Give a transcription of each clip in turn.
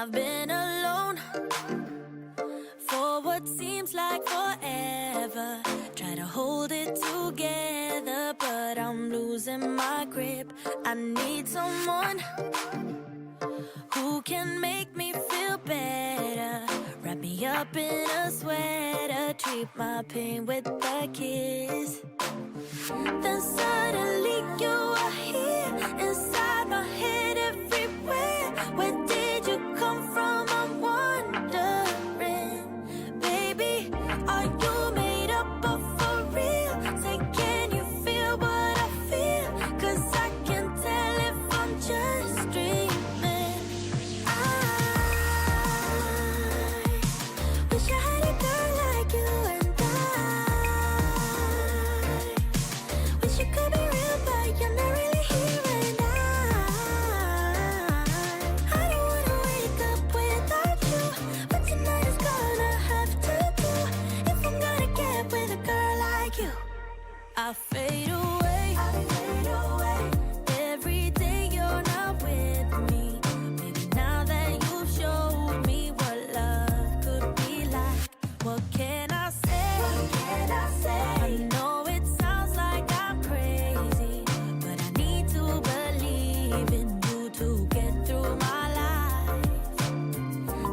I've been alone for what seems like forever. Try to hold it together, but I'm losing my grip. I need someone who can make me feel better. Wrap me up in a sweater, treat my pain with a kiss. Then suddenly you are here, inside my head everywhere. Where did you come from? I'm wondering, baby, are you made up of for real? Say, can you feel what I feel? 'Cause I can tell if I'm just dreaming. I wish I had a girl like you, and I wish you could be real, but you're not really here. And I don't wanna wake up without you, but tonight is gonna have to do if I'm gonna get with a girl like you. I fade away, every day you're not with me. Maybe now that you've showed me what love could be like, what can I say? I know it sounds like I'm crazy, but I need to believe in you to get through my life.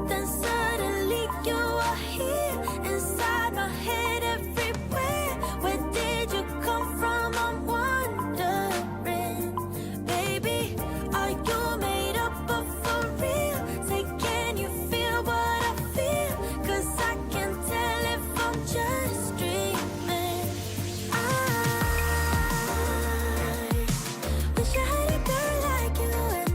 Then suddenly you are here, inside my head everywhere. Where did you come from? I'm wondering, baby, are you made up of for real? Say, can you feel what I feel? 'Cause I can tell if I'm just dreaming. I wish I had a girl like you, and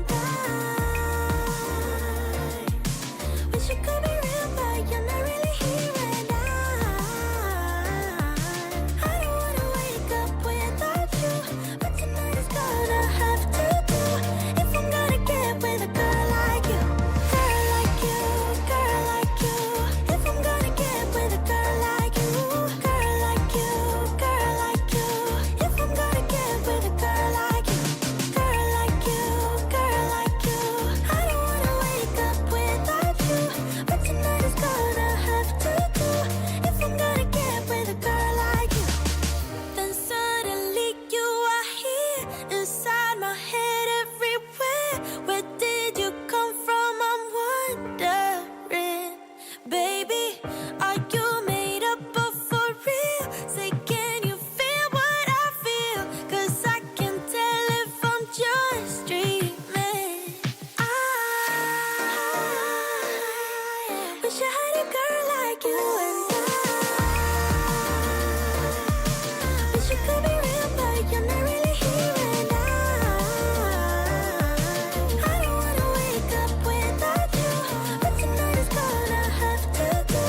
I wish you could be real, but you're not really here. And I don't wanna wake up without you, but tonight is gonna have to do if I'm gonna get with a girl like you. Girl like you, girl like you. If I'm gonna get with a girl like you. Girl like you, girl like you. If I'm gonna get with a girl like you. Girl like you, girl like you. I don't wanna wake up without you, but tonight is gonna have to do if I'm gonna get with a girl like you. Then suddenly you are here, inside my head everywhere. Where did you come from? I'm wondering, baby, are you made up of for real? Say, can you feel what I feel? 'Cause I can tell if I'm just dreaming. I wish I had a girl like you, and I wish you could be real, but you're not really here. And I don't wanna wake up without you, but tonight is gonna have to do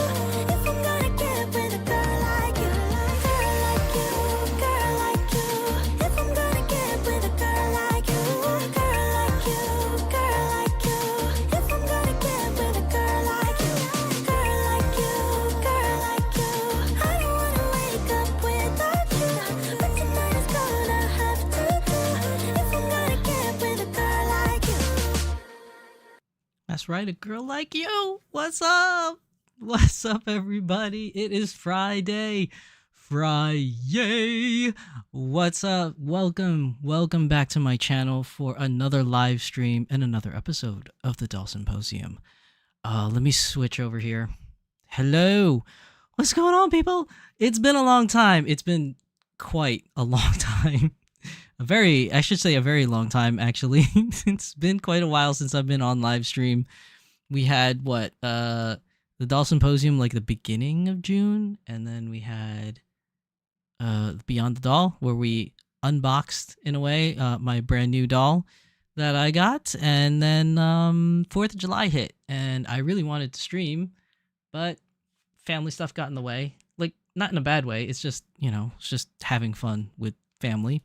if I'm gonna get with a girl like you. Girl like you, girl like you. If I'm gonna get with a girl like you. Girl like you, girl like you. If I'm gonna get with a girl like you. Girl like you, girl like you. I don't wanna wake up without you, but tonight is gonna have to do if I'm gonna get with a girl like you. That's right, a girl like you. What's up? What's up, everybody? It is Friday. What's up? Welcome back to my channel for another live stream and another episode of the Doll Symposium. Let me switch over here. Hello. What's going on, people? It's been a long time. It's been quite a long time. I should say a very long time, actually. It's been quite a while since I've been on live stream. We had the Doll Symposium like the beginning of June, and then we had Beyond the Doll, where we unboxed in a way my brand new doll that I got, and then 4th of July hit, and I really wanted to stream, but family stuff got in the way. Like, not in a bad way. It's just, it's just having fun with family.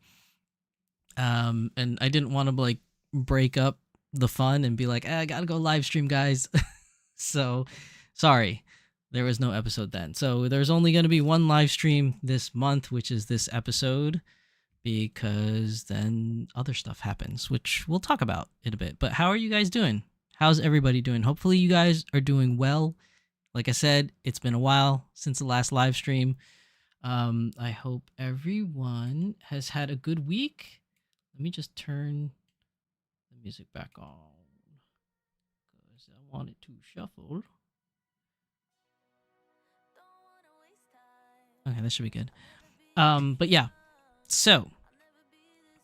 And I didn't want to like break up the fun and be like, I gotta go live stream, guys. So sorry, there was no episode then. So there's only going to be one live stream this month, which is this episode, because then other stuff happens, which we'll talk about in a bit. But how are you guys doing? How's everybody doing? Hopefully you guys are doing well. Like I said, it's been a while since the last live stream. I hope everyone has had a good week. Let me just turn the music back on because I want it to shuffle. Okay, that should be good. But yeah, so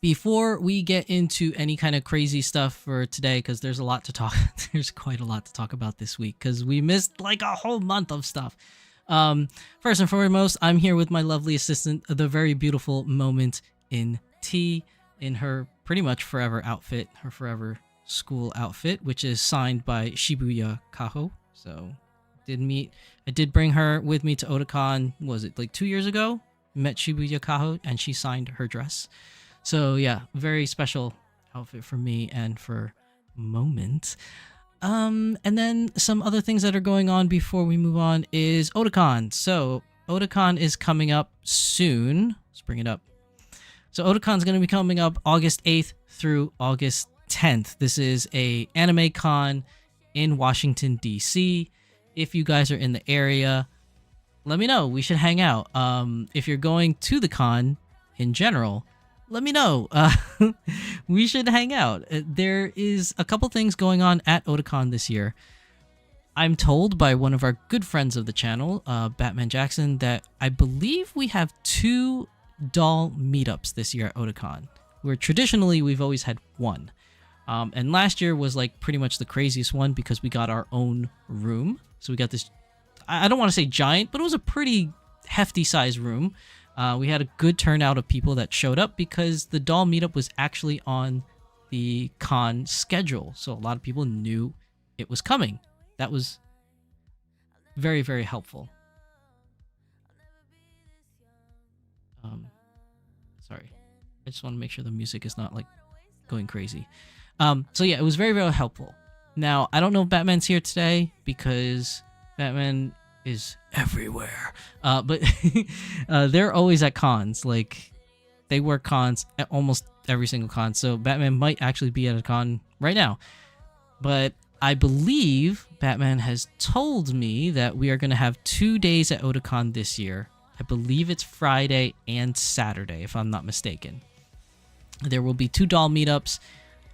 before we get into any kind of crazy stuff for today, because there's a lot to talk, there's quite a lot to talk about this week because we missed like a whole month of stuff. First and foremost, I'm here with my lovely assistant, the very beautiful Moment in T, in her pretty much forever outfit, her forever school outfit, which is signed by Shibuya Kaho. So I did bring her with me to Otakon, was it like 2 years ago? Met Shibuya Kaho and she signed her dress. So yeah, very special outfit for me and for Moment. And then some other things that are going on before we move on is Otakon. So Otakon is coming up soon. Let's bring it up. So Otakon's going to be coming up August 8th through August 10th. This is a anime con in Washington, D.C. If you guys are in the area, let me know. We should hang out. If you're going to the con in general, let me know. We should hang out. There is a couple things going on at Otakon this year. I'm told by one of our good friends of the channel, Batman Jackson, that I believe we have 2 doll meetups this year at Otakon, where traditionally we've always had 1. And last year was like pretty much the craziest one because we got our own room. So we got this, I don't want to say giant, but it was a pretty hefty size room. We had a good turnout of people that showed up because the doll meetup was actually on the con schedule. So a lot of people knew it was coming. That was very, very helpful. Sorry. I just want to make sure the music is not like going crazy. So yeah, it was very, very helpful. Now, I don't know if Batman's here today because Batman is everywhere. But they're always at cons. Like, they work cons at almost every single con. So Batman might actually be at a con right now. But I believe Batman has told me that we are going to have 2 days at Otakon this year. I believe it's Friday and Saturday, if I'm not mistaken. There will be 2 doll meetups.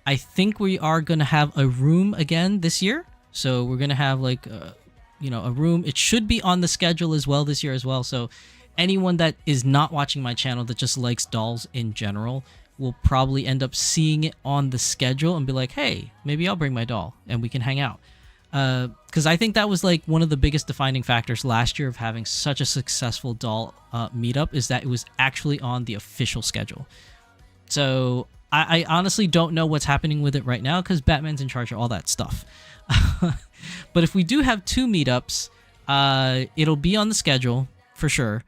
I think we are going to have a room again this year. So we're going to have like, a room. It should be on the schedule as well this year as well. So anyone that is not watching my channel that just likes dolls in general will probably end up seeing it on the schedule and be like, hey, maybe I'll bring my doll and we can hang out. Because I think that was like one of the biggest defining factors last year of having such a successful doll meetup is that it was actually on the official schedule. So I honestly don't know what's happening with it right now because Batman's in charge of all that stuff. But if we do have 2 meetups, it'll be on the schedule for sure.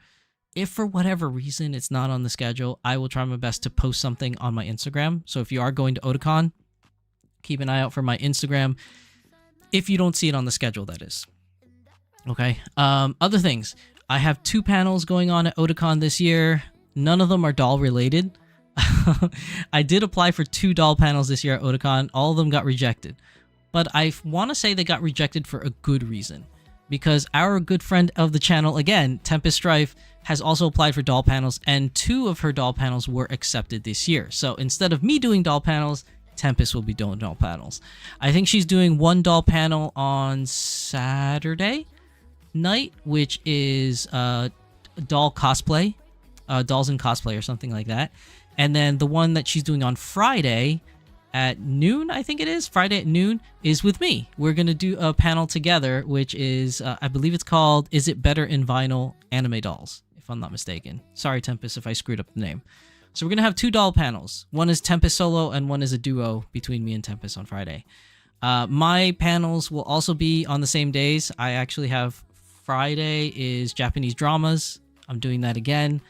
If for whatever reason it's not on the schedule, I will try my best to post something on my Instagram. So if you are going to Otakon, keep an eye out for my Instagram. If you don't see it on the schedule, that is. Okay. Other things. I have 2 panels going on at Otakon this year. None of them are doll related. I did apply for 2 doll panels this year at Otakon. All of them got rejected. But I want to say they got rejected for a good reason. Because our good friend of the channel, again, Tempest Strife, has also applied for doll panels. And 2 of her doll panels were accepted this year. So instead of me doing doll panels, Tempest will be doing doll panels. I think she's doing 1 doll panel on Saturday night, which is doll cosplay. Dolls in cosplay or something like that. And then the one that she's doing on Friday at noon, I think it is, Friday at noon, is with me. We're going to do a panel together, which is, I believe it's called, Is It Better in Vinyl Anime Dolls, if I'm not mistaken. Sorry, Tempest, if I screwed up the name. So we're going to have 2 doll panels. One is Tempest solo, and one is a duo between me and Tempest on Friday. My panels will also be on the same days. I actually have Friday is Japanese dramas. I'm doing that again.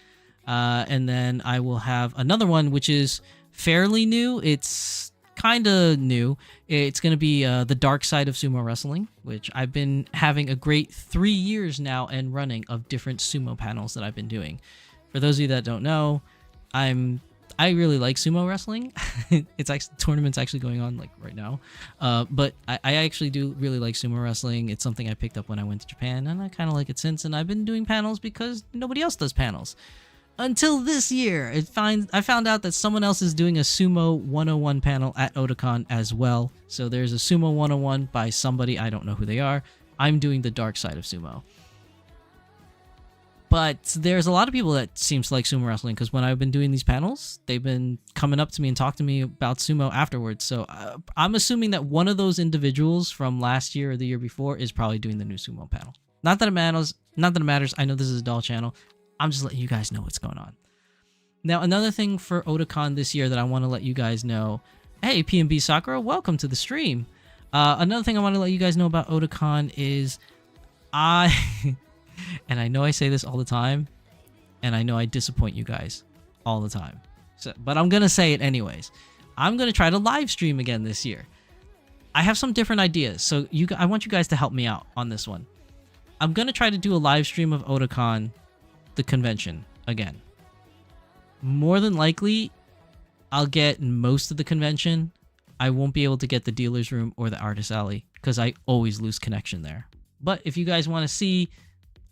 And then I will have another one, which is fairly new. It's kind of new. It's going to be the dark side of sumo wrestling, which I've been having a great 3 years now and running of different sumo panels that I've been doing. For those of you that don't know, I'm I really like sumo wrestling. It's actually tournament's actually going on like right now. But I actually do really like sumo wrestling. It's something I picked up when I went to Japan, and I kind of like it since. And I've been doing panels because nobody else does panels. Until this year, I found out that someone else is doing a Sumo 101 panel at Otakon as well. So there's a Sumo 101 by somebody, I don't know who they are. I'm doing the dark side of sumo. But there's a lot of people that seems to like sumo wrestling, because when I've been doing these panels, they've been coming up to me and talking to me about sumo afterwards. So I'm assuming that one of those individuals from last year or the year before is probably doing the new sumo panel. Not that it matters. I know this is a doll channel. I'm just letting you guys know what's going on. Now, another thing for Otakon this year that I want to let you guys know. Hey, P&B Sakura, welcome to the stream. Another thing I want to let you guys know about Otakon is and I know I say this all the time, and I know I disappoint you guys all the time. But I'm going to say it anyways. I'm going to try to live stream again this year. I have some different ideas, so I want you guys to help me out on this one. I'm going to try to do a live stream of Otakon, the convention, again. More than likely, I'll get most of the convention. I won't be able to get the dealer's room or the artist alley because I always lose connection there. But if you guys want to see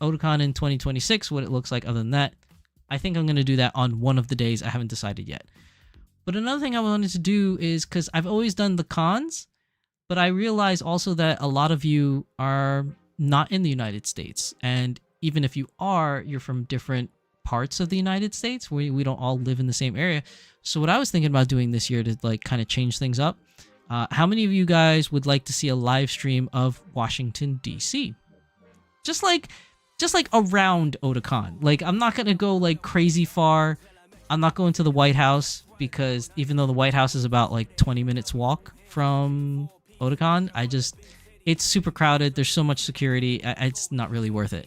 Otakon in 2026, what it looks like other than that, I think I'm going to do that on one of the days. I haven't decided yet. But another thing I wanted to do is, because I've always done the cons, but I realize also that a lot of you are not in the United States. And even if you are, you're from different parts of the United States. We don't all live in the same area. So what I was thinking about doing this year to like kind of change things up, how many of you guys would like to see a live stream of Washington, D.C.? Just like around Otakon. Like, I'm not going to go like crazy far. I'm not going to the White House, because even though the White House is about like 20 minutes walk from Otakon, it's super crowded. There's so much security. It's not really worth it.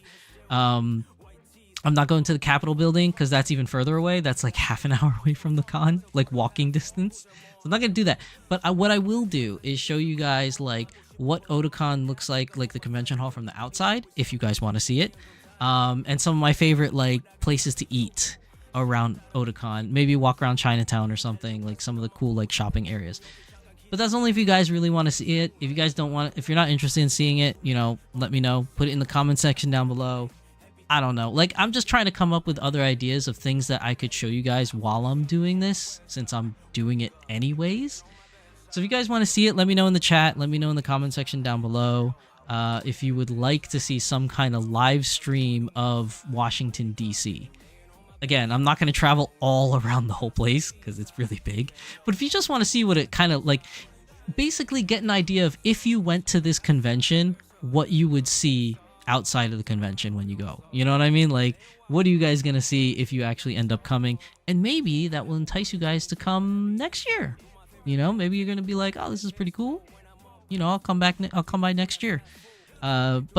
I'm not going to the Capitol building because that's even further away. That's like half an hour away from the con, like walking distance. So I'm not going to do that. But what I will do is show you guys like what Otakon looks like the convention hall from the outside, if you guys want to see it. And some of my favorite like places to eat around Otakon. Maybe walk around Chinatown or something, like some of the cool like shopping areas. But that's only if you guys really want to see it. If you guys don't want, if you're not interested in seeing it, let me know. Put it in the comment section down below. I don't know. Like, I'm just trying to come up with other ideas of things that I could show you guys while I'm doing this, since I'm doing it anyways. So if you guys want to see it, let me know in the chat. Let me know in the comment section down below. If you would like to see some kind of live stream of Washington, D.C. Again, I'm not going to travel all around the whole place because it's really big. But if you just want to see what it kind of like, basically get an idea of if you went to this convention, what you would see outside of the convention when you go. You know what I mean? Like, what are you guys going to see if you actually end up coming? And maybe that will entice you guys to come next year. Maybe you're going to be like, oh, this is pretty cool. I'll come by next year. And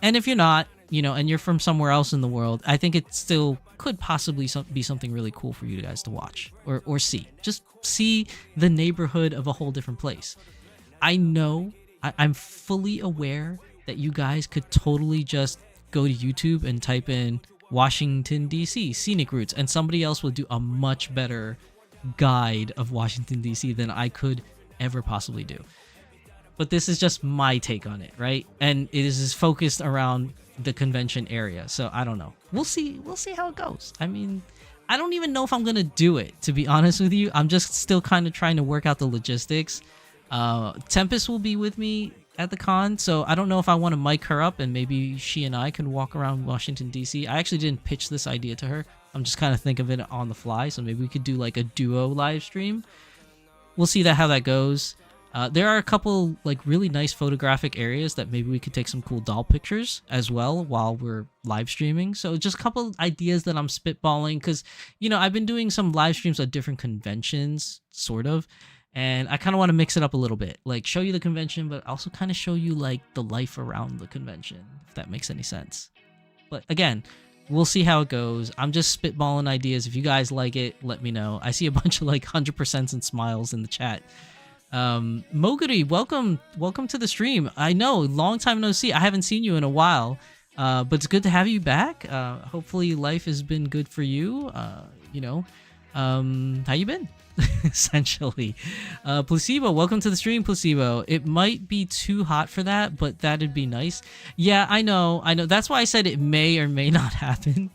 if you're not, and you're from somewhere else in the world, I think it still could possibly be something really cool for you guys to watch or see. Just see the neighborhood of a whole different place. I know, I'm fully aware that you guys could totally just go to YouTube and type in Washington, D.C. scenic routes, and somebody else will do a much better guide of Washington, D.C. than I could ever possibly do. But this is just my take on it, right? And it is focused around the convention area. So I don't know. We'll see how it goes. I mean, I don't even know if I'm going to do it, to be honest with you. I'm just still kind of trying to work out the logistics. Tempest will be with me at the con, so I don't know if I want to mic her up and maybe she and I can walk around Washington, D.C. I actually didn't pitch this idea to her. I'm just kind of thinking of it on the fly, so maybe we could do like a duo live stream. We'll see how that goes. There are a couple like really nice photographic areas that maybe we could take some cool doll pictures as well while we're live streaming. So just a couple ideas that I'm spitballing, because I've been doing some live streams at different conventions, sort of. And I kind of want to mix it up a little bit, like show you the convention, but also kind of show you like the life around the convention, if that makes any sense. But again, we'll see how it goes. I'm just spitballing ideas. If you guys like it, let me know. I see a bunch of like 100% and smiles in the chat. Moguri, welcome to the stream. I know, long time no see. I haven't seen you in a while, but it's good to have you back. Hopefully life has been good for you. How you been? Essentially. Placebo, welcome to the stream, Placebo. It might be too hot for that, but that'd be nice. Yeah, I know. That's why I said it may or may not happen.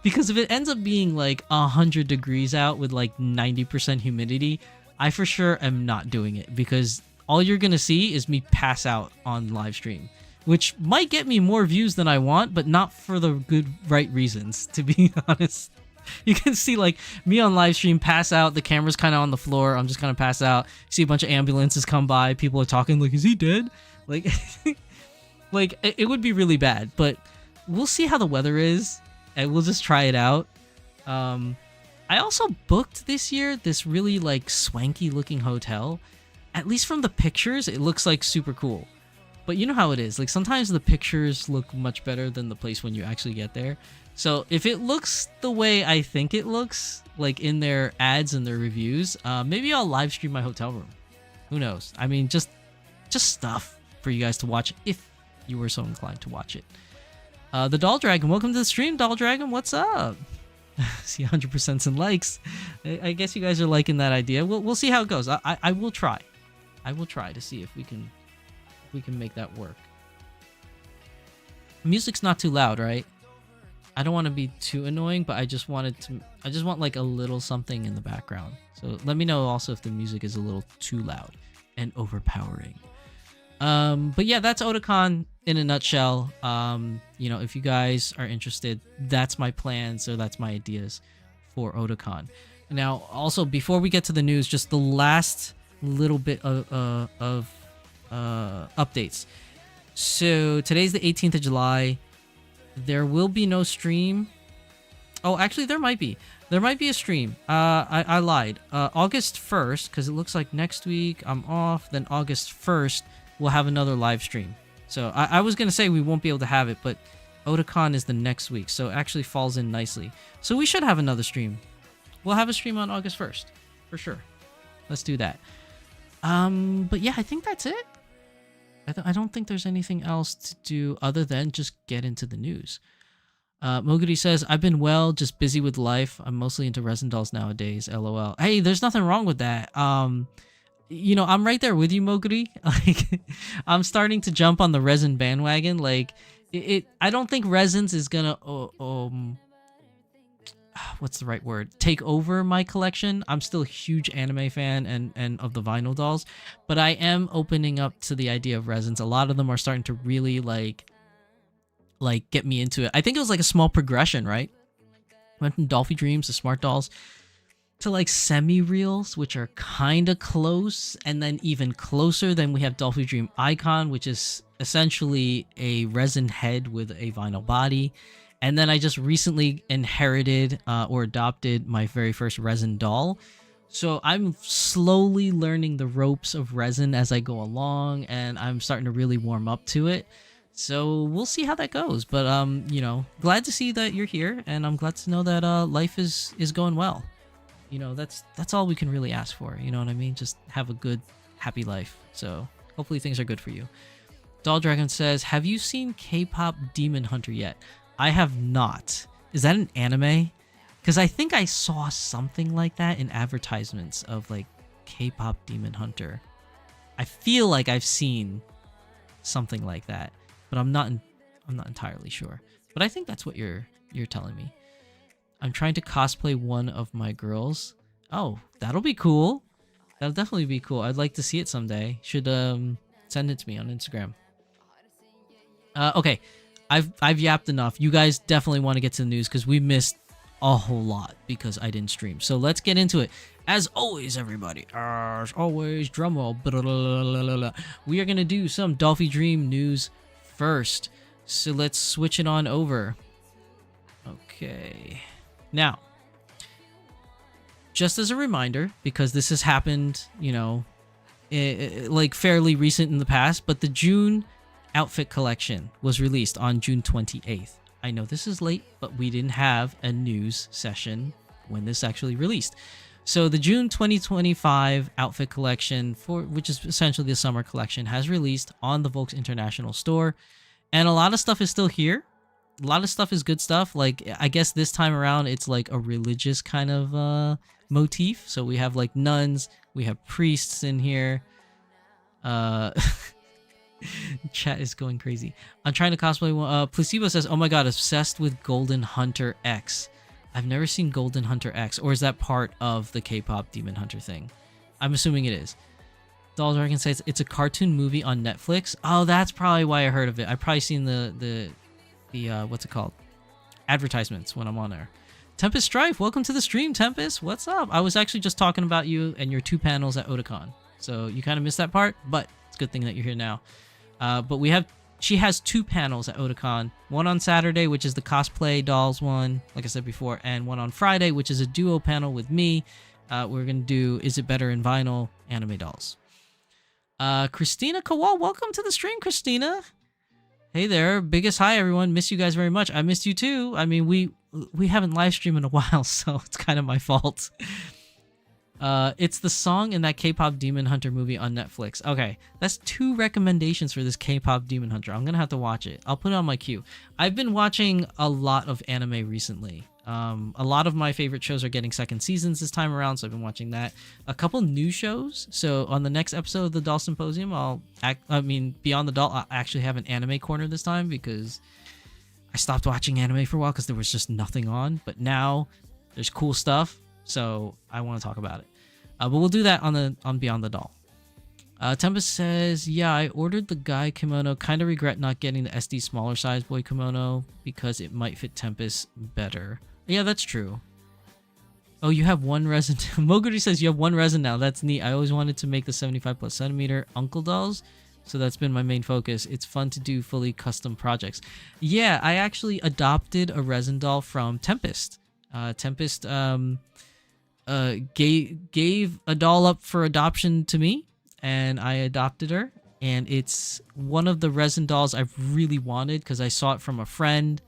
Because if it ends up being like 100 degrees out with like 90% humidity, I for sure am not doing it, because all you're gonna see is me pass out on live stream, which might get me more views than I want, but not for the good right reasons, to be honest. You can see like me on live stream pass out, the camera's kind of on the floor, I'm just kind of pass out, see a bunch of ambulances come by, people are talking like, is he dead? Like like it would be really bad, but we'll see how the weather is and we'll just try it out. I also booked this year this really like swanky looking hotel. At least from the pictures, it looks like super cool. But you know how it is, like sometimes the pictures look much better than the place when you actually get there. So if it looks the way I think it looks, like in their ads and their reviews, maybe I'll live stream my hotel room. Who knows? I mean, just stuff for you guys to watch if you were so inclined to watch it. The Doll Dragon, welcome to the stream, Doll Dragon. What's up? See 100% in likes. I guess you guys are liking that idea. We'll see how it goes. I will try. I will try to see if we can make that work. Music's not too loud, right? I don't want to be too annoying, but I just want like a little something in the background. So let me know also if the music is a little too loud and overpowering. But yeah, that's Otakon in a nutshell. You know, if you guys are interested, that's my plan. So that's my ideas for Otakon. Now, also before we get to the news, just the last little bit of updates. So today's the 18th of July. There will be no stream. Oh, actually, there might be. There might be a stream. I lied. August 1st, because it looks like next week I'm off. Then August 1st, we'll have another live stream. So I was going to say we won't be able to have it, but Otakon is the next week. So it actually falls in nicely. So we should have another stream. We'll have a stream on August 1st. For sure. Let's do that. But yeah, I think that's it. I don't think there's anything else to do other than just get into the news. Moguri says, I've been well, just busy with life. I'm mostly into resin dolls nowadays, LOL. Hey, there's nothing wrong with that. You know, I'm right there with you, Moguri. Like, I'm starting to jump on the resin bandwagon. Like, I don't think resins is gonna what's the right word? Take over my collection. I'm still a huge anime fan and of the vinyl dolls, but I am opening up to the idea of resins. A lot of them are starting to really like get me into it. I think it was like a small progression, right? Went from Dolphie Dreams to Smart Dolls to like semi-reels, which are kind of close, and then even closer than we have Dolphie Dream Icon, which is essentially a resin head with a vinyl body. And then I just recently inherited or adopted my very first resin doll. So I'm slowly learning the ropes of resin as I go along, and I'm starting to really warm up to it. So we'll see how that goes. But, you know, glad to see that you're here, and I'm glad to know that life is going well. You know, that's all we can really ask for. You know what I mean? Just have a good, happy life. So hopefully things are good for you. Doll Dragon says, have you seen K-pop Demon Hunter yet? I have not. Is that an anime? Because I think I saw something like that in advertisements of like K-pop Demon Hunter. I feel like I've seen something like that, but I'm not entirely sure. But I think that's what you're telling me. I'm trying to cosplay one of my girls. Oh, that'll be cool. That'll definitely be cool. I'd like to see it someday. Should send it to me on Instagram. Okay. I've yapped enough. You guys definitely want to get to the news because we missed a whole lot because I didn't stream. So let's get into it. As always, everybody, as always, drumroll. We are going to do some Dolphie Dream news first. So let's switch it on over. Okay. Now, just as a reminder, because this has happened, you know, like fairly recent in the past, but the June outfit collection was released on June 28th. I know this is late, but we didn't have a news session when this actually released. So the June 2025 outfit collection, which is essentially the summer collection, has released on the Volks International store. And a lot of stuff is still here. A lot of stuff is good stuff. Like, I guess this time around, it's like a religious kind of motif. So we have like nuns, we have priests in here. Chat is going crazy. I'm trying to cosplay. Placebo says, "Oh my god, obsessed with Golden Hunter X." I've never seen Golden Hunter X, or is that part of the K-pop Demon Hunter thing? I'm assuming it is. Dolls Dragon says it's a cartoon movie on Netflix. Oh, that's probably why I heard of it. I've probably seen the what's it called? Advertisements when I'm on there. Tempest Strife, welcome to the stream, Tempest. What's up? I was actually just talking about you and your 2 panels at Otakon. So you kind of missed that part, but it's a good thing that you're here now. But she has 2 panels at Otakon. One on Saturday, which is the cosplay dolls one, like I said before, and one on Friday, which is a duo panel with me. We're going to do Is It Better in Vinyl anime dolls. Christina Kowal, welcome to the stream, Christina. Hey there, biggest hi everyone. Miss you guys very much. I missed you too. I mean, we haven't live streamed in a while, so it's kind of my fault. It's the song in that K-pop Demon Hunter movie on Netflix. Okay, that's 2 recommendations for this K-pop Demon Hunter. I'm gonna have to watch it. I'll put it on my queue. I've been watching a lot of anime recently. A lot of my favorite shows are getting second seasons this time around, so I've been watching that. A couple new shows. So on the next episode of the Doll Symposium, Beyond the Doll, I'll actually have an anime corner this time because I stopped watching anime for a while because there was just nothing on. But now there's cool stuff, so I want to talk about it. But we'll do that on Beyond the Doll. Tempest says, yeah, I ordered the guy kimono. Kind of regret not getting the SD smaller size boy kimono because it might fit Tempest better. Yeah, that's true. Oh, you have 1 resin. Moguri says you have 1 resin now. That's neat. I always wanted to make the 75+ centimeter uncle dolls, so that's been my main focus. It's fun to do fully custom projects. Yeah, I actually adopted a resin doll from Tempest. Tempest gave a doll up for adoption to me, and I adopted her. And it's one of the resin dolls I've really wanted because I saw it from a friend,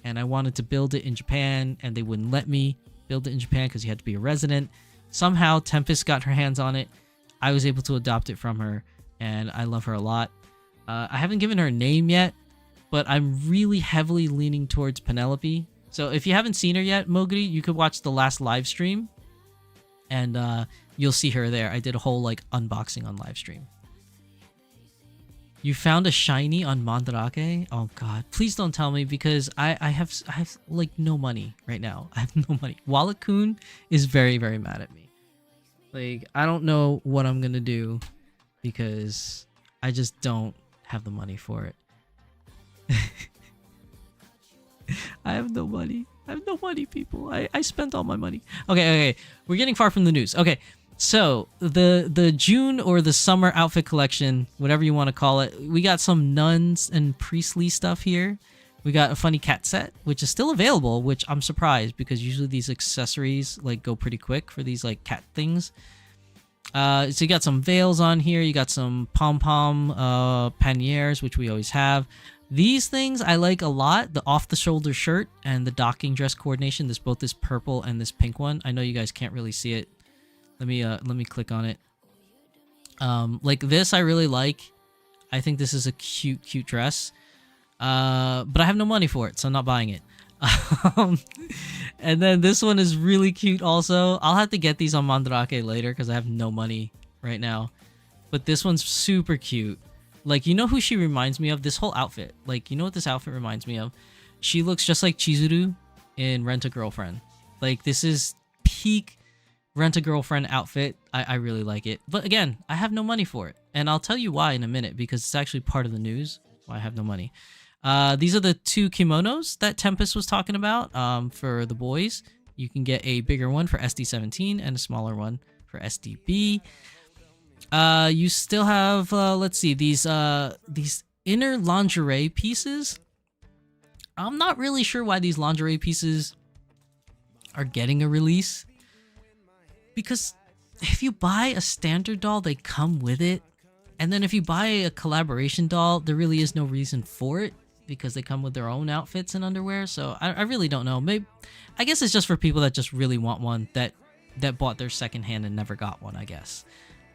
and I wanted to build it in Japan, and they wouldn't let me build it in Japan because you had to be a resident. Somehow Tempest got her hands on it. I was able to adopt it from her, and I love her a lot. I haven't given her a name yet, but I'm really heavily leaning towards Penelope. So if you haven't seen her yet, Moguri, you could watch the last live stream, and you'll see her there. I did a whole unboxing on live stream. You found a shiny on Mandarake? Oh god, please don't tell me, because I have no money right now. I have no money. Wallet-kun is very, very mad at me. I don't know what I'm gonna do because I just don't have the money for it. I have no money. I have no money, people. I spent all my money. Okay. We're getting far from the news. Okay. So the June or the summer outfit collection, whatever you want to call it, we got some nuns and priestly stuff here. We got a funny cat set, which is still available, which I'm surprised because usually these accessories go pretty quick for these cat things. So you got some veils on here. You got some pom-pom panniers, which we always have. These things I like a lot. The off-the-shoulder shirt and the docking dress coordination. Both this purple and this pink one. I know you guys can't really see it. Let me click on it. This I really like. I think this is a cute dress. But I have no money for it, so I'm not buying it. And then this one is really cute also. I'll have to get these on Mandarake later because I have no money right now. But this one's super cute. You know who she reminds me of? This whole outfit. You know what this outfit reminds me of? She looks just like Chizuru in Rent-a-Girlfriend. This is peak Rent-a-Girlfriend outfit. I really like it. But again, I have no money for it. And I'll tell you why in a minute because it's actually part of the news why I have no money. These are the 2 kimonos that Tempest was talking about for the boys. You can get a bigger one for SD17 and a smaller one for SDB. You still have, let's see, these inner lingerie pieces. I'm not really sure why these lingerie pieces are getting a release. Because if you buy a standard doll, they come with it. And then if you buy a collaboration doll, there really is no reason for it because they come with their own outfits and underwear. So I really don't know. Maybe I guess it's just for people that just really want one that bought their secondhand and never got one, I guess.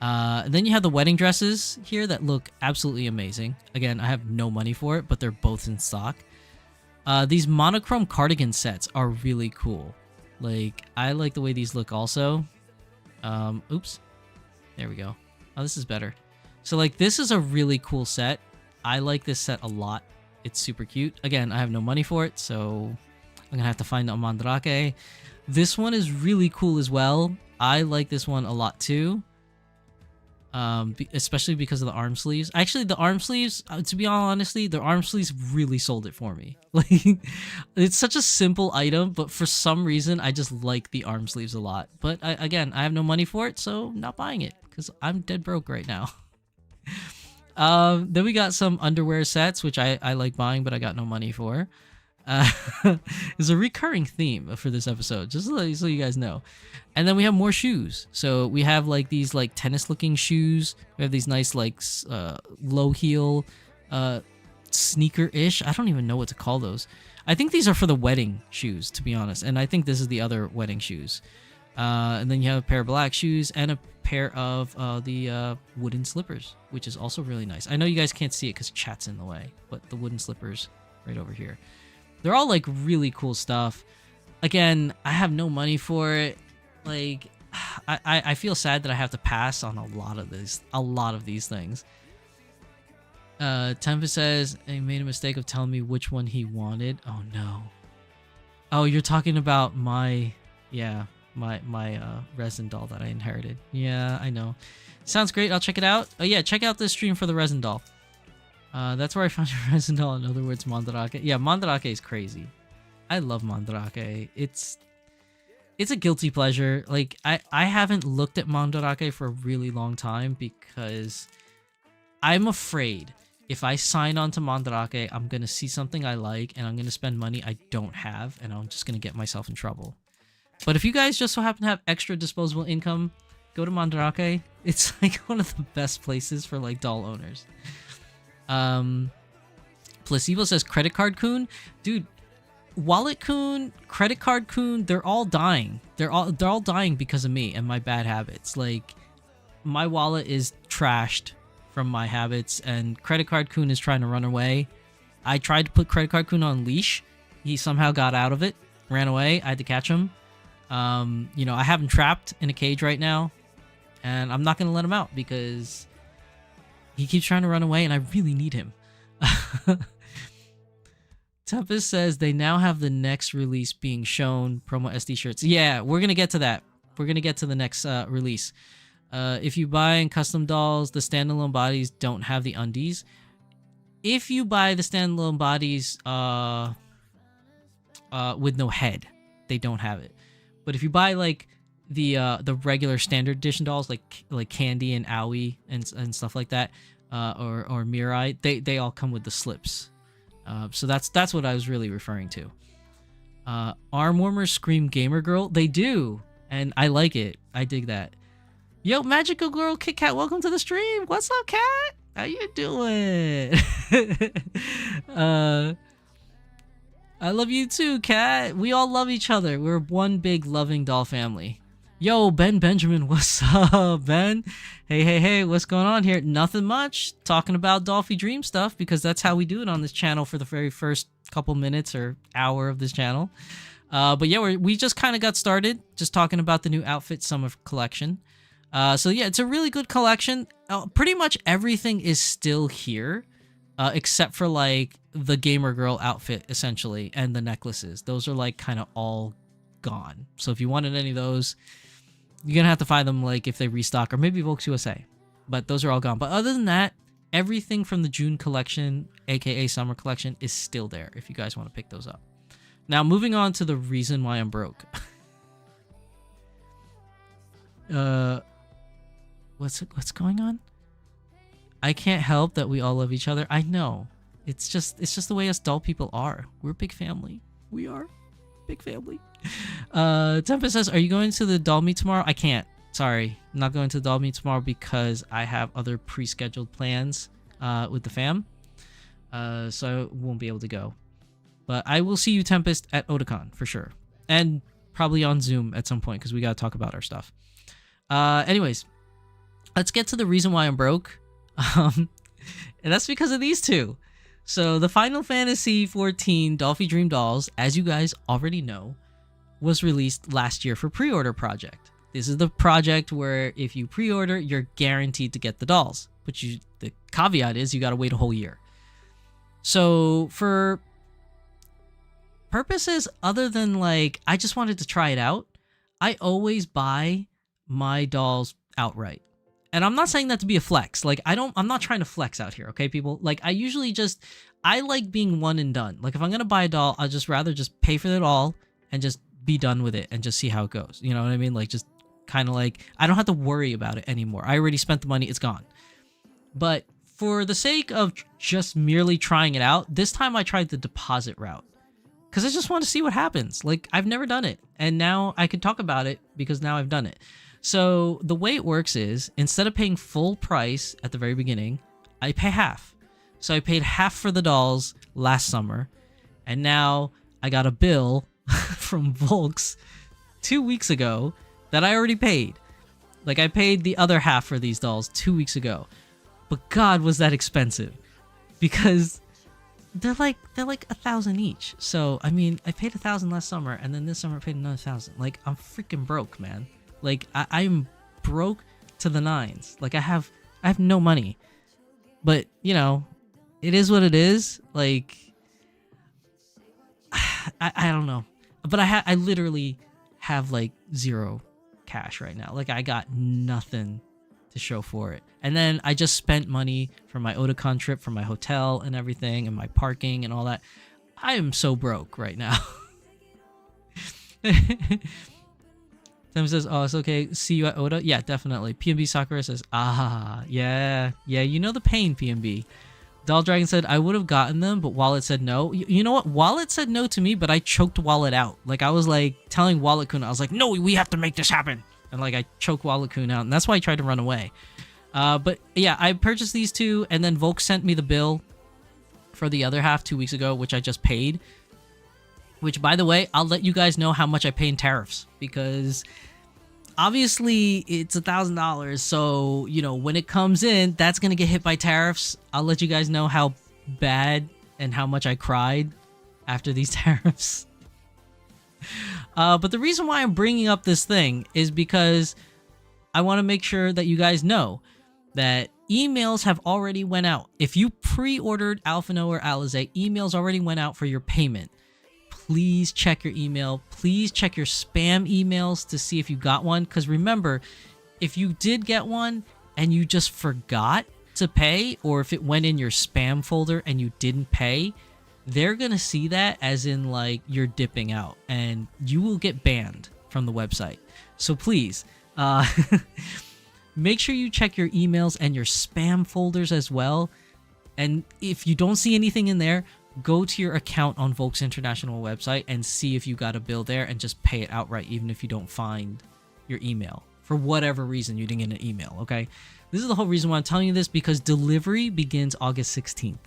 Then you have the wedding dresses here that look absolutely amazing. Again, I have no money for it, but they're both in stock. These monochrome cardigan sets are really cool. I like the way these look also. Oops. There we go. Oh, this is better. So like this is a really cool set. I like this set a lot. It's super cute. Again, I have no money for it, so I'm gonna have to find a Mandarake. This one is really cool as well. I like this one a lot too. Especially because of the arm sleeves. Actually, the arm sleeves, to be all honestly, the arm sleeves really sold it for me. Like, it's such a simple item, but for some reason, I just like the arm sleeves a lot. But again, I have no money for it, so I'm not buying it because I'm dead broke right now. Then we got some underwear sets, which I like buying, but I got no money for. It's a recurring theme for this episode, just so you guys know. And then we have more shoes. So we have like these like tennis looking shoes. We have these nice like low heel sneaker-ish. I don't even know what to call those. I think these are for the wedding shoes, to be honest. And I think this is the other wedding shoes. And then you have a pair of black shoes and a pair of the wooden slippers, which is also really nice. I know you guys can't see it because chat's in the way, but the wooden slippers right over here. They're all like really cool stuff. Again, I have no money for it. Like, I feel sad that I have to pass on a lot of these things. Tempest says he made a mistake of telling me which one he wanted. Oh no. Oh, you're talking about my resin doll that I inherited. Yeah, I know. Sounds great. I'll check it out. Oh yeah, check out this stream for the resin doll. That's where I found your resin doll. In other words, Mandarake. Yeah, Mandarake is crazy. I love Mandarake. It's a guilty pleasure. Like, I haven't looked at Mandarake for a really long time because I'm afraid if I sign on to Mandarake, I'm going to see something I like and I'm going to spend money I don't have and I'm just going to get myself in trouble. But if you guys just so happen to have extra disposable income, go to Mandarake. It's like one of the best places for like doll owners. Placebo says credit card coon. Dude, Wallet Coon, Credit Card Coon, they're all dying. They're all dying because of me and my bad habits. Like, my wallet is trashed from my habits, and Credit Card Coon is trying to run away. I tried to put Credit Card Coon on leash. He somehow got out of it, ran away. I had to catch him. You know, I have him trapped in a cage right now, and I'm not going to let him out because he keeps trying to run away, and I really need him. Tempest says they now have the next release being shown, promo SD shirts. Yeah, we're going to get to that. We're going to get to the next release. If you buy in custom dolls, the standalone bodies don't have the undies. If you buy the standalone bodies with no head, they don't have it. But if you buy like the regular standard edition dolls, like Candy and Aoi and stuff like that, or Mirai, they all come with the slips. So that's what I was really referring to. Arm warmers scream gamer girl. They do, and I like it. I dig that. Yo, Magical Girl Kit Kat, welcome to the stream. What's up, Cat? How you doing? I love you too, Cat. We all love each other. We're one big loving doll family. Yo, Ben Benjamin, what's up, Ben? Hey, what's going on here? Nothing much. Talking about Dolphie Dream stuff because that's how we do it on this channel for the very first couple minutes or hour of this channel. But yeah, we just kind of got started just talking about the new outfit summer collection. So yeah, it's a really good collection. Pretty much everything is still here, except for like the gamer girl outfit essentially and the necklaces. Those are like kind of all gone. So if you wanted any of those, you're gonna have to find them like if they restock or maybe Volks USA, but those are all gone. But other than that, everything from the June collection, aka summer collection, is still there if you guys want to pick those up. Now moving on to the reason why I'm broke. What's going on? I can't help that we all love each other. I know. It's just the way us doll people are. We're a big family. We are big family. Tempest says, are you going to the doll meet tomorrow? I can't. Sorry. I'm not going to the doll meet tomorrow because I have other pre-scheduled plans with the fam. So I won't be able to go. But I will see you, Tempest, at Otakon for sure. And probably on Zoom at some point because we got to talk about our stuff. Anyways, let's get to the reason why I'm broke. And that's because of these two. So the Final Fantasy XIV Dolphie Dream dolls, as you guys already know, was released last year for pre-order project. This is the project where if you pre-order, you're guaranteed to get the dolls. But the caveat is you got to wait a whole year. So for purposes other than like, I just wanted to try it out, I always buy my dolls outright. And I'm not saying that to be a flex. Like, I'm not trying to flex out here, okay, people? Like, I like being one and done. Like, if I'm going to buy a doll, I'll just rather just pay for it all and just be done with it and just see how it goes. You know what I mean? Like, just kind of like, I don't have to worry about it anymore. I already spent the money. It's gone. But for the sake of just merely trying it out, this time I tried the deposit route. Because I just want to see what happens. Like, I've never done it. And now I can talk about it because now I've done it. So the way it works is, instead of paying full price at the very beginning, I pay half. So I paid half for the dolls last summer. And now I got a bill from Volks 2 weeks ago that I already paid. Like, I paid the other half for these dolls 2 weeks ago. But God, was that expensive. Because they're like 1,000 each. So, I mean, I paid 1,000 last summer, and then this summer I paid another 1,000. Like, I'm freaking broke, man. Like, I'm broke to the nines. Like, I have no money. But, you know, it is what it is. Like, I don't know. But I literally have, like, zero cash right now. Like, I got nothing to show for it. And then I just spent money for my Otakon trip, for my hotel and everything, and my parking and all that. I am so broke right now. Tim says, oh, it's okay. See you at Oda? Yeah, definitely. PNB Sakura says, yeah, you know the pain, PNB. Doll Dragon said, I would have gotten them, but Wallet said no. You know what? Wallet said no to me, but I choked Wallet out. Like, I was like telling Wallet-kun, I was like, no, we have to make this happen. And like, I choked Wallet-kun out, and that's why I tried to run away. But yeah, I purchased these two, and then Volk sent me the bill for the other half 2 weeks ago, which I just paid. Which, by the way, I'll let you guys know how much I pay in tariffs, because obviously it's $1,000. So, you know, when it comes in, that's going to get hit by tariffs. I'll let you guys know how bad and how much I cried after these tariffs. But the reason why I'm bringing up this thing is because I want to make sure that you guys know that emails have already went out. If you pre-ordered Alphino or Alizé, emails already went out for your payment. Please check your email. Please check your spam emails to see if you got one. Because remember, if you did get one and you just forgot to pay, or if it went in your spam folder and you didn't pay, they're going to see that as in like you're dipping out and you will get banned from the website. So please, make sure you check your emails and your spam folders as well. And if you don't see anything in there, go to your account on Volks International website and see if you got a bill there and just pay it outright, even if you don't find your email. For whatever reason, you didn't get an email, okay? This is the whole reason why I'm telling you this, because delivery begins August 16th.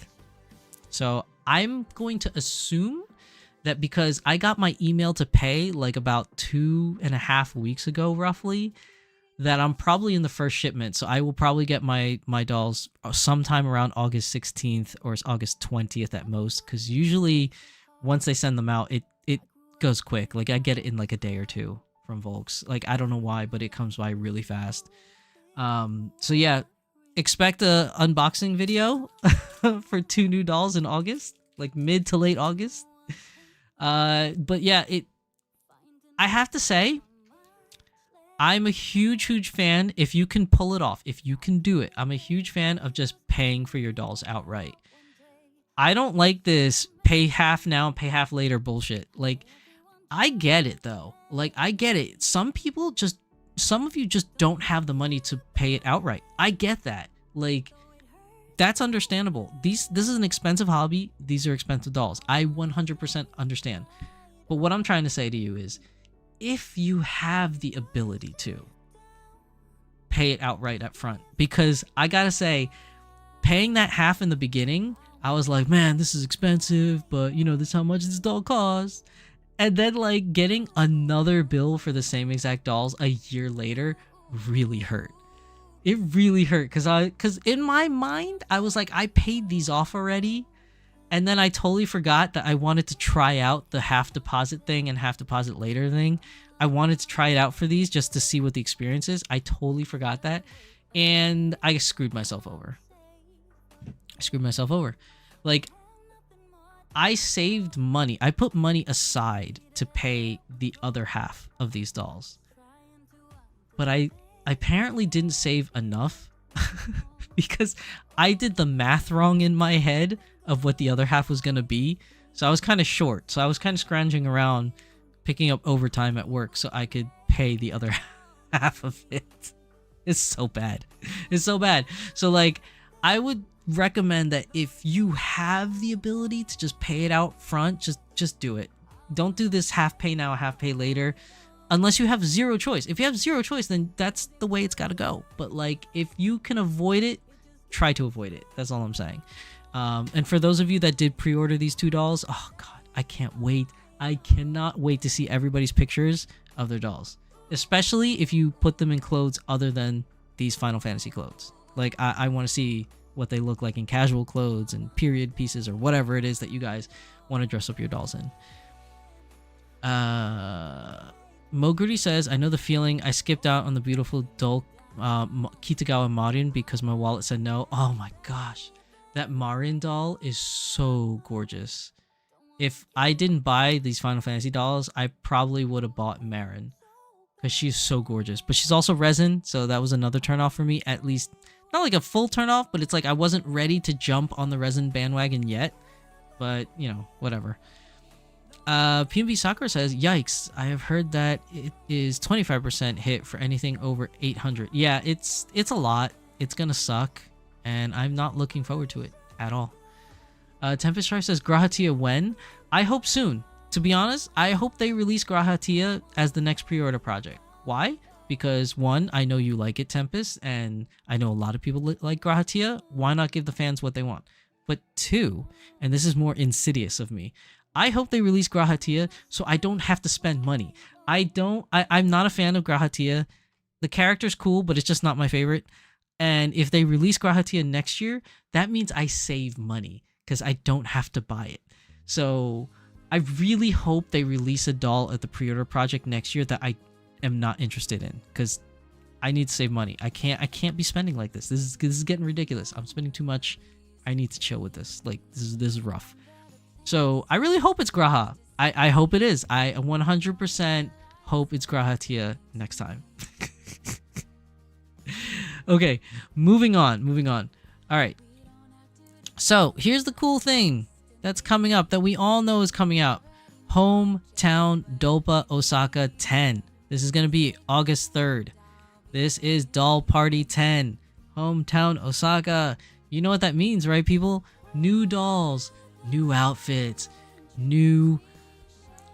So I'm going to assume that because I got my email to pay like about 2.5 weeks ago, roughly, that I'm probably in the first shipment. So I will probably get my dolls sometime around August 16th or August 20th at most. Because usually once they send them out, it goes quick. Like I get it in like a day or two from Volks. Like I don't know why, but it comes by really fast. So yeah, expect a unboxing video for 2 new dolls in August, like mid to late August. But yeah, I have to say, I'm a huge fan if you can pull it off, if you can do it. I'm a huge fan of just paying for your dolls outright. I don't like this pay half now and pay half later bullshit. Like, I get it though. Like, I get it. Some of you just don't have the money to pay it outright. I get that. Like, that's understandable. This is an expensive hobby. These are expensive dolls. I 100% understand. But what I'm trying to say to you is, if you have the ability to pay it outright up front, because I gotta say, paying that half in the beginning, I was like, man, this is expensive, but you know, this is how much this doll costs. And then like getting another bill for the same exact dolls a year later really hurt. It really hurt because in my mind, I was like, I paid these off already. And then I totally forgot that I wanted to try out the half deposit thing and half deposit later thing. I wanted to try it out for these just to see what the experience is. I totally forgot that. And I screwed myself over. Like, I saved money. I put money aside to pay the other half of these dolls. But I apparently didn't save enough because I did the math wrong in my head of what the other half was going to be. So I was kind of short. So I was kind of scrounging around, picking up overtime at work so I could pay the other half of it. It's so bad. It's so bad. So, like, I would recommend that if you have the ability to just pay it out front, just do it. Don't do this half pay now, half pay later, unless you have zero choice. If you have zero choice, then that's the way it's got to go. But, like, if you can avoid it, try to avoid it. That's all I'm saying. And for those of you that did pre-order these two dolls, oh god, I can't wait. I cannot wait to see everybody's pictures of their dolls, especially if you put them in clothes other than these Final Fantasy clothes. Like, I want to see what they look like in casual clothes and period pieces or whatever it is that you guys want to dress up your dolls in. Moguri says, I know the feeling. I skipped out on the beautiful doll Kitagawa Marin because my wallet said no. Oh my gosh. That Marin doll is so gorgeous. If I didn't buy these Final Fantasy dolls, I probably would have bought Marin because she's so gorgeous. But she's also resin, so that was another turnoff for me. At least, not like a full turnoff, but it's like I wasn't ready to jump on the resin bandwagon yet. But, you know, whatever. PNB Sakura says, yikes, I have heard that it is 25% hit for anything over 800. Yeah, it's a lot. It's gonna suck, and I'm not looking forward to it at all. Tempest Star says, Grahatia when? I hope soon. To be honest, I hope they release Grahatia as the next pre-order project. Why? Because one, I know you like it, Tempest, and I know a lot of people like Grahatia. Why not give the fans what they want? But two, and this is more insidious of me, I hope they release Grahatia so I don't have to spend money. I'm not a fan of Grahatia. The character's cool, but it's just not my favorite. And if they release Grahatia next year, that means I save money because I don't have to buy it. So I really hope they release a doll at the pre-order project next year that I am not interested in, because I need to save money. I can't be spending like this. This is getting ridiculous. I'm spending too much. I need to chill with this. Like, this is rough. So I really hope it's Graha. I hope it is. I 100% hope it's Grahatia next time. Okay, moving on. All right. So here's the cool thing that's coming up that we all know is coming out. Hometown Dopa Osaka 10. This is going to be August 3rd. This is Doll Party 10. Hometown Osaka. You know what that means, right, people? New dolls, new outfits, new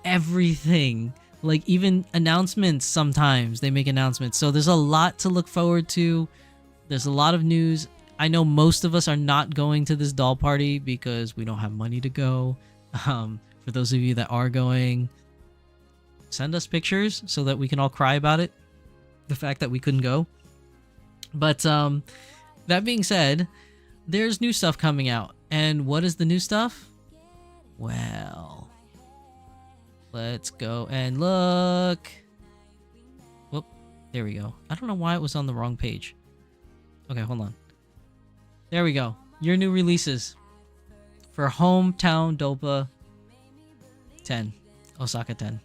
everything. Like, even announcements, sometimes they make announcements. So there's a lot to look forward to. There's a lot of news. I know most of us are not going to this doll party because we don't have money to go. For those of you that are going, send us pictures so that we can all cry about it, the fact that we couldn't go. But that being said, there's new stuff coming out. And what is the new stuff? Well, let's go and look. Whoop, there we go. I don't know why it was on the wrong page. Okay, hold on. There we go. Your new releases for Hometown Dopa 10. Osaka 10.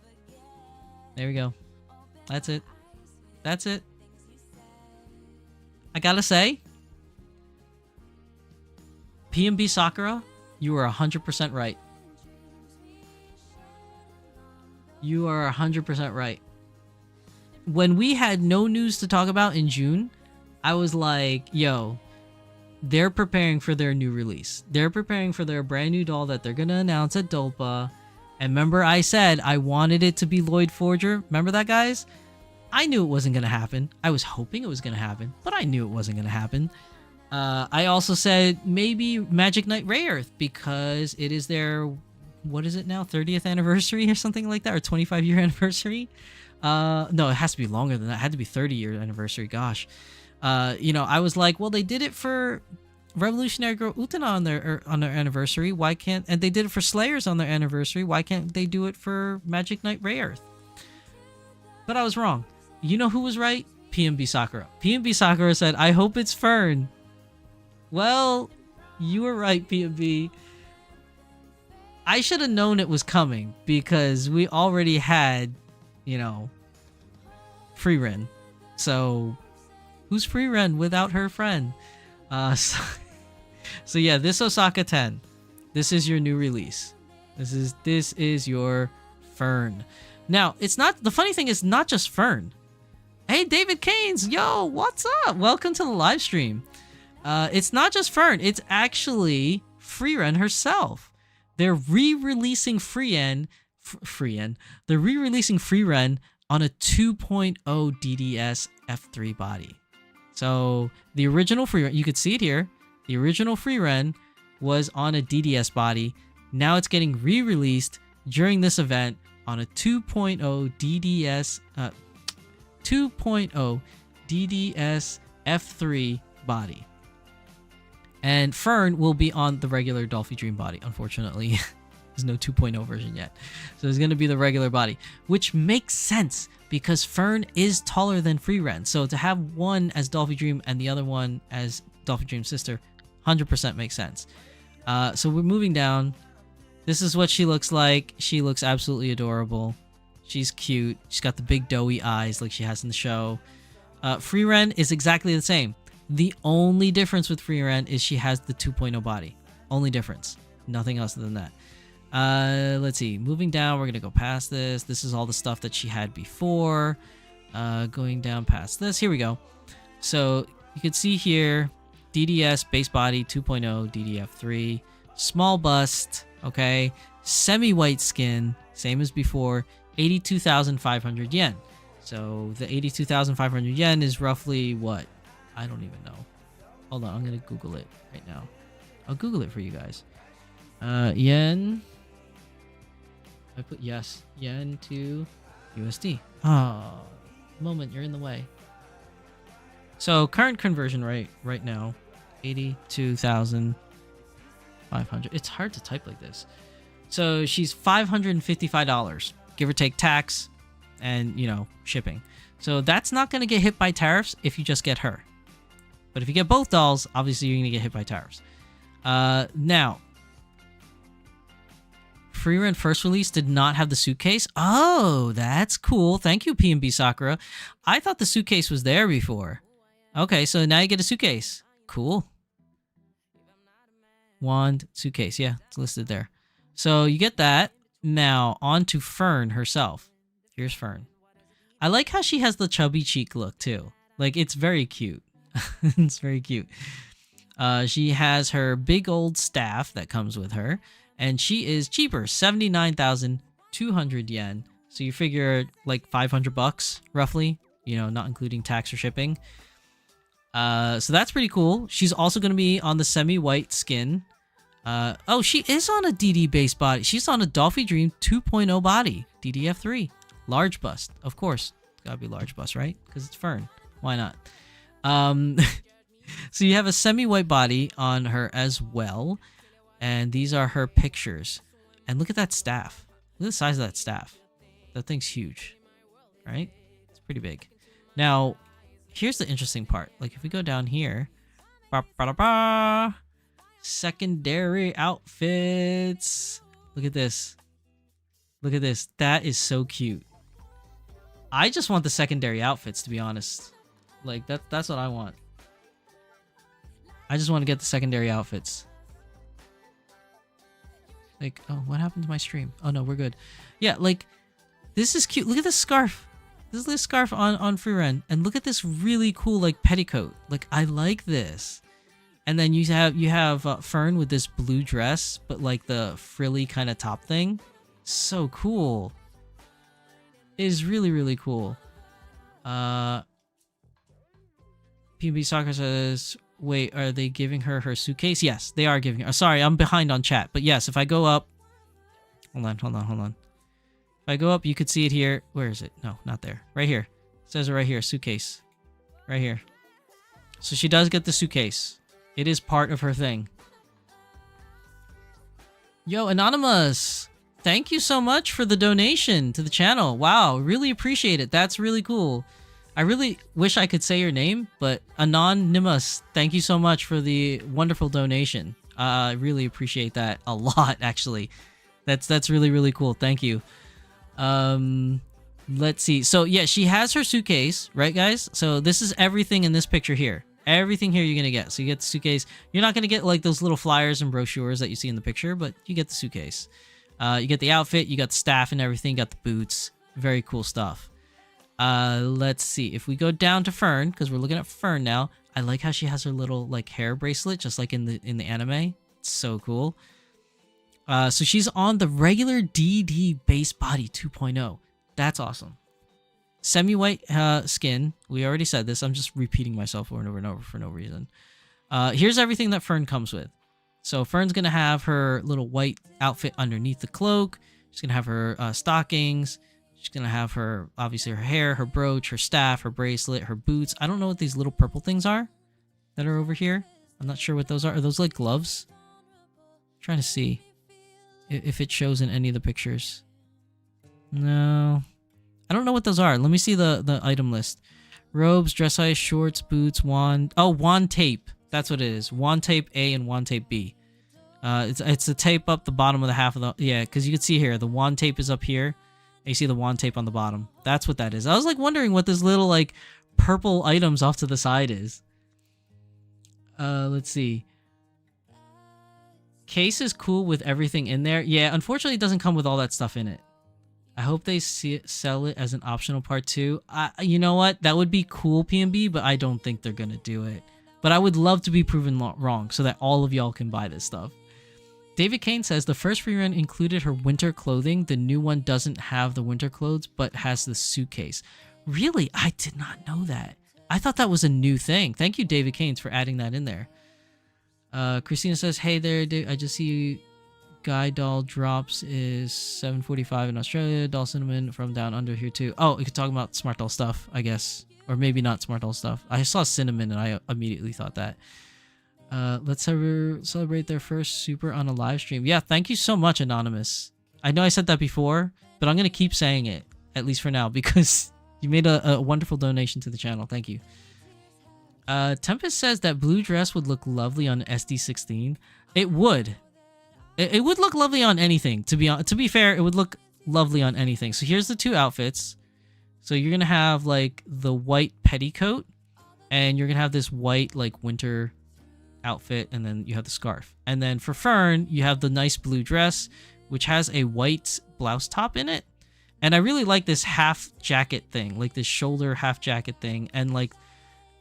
There we go. That's it. That's it. I gotta say, PNB Sakura, you are 100% right. You are 100% right. When we had no news to talk about in June, I was like, yo, they're preparing for their new release. They're preparing for their brand new doll that they're going to announce at Dopa. And remember, I said I wanted it to be Lloyd Forger. Remember that, guys? I knew it wasn't going to happen. I was hoping it was going to happen, but I knew it wasn't going to happen. I also said maybe Magic Knight Rayearth, because it is their, what is it now, 30th anniversary or something like that, or 25-year anniversary. No, it has to be longer than that. It had to be 30-year anniversary. Gosh. You know, I was like, well, they did it for Revolutionary Girl Utena on their anniversary. Why can't, and they did it for Slayers on their anniversary. Why can't they do it for Magic Knight Rayearth? But I was wrong. You know who was right? PMB Sakura. PMB Sakura said, I hope it's Fern. Well, you were right, PMB. I should have known it was coming because we already had, you know, Frieren. So, who's Frieren without her friend? So yeah, this Osaka 10. This is your new release. This is your Fern. Now, it's not, the funny thing is not just Fern. Hey, David Keynes, yo, what's up? Welcome to the live stream. It's not just Fern, it's actually Frieren herself. They're re-releasing Frieren. They're re-releasing Frieren on a 2.0 DDS F3 body. So the original Frieren, you could see it here. The original Frieren was on a DDS body. Now it's getting re-released during this event on a 2.0 DDS 2.0 DDS F3 body. And Fern will be on the regular Dolphie Dream body, unfortunately. There's no 2.0 version yet. So it's going to be the regular body, which makes sense because Fern is taller than Frieren. So to have one as Dolphie Dream and the other one as Dolphie Dream's sister, 100% makes sense. So we're moving down. This is what she looks like. She looks absolutely adorable. She's cute. She's got the big doughy eyes like she has in the show. Frieren is exactly the same. The only difference with Frieren is she has the 2.0 body. Only difference. Nothing else than that. Let's see. Moving down, we're going to go past this. This is all the stuff that she had before. Going down past this. Here we go. So you can see here, DDS base body 2.0 DDF3. Small bust. Okay. Semi-white skin. Same as before. 82,500 yen. So the 82,500 yen is roughly what? I don't even know. Hold on, I'm gonna Google it right now. I'll Google it for you guys. Yen. I put yes. Yen to USD. Oh, moment, you're in the way. So current conversion rate right now, 82,500. It's hard to type like this. So she's $555, give or take tax, and you know shipping. So that's not gonna get hit by tariffs if you just get her. But if you get both dolls, obviously you're going to get hit by tariffs. Now, Frieren first release did not have the suitcase. Oh, that's cool. Thank you, PMB Sakura. I thought the suitcase was there before. Okay, so now you get a suitcase. Cool. Wand, suitcase. Yeah, it's listed there. So you get that. Now, on to Fern herself. Here's Fern. I like how she has the chubby cheek look, too. Like, it's very cute. It's very cute. She has her big old staff that comes with her, and she is cheaper, 79,200 yen. So you figure like $500 roughly, you know, not including tax or shipping. So that's pretty cool. She's also going to be on the semi-white skin. Oh, she is on a DD base body. She's on a Dolphie Dream 2.0 body, DDF3. Large bust, of course. It's gotta be large bust, right? Because it's Fern. Why not? So you have a semi-white body on her as well, and these are her pictures. And look at that staff. Look at the size of that staff. That thing's huge, right? It's pretty big. Now, here's the interesting part. Like if we go down here, secondary outfits. Look at this. Look at this. That is so cute. I just want the secondary outfits, to be honest. Like that's what I want. I just want to get the secondary outfits. Like, oh, what happened to my stream? Oh no, we're good. Yeah, like this is cute. Look at this scarf. This is the scarf on Frieren, and look at this really cool like petticoat. Like I like this. And then you have Fern with this blue dress, but like the frilly kind of top thing. So cool. It is really, really cool. PB Soccer says, wait, are they giving her her suitcase? Yes, they are giving her. Sorry, I'm behind on chat. But yes, if I go up... Hold on. If I go up, you could see it here. Where is it? No, not there. Right here. It says it right here, suitcase. Right here. So she does get the suitcase. It is part of her thing. Yo, Anonymous, thank you so much for the donation to the channel. Wow, really appreciate it. That's really cool. I really wish I could say your name, but Anonymous, thank you so much for the wonderful donation. I really appreciate that a lot, actually. That's really, really cool. Thank you. Let's see. So, yeah, she has her suitcase, right, guys? So this is everything in this picture here. Everything here you're going to get. So you get the suitcase. You're not going to get, like, those little flyers and brochures that you see in the picture, but you get the suitcase. You get the outfit. You got the staff and everything. You got the boots. Very cool stuff. Let's see. If we go down to Fern, because we're looking at Fern now, I like how she has her little, like, hair bracelet, just like in the anime. It's so cool. So she's on the regular DD base body 2.0. That's awesome. Semi-white skin. We already said this. I'm just repeating myself over and over and over for no reason. Here's everything that Fern comes with. So Fern's going to have her little white outfit underneath the cloak. She's going to have her stockings. She's going to have her, obviously, her hair, her brooch, her staff, her bracelet, her boots. I don't know what these little purple things are that are over here. I'm not sure what those are. Are those like gloves? I'm trying to see if it shows in any of the pictures. No. I don't know what those are. Let me see the item list. Robes, dress size, shorts, boots, wand. Oh, wand tape. That's what it is. Wand tape A and wand tape B. It's the tape up the bottom of the half of the... Yeah, because you can see here, the wand tape is up here. And you see the wand tape on the bottom. That's what that is. I was like wondering what this little like purple items off to the side is. Let's see. Case is cool with everything in there. Yeah, unfortunately it doesn't come with all that stuff in it. I hope they sell it as an optional part too. You know what? That would be cool, PNB, but I don't think they're going to do it. But I would love to be proven wrong so that all of y'all can buy this stuff. David Kane says the first free run included her winter clothing. The new one doesn't have the winter clothes, but has the suitcase. Really? I did not know that. I thought that was a new thing. Thank you, David Keynes, for adding that in there. Christina says, hey there, I just see Guy Doll drops is 7:45 in Australia. Doll Cinnamon from down under here too. Oh, we could talk about Smart Doll stuff, I guess. Or maybe not Smart Doll stuff. I saw Cinnamon and I immediately thought that. Let's celebrate their first super on a live stream. Yeah, thank you so much, Anonymous. I know I said that before, but I'm going to keep saying it, at least for now, because you made a wonderful donation to the channel. Thank you. Tempest says that blue dress would look lovely on SD16. It would. It would look lovely on anything. To be fair, it would look lovely on anything. So here's the two outfits. So you're going to have like the white petticoat, and you're going to have this white like winter outfit, and then you have the scarf. And then for Fern, you have the nice blue dress, which has a white blouse top in it. And I really like this half jacket thing, like this shoulder half jacket thing. And like,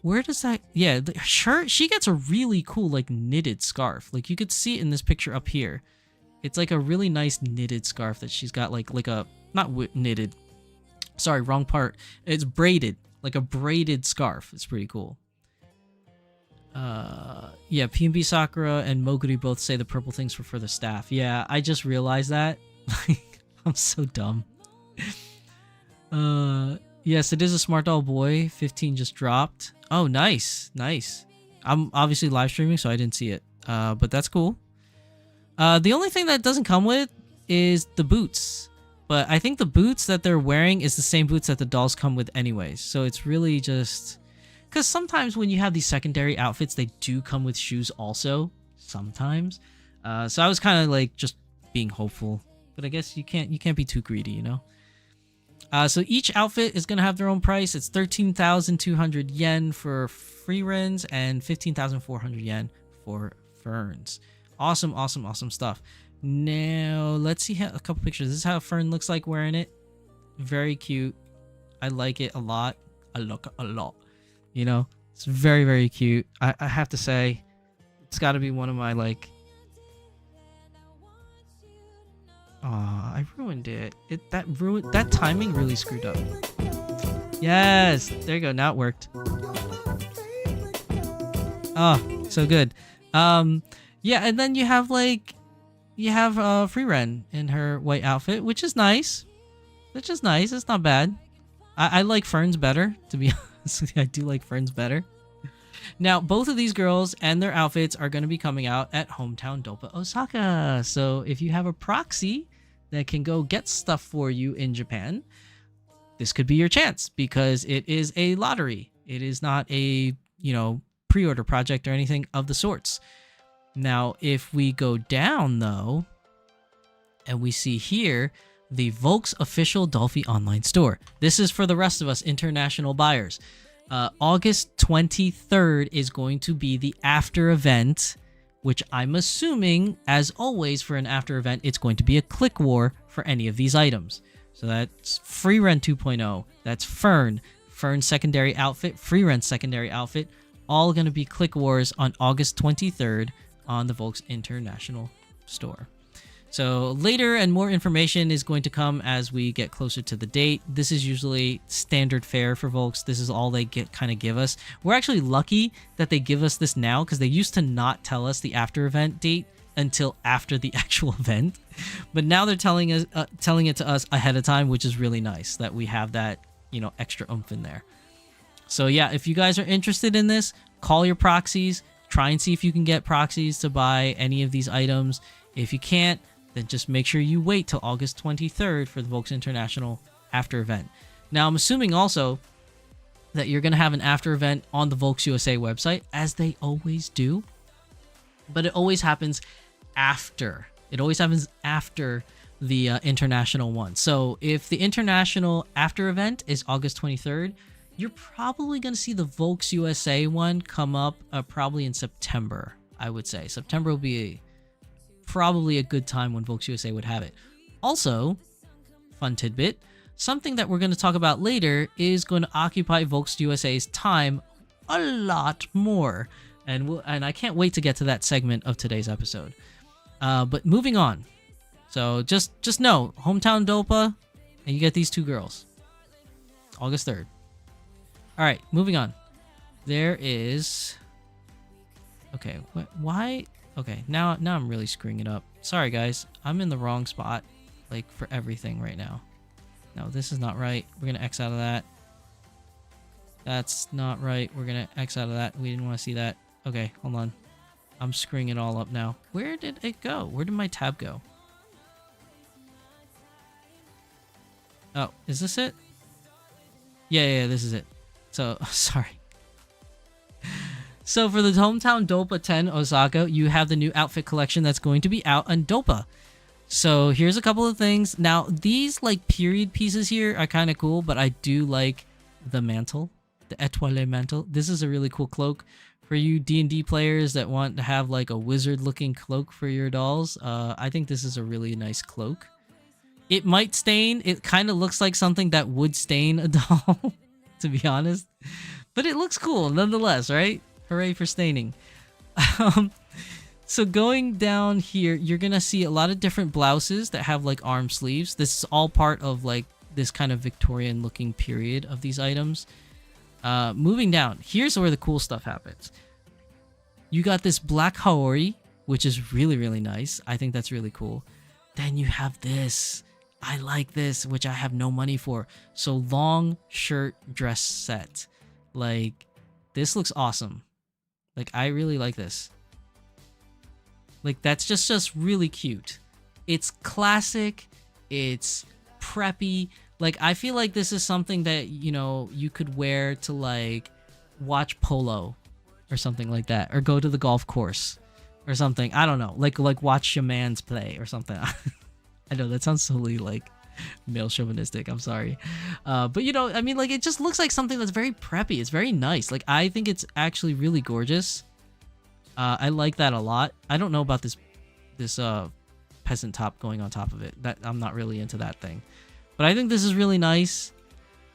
where does that, yeah, the shirt, she gets a really cool like knitted scarf. Like you could see it in this picture up here. It's like a really nice knitted scarf that she's got, like a, not knitted, sorry, wrong part. It's braided, like a braided scarf. It's pretty cool. Yeah, PNB Sakura and Moguri both say the purple things were for the staff. Yeah, I just realized that. I'm so dumb. Yes, it is a Smart Doll Boy. 15 just dropped. Oh, nice. Nice. I'm obviously live streaming, so I didn't see it. But that's cool. The only thing that doesn't come with is the boots. But I think the boots that they're wearing is the same boots that the dolls come with anyways. So it's really just... Because sometimes when you have these secondary outfits, they do come with shoes also. Sometimes. So I was kind of like just being hopeful. But I guess you can't be too greedy, you know? So each outfit is going to have their own price. It's 13,200 yen for Frieren and 15,400 yen for Ferns. Awesome, awesome, awesome stuff. Now, let's see a couple pictures. This is how Fern looks like wearing it. Very cute. I like it a lot. I like it a lot. You know, it's very, very cute. I have to say, it's got to be one of my, like... Aw, I ruined it. That timing really screwed up. Yes! There you go. Now it worked. Oh, so good. Yeah, and then you have, like... You have Frieren in her white outfit, which is nice. Which is nice. It's not bad. I like Fern's better, to be honest with you. I do like Fern's better. Now, both of these girls and their outfits are going to be coming out at Hometown Dopa Osaka. So if you have a proxy that can go get stuff for you in Japan, this could be your chance because it is a lottery. It is not a, pre-order project or anything of the sorts. Now, if we go down though, and we see here the Volks official Dolphie online store. This is for the rest of us international buyers. August 23rd is going to be the after event, which I'm assuming, as always, for an after event, it's going to be a click war for any of these items. So that's Frieren 2.0, that's Fern's secondary outfit, Frieren's secondary outfit, all going to be click wars on August 23rd on the Volks International store. So later and more information is going to come as we get closer to the date. This is usually standard fare for Volks. This is all they give us. We're actually lucky that they give us this now because they used to not tell us the after event date until after the actual event. But now they're telling it to us ahead of time, which is really nice that we have that, extra oomph in there. So yeah, if you guys are interested in this, call your proxies. Try and see if you can get proxies to buy any of these items. If you can't, then just make sure you wait till August 23rd for the Volks International after event. Now, I'm assuming also that you're going to have an after event on the Volks USA website, as they always do. But it always happens after. It always happens after the international one. So if the international after event is August 23rd, you're probably going to see the Volks USA one come up probably in September, I would say. September will be probably a good time when Volks USA would have it. Also, fun tidbit, something that we're going to talk about later is going to occupy Volks USA's time a lot more. And I can't wait to get to that segment of today's episode. But moving on. So just know, Hometown Dopa, and you get these two girls. August 3rd. All right, moving on. There is... Okay, why... Okay, now I'm really screwing it up. Sorry, guys. I'm in the wrong spot, for everything right now. No, this is not right. We're going to X out of that. That's not right. We're going to X out of that. We didn't want to see that. Okay, hold on. I'm screwing it all up now. Where did it go? Where did my tab go? Oh, is this it? Yeah, this is it. So, sorry. So for the Hometown Dopa 10 Osaka, you have the new outfit collection that's going to be out on Dopa. So here's a couple of things. Now, these period pieces here are kind of cool, but I do like the mantle, the étoile mantle. This is a really cool cloak for you D&D players that want to have a wizard-looking cloak for your dolls. I think this is a really nice cloak. It might stain. It kind of looks like something that would stain a doll, to be honest. But it looks cool nonetheless, right? Hooray for staining. So going down here, you're going to see a lot of different blouses that have arm sleeves. This is all part of this kind of Victorian looking period of these items. Moving down, here's where the cool stuff happens. You got this black haori, which is really, really nice. I think that's really cool. Then you have this. I like this, which I have no money for. So long shirt dress set. This looks awesome. I really like this. That's just really cute. It's classic. It's preppy. I feel like this is something that, you could wear to, watch polo or something like that. Or go to the golf course or something. I don't know. Like watch your mans play or something. I know that sounds totally, male chauvinistic. I'm sorry. But, it just looks like something that's very preppy. It's very nice. I think it's actually really gorgeous. I like that a lot. I don't know about this peasant top going on top of it. That I'm not really into that thing. But I think this is really nice.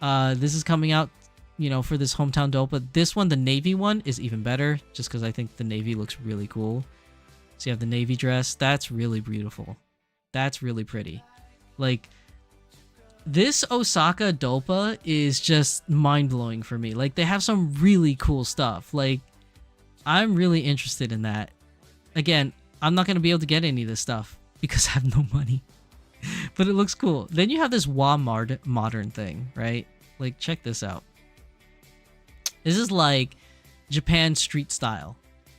This is coming out, for this Hometown Dopa. This one, the navy one, is even better just because I think the navy looks really cool. So you have the navy dress. That's really beautiful. That's really pretty. This Osaka Dopa is just mind-blowing for me. They have some really cool stuff. I'm really interested in that. Again, I'm not going to be able to get any of this stuff because I have no money. But it looks cool. Then you have this modern thing, right? Check this out. This is Japan street style.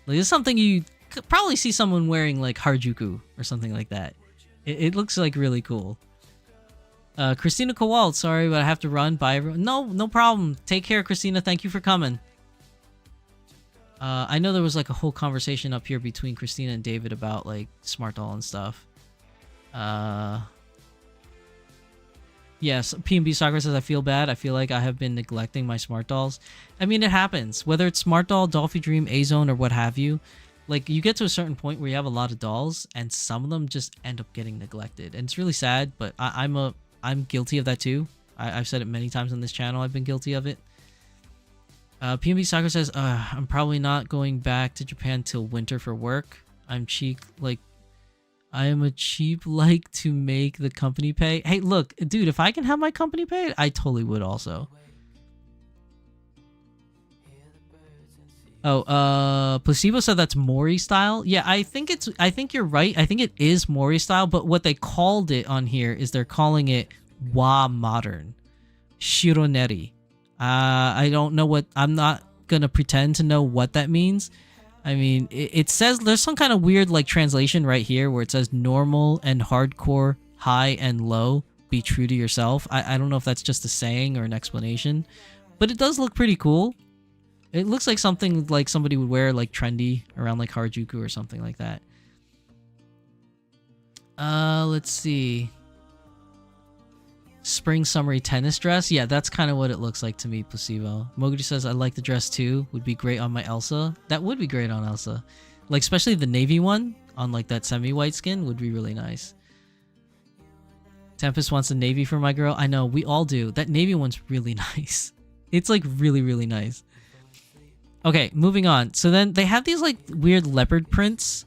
Like, this is something you could probably see someone wearing like Harajuku or something like that. It looks like really cool. Christina Kowalt, sorry, but I have to run. Bye, everyone. No problem. Take care, Christina. Thank you for coming. I know there was like a whole conversation up here between Christina and David about like Smart Doll and stuff. Yes, P&B Soccer says, I feel bad. I feel like I have been neglecting my Smart Dolls. I mean, it happens. Whether it's Smart Doll, Dolphie Dream, Azone, or what have you. Like, you get to a certain point where you have a lot of dolls, and some of them just end up getting neglected. And it's really sad, but I'm guilty of that too. I've said it many times on this channel. I've been guilty of it. P&B Soccer says, I'm probably not going back to Japan till winter for work. I am a cheap like to make the company pay. Hey, look, dude, if I can have my company pay, I totally would also. Oh, Placebo said that's Mori style. Yeah, I think you're right. I think it is Mori style, but what they called it on here is they're calling it Wa Modern. Shironeri. I don't know what, I'm not gonna pretend to know what that means. I mean, it says there's some kind of weird like translation right here where it says normal and hardcore, high and low, be true to yourself. I don't know if that's just a saying or an explanation, but it does look pretty cool. It looks like something like somebody would wear like trendy around like Harajuku or something like that. Let's see. Spring summery tennis dress. Yeah, that's kind of what it looks like to me, Placebo. Moguji says, I like the dress too. Would be great on my Elsa. That would be great on Elsa. Like, especially the navy one on like that semi-white skin would be really nice. Tempest wants a navy for my girl. I know, we all do. That navy one's really nice. It's like really, really nice. Okay, moving on. So then they have these like weird leopard prints.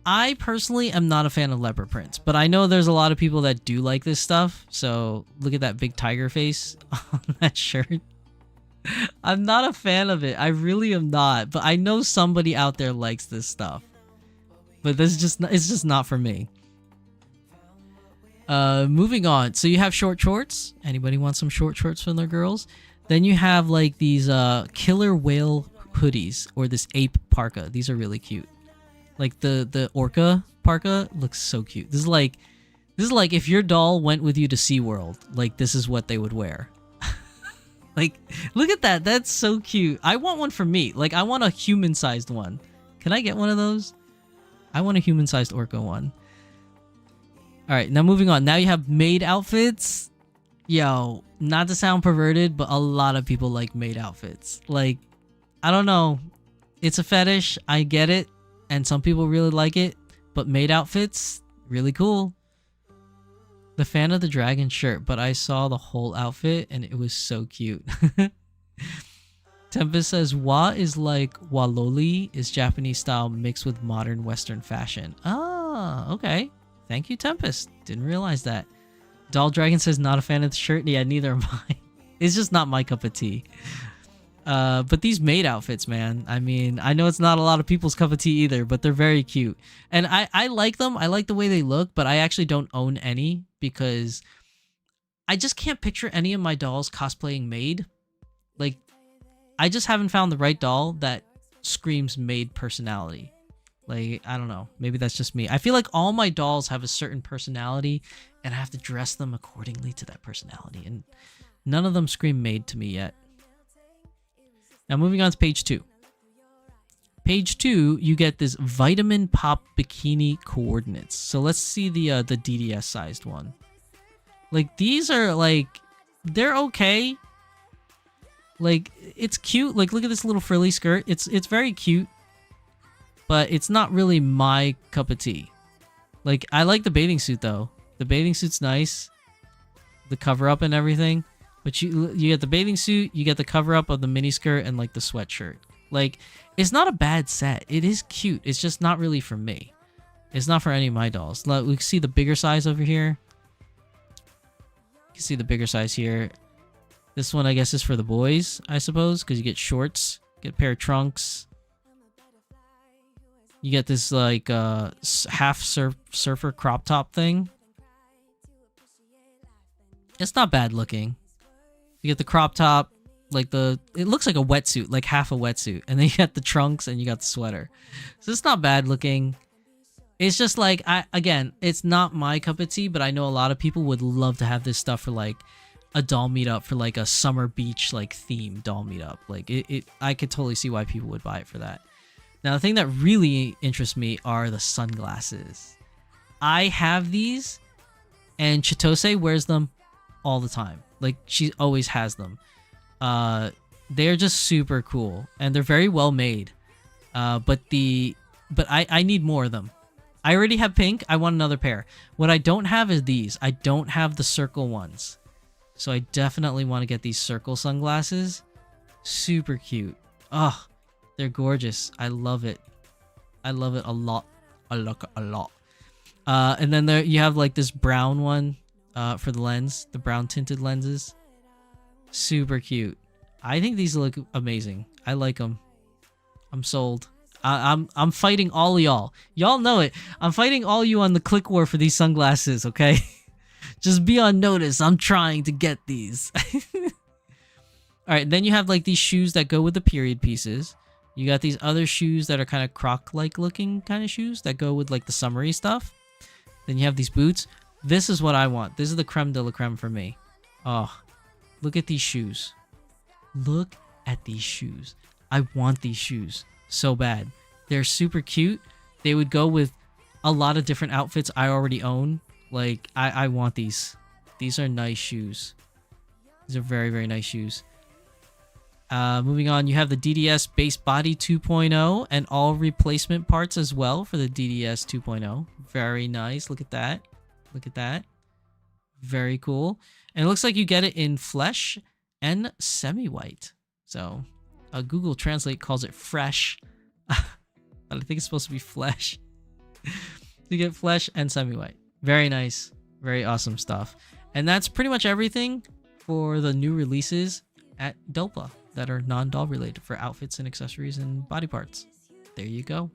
I personally am not a fan of leopard prints, but I know there's a lot of people that do like this stuff. So look at that big tiger face on that shirt. I'm not a fan of it. I really am not, but I know somebody out there likes this stuff. But this is just, it's just not for me. Moving on. So you have short shorts. Anybody want some short shorts from their girls? Then you have like these killer whale hoodies or this ape parka. These are really cute. Like the orca parka looks so cute. This is like if your doll went with you to SeaWorld, like this is what they would wear. Like, look at that. That's so cute. I want one for me. Like, I want a human-sized one. Can I get one of those? I want a human-sized orca one. All right, now moving on. Now you have maid outfits. Yo, not to sound perverted, but a lot of people like maid outfits. Like, I don't know. It's a fetish. I get it. And some people really like it. But maid outfits, really cool. The fan of the dragon shirt, but I saw the whole outfit and it was so cute. Tempest says, Wa is like Waloli is Japanese style mixed with modern Western fashion. Ah, okay. Thank you, Tempest. Didn't realize that. Doll Dragon says, not a fan of the shirt. Yeah, neither am I. It's just not my cup of tea. But these maid outfits, man. I mean, I know it's not a lot of people's cup of tea either, but they're very cute. And I like them. I like the way they look, but I actually don't own any because I just can't picture any of my dolls cosplaying maid. Like, I just haven't found the right doll that screams maid personality. Like, I don't know. Maybe that's just me. I feel like all my dolls have a certain personality and I have to dress them accordingly to that personality. And none of them scream maid to me yet. Now moving on to page 2. Page 2, you get this Vitamin Pop Bikini coordinates. So let's see the DDS sized one. Like, these are like, they're okay. Like, it's cute. Like, look at this little frilly skirt. It's very cute. But it's not really my cup of tea. Like, I like the bathing suit though. The bathing suit's nice. The cover up and everything. But you get the bathing suit, you get the cover up of the miniskirt and like the sweatshirt. Like, it's not a bad set. It is cute. It's just not really for me. It's not for any of my dolls. We can see the bigger size over here. You can see the bigger size here. This one, I guess, is for the boys, I suppose, because you get shorts, get a pair of trunks. You get this like half surfer crop top thing. It's not bad looking. You get the crop top, it looks like a wetsuit, like half a wetsuit, and then you got the trunks and you got the sweater. So it's not bad looking. It's just like, again, it's not my cup of tea, but I know a lot of people would love to have this stuff for like a doll meetup, for like a summer beach like theme doll meetup. Like I could totally see why people would buy it for that. Now the thing that really interests me are the sunglasses. I have these, and Chitose wears them all the time. Like, she always has them. They're just super cool, and they're very well made. But I need more of them. I already have pink. I want another pair. What I don't have is these. I don't have the circle ones. So I definitely want to get these circle sunglasses. Super cute. Oh, they're gorgeous. I love it. I love it a lot. A lot. And then there you have like this brown one for the lens, the brown tinted lenses. Super cute. I think these look amazing. I like them. I'm sold. I'm fighting all of y'all. Y'all know it. I'm fighting all you on the click war for these sunglasses, okay? Just be on notice. I'm trying to get these. Alright, then you have like these shoes that go with the period pieces. You got these other shoes that are kind of croc-like looking kind of shoes that go with like the summery stuff. Then you have these boots. This is what I want. This is the creme de la creme for me. Oh, look at these shoes. Look at these shoes. I want these shoes so bad. They're super cute. They would go with a lot of different outfits I already own. Like, I want these. These are nice shoes. These are very, very nice shoes. Moving on, you have the DDS Base Body 2.0 and all replacement parts as well for the DDS 2.0. Very nice. Look at that. Look at that. Very cool. And it looks like you get it in flesh and semi-white. So, Google Translate calls it fresh. But I think it's supposed to be flesh. You get flesh and semi-white. Very nice. Very awesome stuff. And that's pretty much everything for the new releases at Dolpa that are non-doll related for outfits and accessories and body parts. There you go.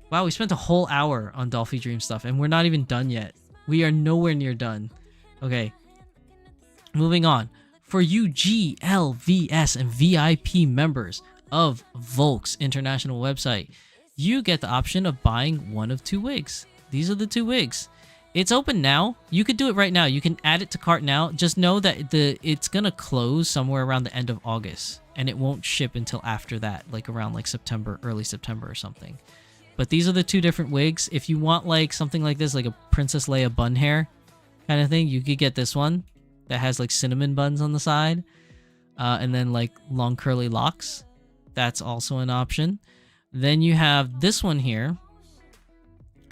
Wow, we spent a whole hour on Dolphie Dream stuff and we're not even done yet. We are nowhere near done. Okay. Moving on. For you GLVS and VIP members of Volks International website, you get the option of buying one of two wigs. These are the two wigs. It's open now. You could do it right now. You can add it to cart now. Just know that it's gonna close somewhere around the end of August, and it won't ship until after that, like around like September, early September or something. But these are the two different wigs. If you want like something like this, like a Princess Leia bun hair kind of thing, you could get this one that has like cinnamon buns on the side, and then like long curly locks. That's also an option. Then you have this one here.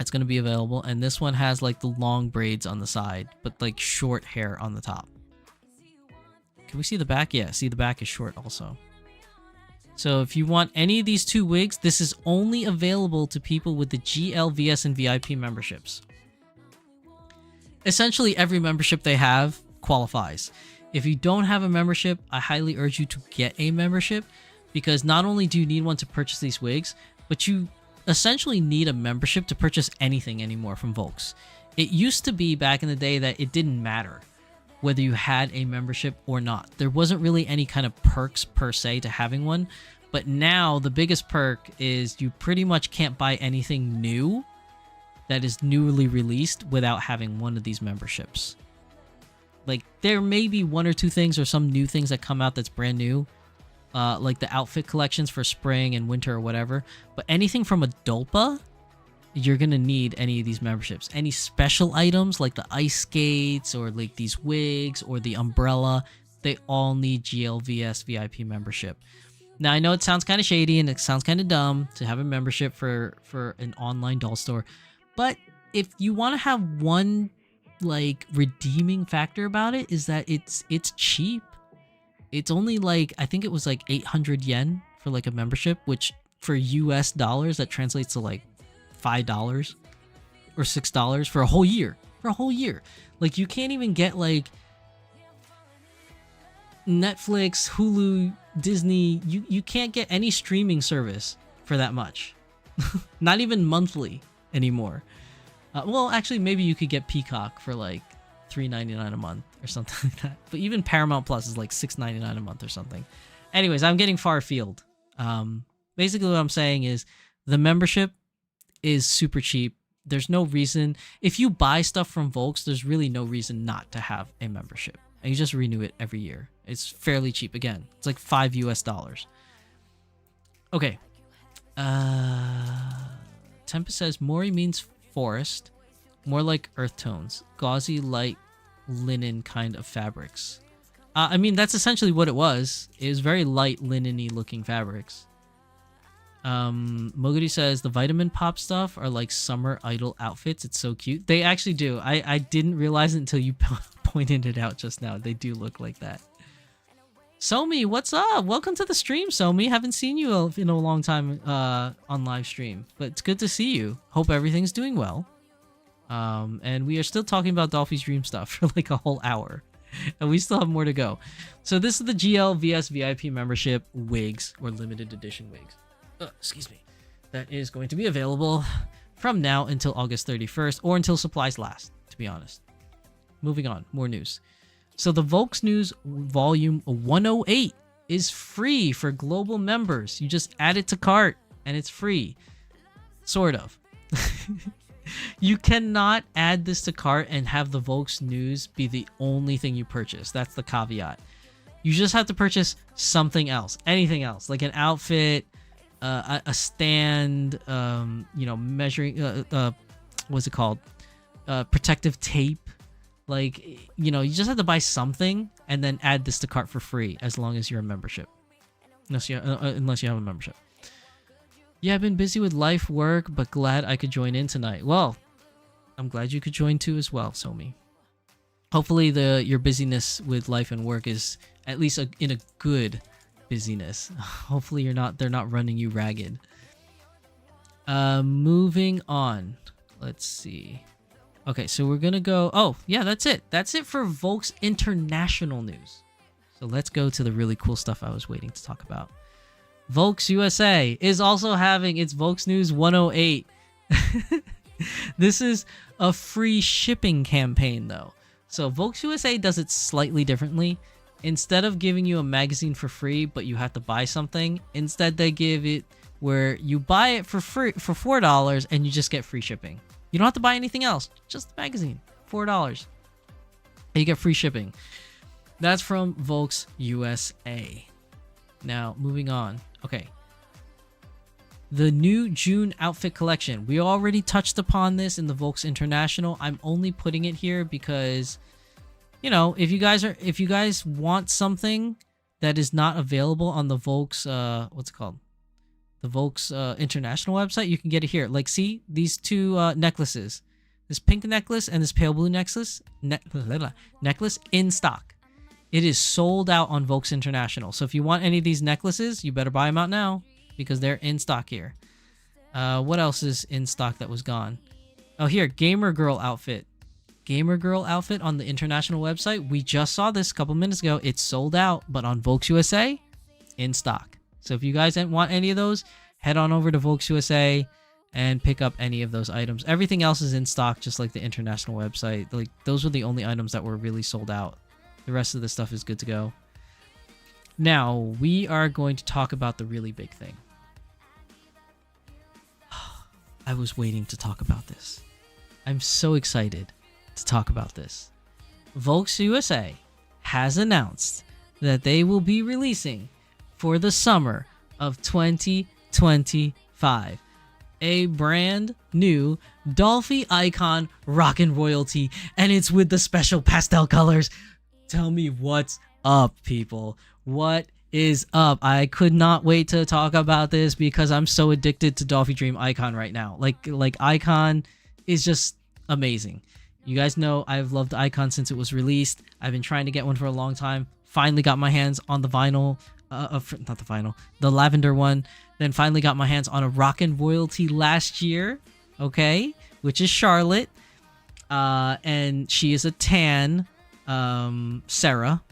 It's going to be available, and this one has like the long braids on the side, but like short hair on the top. Can we see the back? Yeah, see the back is short also. So if you want any of these two wigs, this is only available to people with the GLVS and VIP memberships. Essentially, every membership they have qualifies. If you don't have a membership, I highly urge you to get a membership, because not only do you need one to purchase these wigs, but you essentially need a membership to purchase anything anymore from Volks. It used to be back in the day that it didn't matter whether you had a membership or not. There wasn't really any kind of perks per se to having one, but now the biggest perk is you pretty much can't buy anything new that is newly released without having one of these memberships. Like, there may be one or two things or some new things that come out that's brand new, like the outfit collections for spring and winter or whatever, but anything from a Dolpa, you're gonna need any of these memberships. Any special items like the ice skates or like these wigs or the umbrella, they all need GLVS VIP membership. Now, I know it sounds kind of shady and it sounds kind of dumb to have a membership for an online doll store, but if you want to have one like redeeming factor about it, is that it's cheap. It's only like, I think it was like 800 yen for like a membership, which for US dollars, that translates to like $5 or $6 for a whole year. For a whole year. Like, you can't even get like Netflix, Hulu, Disney. You can't get any streaming service for that much. Not even monthly anymore. Well, actually, maybe you could get Peacock for like $3.99 a month or something like that. But even Paramount Plus is like $6.99 a month or something. Anyways, I'm getting far afield. Basically what I'm saying is the membership is super cheap. There's no reason, if you buy stuff from Volks, there's really no reason not to have a membership. And you just renew it every year. It's fairly cheap. Again, it's like $5 US. Okay. Tempest says Mori means forest, more like earth tones, gauzy light linen kind of fabrics. I mean, that's essentially what it was. It was very light linen-y looking fabrics. Moguri says the vitamin pop stuff are like summer idol outfits. It's so cute. They actually do. I didn't realize it until you pointed it out just now. They do look like that. Somi, what's up? Welcome to the stream, Somi. Haven't seen you in a long time on live stream, but it's good to see you. Hope everything's doing well. And we are still talking about Dolphie's Dream stuff for like a whole hour, and we still have more to go. So this is the GLVS VIP membership wigs, or limited edition wigs. Excuse me. That is going to be available from now until August 31st, or until supplies last, to be honest. Moving on, more news. So the Volks News Volume 108 is free for global members. You just add it to cart, and it's free. Sort of. You cannot add this to cart and have the Volks News be the only thing you purchase. That's the caveat. You just have to purchase something else. Anything else, like an outfit, a stand, measuring, what's it called? Protective tape. Like, you just have to buy something and then add this to cart for free as long as you're a membership. Unless you have a membership. Yeah, I've been busy with life work, but glad I could join in tonight. Well, I'm glad you could join too as well, Somi. Hopefully your busyness with life and work is at least in a good busyness. Hopefully they're not running you ragged. Moving on. Let's see. Okay, so we're gonna go. Oh, yeah, that's it. That's it for Volks International news. So let's go to the really cool stuff I was waiting to talk about. Volks USA is also having its Volks News 108. This is a free shipping campaign, though. So Volks USA does it slightly differently. Instead of giving you a magazine for free, but you have to buy something, instead they give it where you buy it for free for $4 and you just get free shipping. You don't have to buy anything else, just the magazine, $4. And you get free shipping. That's from Volks USA. Now, moving on. Okay. The new June outfit collection. We already touched upon this in the Volks International. I'm only putting it here because, if you guys want something that is not available on the Volks, what's it called? The Volks International website, you can get it here. Like, see these two necklaces, this pink necklace and this pale blue necklace in stock. It is sold out on Volks International. So if you want any of these necklaces, you better buy them out now because they're in stock here. What else is in stock that was gone? Oh, here, Gamer Girl outfit. Gamer Girl outfit on the international website. We just saw this a couple minutes ago. It's sold out, but on Volks USA, in stock. So if you guys didn't want any of those, head on over to Volks USA and pick up any of those items. Everything else is in stock, just like the international website. Like, those were the only items that were really sold out. The rest of the stuff is good to go. Now, we are going to talk about the really big thing. I was waiting to talk about this. I'm so excited to talk about this. Volks USA has announced that they will be releasing for the summer of 2025 a brand new Dolphie Icon Rockin' Royalty, and it's with the special pastel colors. Tell me what's up, people. What is up? I could not wait to talk about this because I'm so addicted to Dolphie Dream Icon right now. Like Icon is just amazing. You guys know I've loved Icon since it was released. I've been trying to get one for a long time. Finally got my hands on the vinyl. Not the vinyl, the lavender one. Then finally got my hands on a Rockin' Royalty last year, okay, which is Charlotte, and she is a tan Sarah.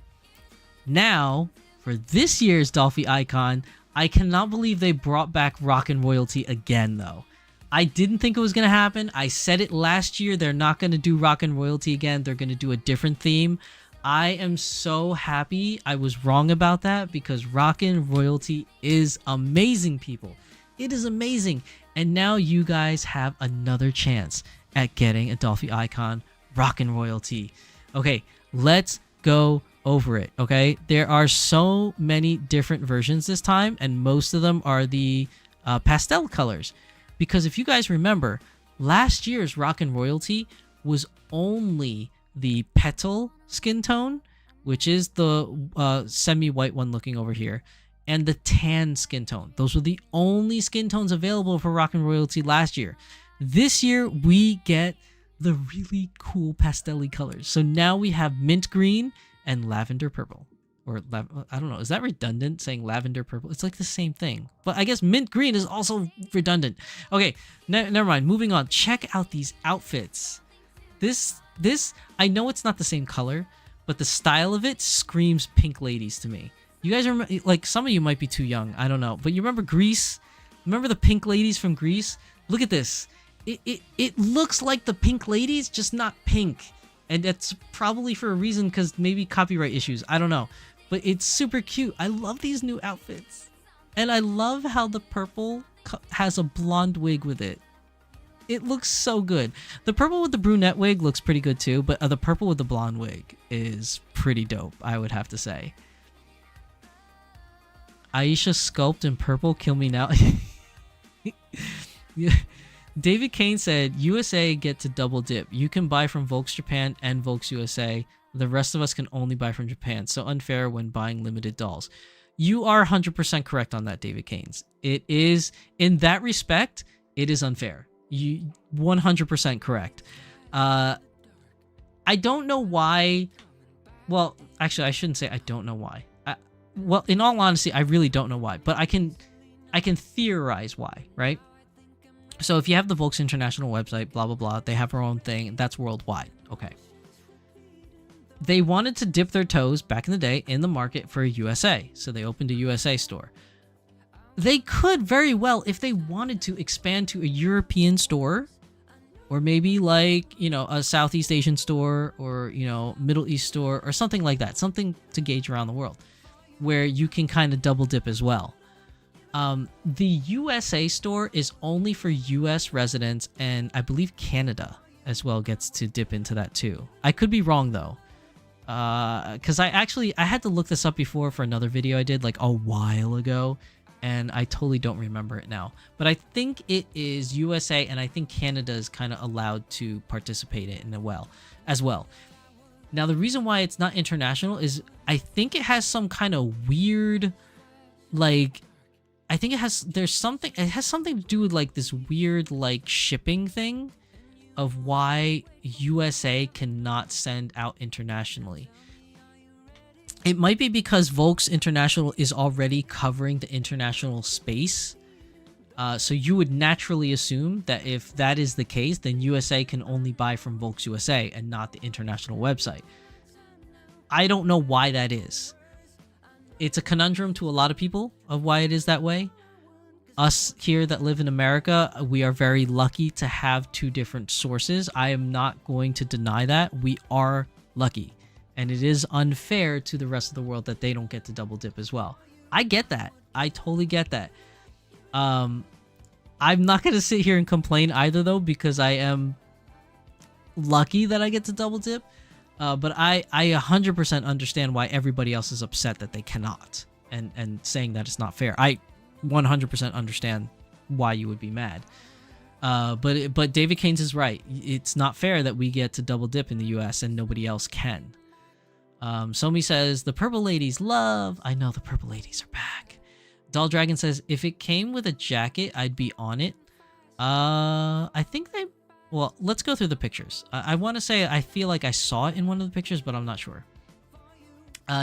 Now for this year's Dolphie Icon, I cannot believe they brought back Rockin' Royalty again, though. I didn't think it was gonna happen. I said it last year. They're not gonna do Rockin' Royalty again. They're gonna do a different theme. I am so happy I was wrong about that, because Rockin' Royalty is amazing, people. It is amazing. And now you guys have another chance at getting a Dolphie Icon Rockin' Royalty. Okay, let's go over it, okay? There are so many different versions this time, and most of them are the pastel colors. Because if you guys remember, last year's Rockin' Royalty was only the petal skin tone, which is the semi-white one looking over here, and the tan skin tone. Those were the only skin tones available for Rockin' Royalty last year. This year, we get the really cool pastel-y colors. So now we have mint green and lavender purple. Or, I don't know, is that redundant saying lavender purple? It's like the same thing. But I guess mint green is also redundant. Okay, never mind. Moving on. Check out these outfits. This, I know it's not the same color, but the style of it screams Pink Ladies to me. You guys remember, like, some of you might be too young, I don't know, but you remember Grease? Remember the Pink Ladies from Grease? Look at this. It looks like the Pink Ladies, just not pink. And that's probably for a reason, because maybe copyright issues, I don't know. But it's super cute. I love these new outfits. And I love how the purple has a blonde wig with it. It looks so good. The purple with the brunette wig looks pretty good too, but the purple with the blonde wig is pretty dope, I would have to say. Aisha sculpt in purple, kill me now. David Kane said, USA get to double dip. You can buy from Volks Japan and Volks USA. The rest of us can only buy from Japan. So unfair when buying limited dolls. You are 100% correct on that, David Kanes. It is, in that respect, it is unfair. You 100% correct. I don't know why. Well, actually, I shouldn't say I don't know why. Well, in all honesty, I really don't know why, but I can theorize why, right? So if you have the Volks International website, blah, blah, blah, they have their own thing. That's worldwide. Okay. They wanted to dip their toes back in the day in the market for USA. So they opened a USA store. They could very well, if they wanted to, expand to a European store, or maybe like, you know, a Southeast Asian store, or, you know, Middle East store, or something like that. Something to gauge around the world where you can kind of double dip as well. The USA store is only for US residents, and I believe Canada as well gets to dip into that too. I could be wrong though. Because I had to look this up before for another video I did like a while ago, and I totally don't remember it now. But I think it is USA, and I think Canada is kind of allowed to participate in it as well. Now, the reason why it's not international is I think it has some kind of weird, like, I think it has something to do with like this weird like shipping thing of why USA cannot send out internationally. It might be because Volks International is already covering the international space. So you would naturally assume that if that is the case, then USA can only buy from Volks USA and not the international website. I don't know why that is. It's a conundrum to a lot of people of why it is that way. Us here that live in America, we are very lucky to have two different sources. I am not going to deny that. We are lucky. And it is unfair to the rest of the world that they don't get to double dip as well. I get that. I totally get that. I'm not going to sit here and complain either, though, because I am lucky that I get to double dip. But I 100% understand why everybody else is upset that they cannot, and saying that it's not fair. I 100% understand why you would be mad. But David Keynes is right. It's not fair that we get to double dip in the US and nobody else can. Somi says, the Purple Ladies love. I know the Purple Ladies are back. Doll Dragon says, if it came with a jacket, I'd be on it. I think they... Well, let's go through the pictures. I want to say I feel like I saw it in one of the pictures, but I'm not sure.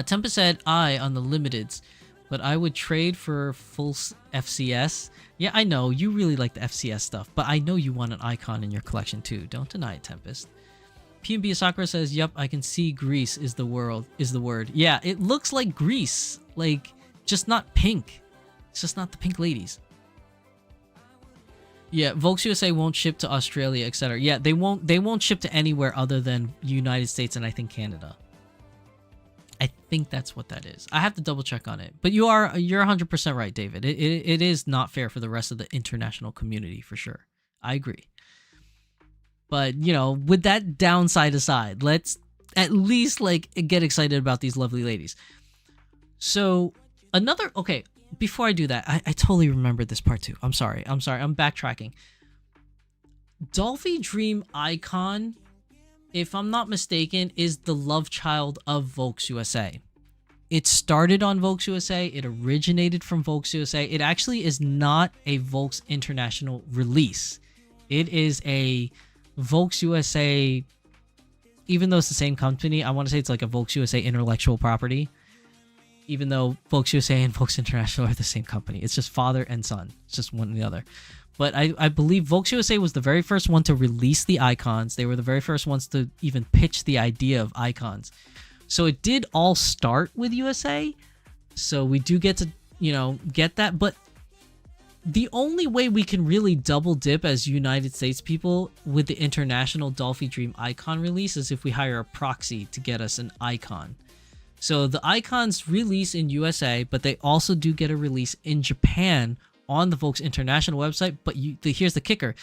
Tempest said, I on the limiteds, but I would trade for full FCS. Yeah, I know. You really like the FCS stuff, but I know you want an icon in your collection too. Don't deny it, Tempest. PNB Asakura says, yep, I can see Grease is the word. Yeah, it looks like Grease. Like, just not pink. It's just not the Pink Ladies. Yeah, Volks USA won't ship to Australia, etc. Yeah, they won't ship to anywhere other than United States and I think Canada. I think that's what that is. I have to double check on it. But you're 100% right, David. It is not fair for the rest of the international community for sure. I agree. But, you know, with that downside aside, let's at least like get excited about these lovely ladies. So okay, before I do that, I totally remembered this part too. I'm sorry. I'm backtracking. Dolphie Dream Icon, if I'm not mistaken, is the love child of Volks USA. It started on Volks USA. It originated from Volks USA. It actually is not a Volks International release. It is a Volks USA, even though it's the same company, I want to say it's like a Volks USA intellectual property. Even though Volks USA and Volks International are the same company. It's just father and son. It's just one and the other. But I believe Volks USA was the very first one to release the icons. They were the very first ones to even pitch the idea of icons. So it did all start with USA. So we do get to, you know, get that. But the only way we can really double dip as United States people with the international Dolphie Dream icon release is if we hire a proxy to get us an icon. So the icons release in USA, but they also do get a release in Japan on the Volks International website. But here's the kicker.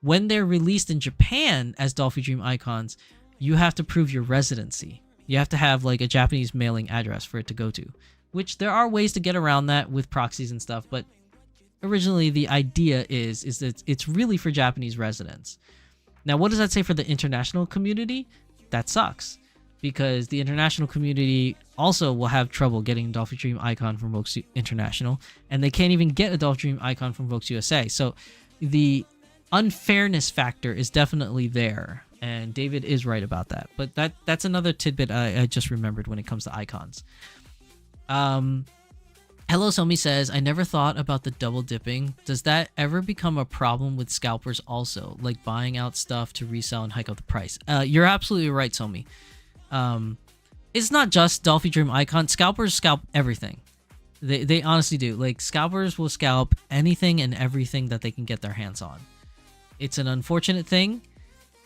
When they're released in Japan as Dolphie Dream icons, you have to prove your residency. You have to have like a Japanese mailing address for it to go to, which there are ways to get around that with proxies and stuff. But originally the idea is that it's really for Japanese residents. Now, what does that say for the international community? That sucks. Because the international community also will have trouble getting a Dolphie Dream icon from Volks International, and they can't even get a Dolphie Dream icon from Volks USA. So the unfairness factor is definitely there, and David is right about that. But that's another tidbit I just remembered when it comes to icons. Hello Somi says, I never thought about the double dipping. Does that ever become a problem with scalpers also, like buying out stuff to resell and hike up the price? You're absolutely right, Somi. It's not just Dolphie Dream icon. Scalpers scalp everything. They honestly do. Like, scalpers will scalp anything and everything that they can get their hands on. It's an unfortunate thing.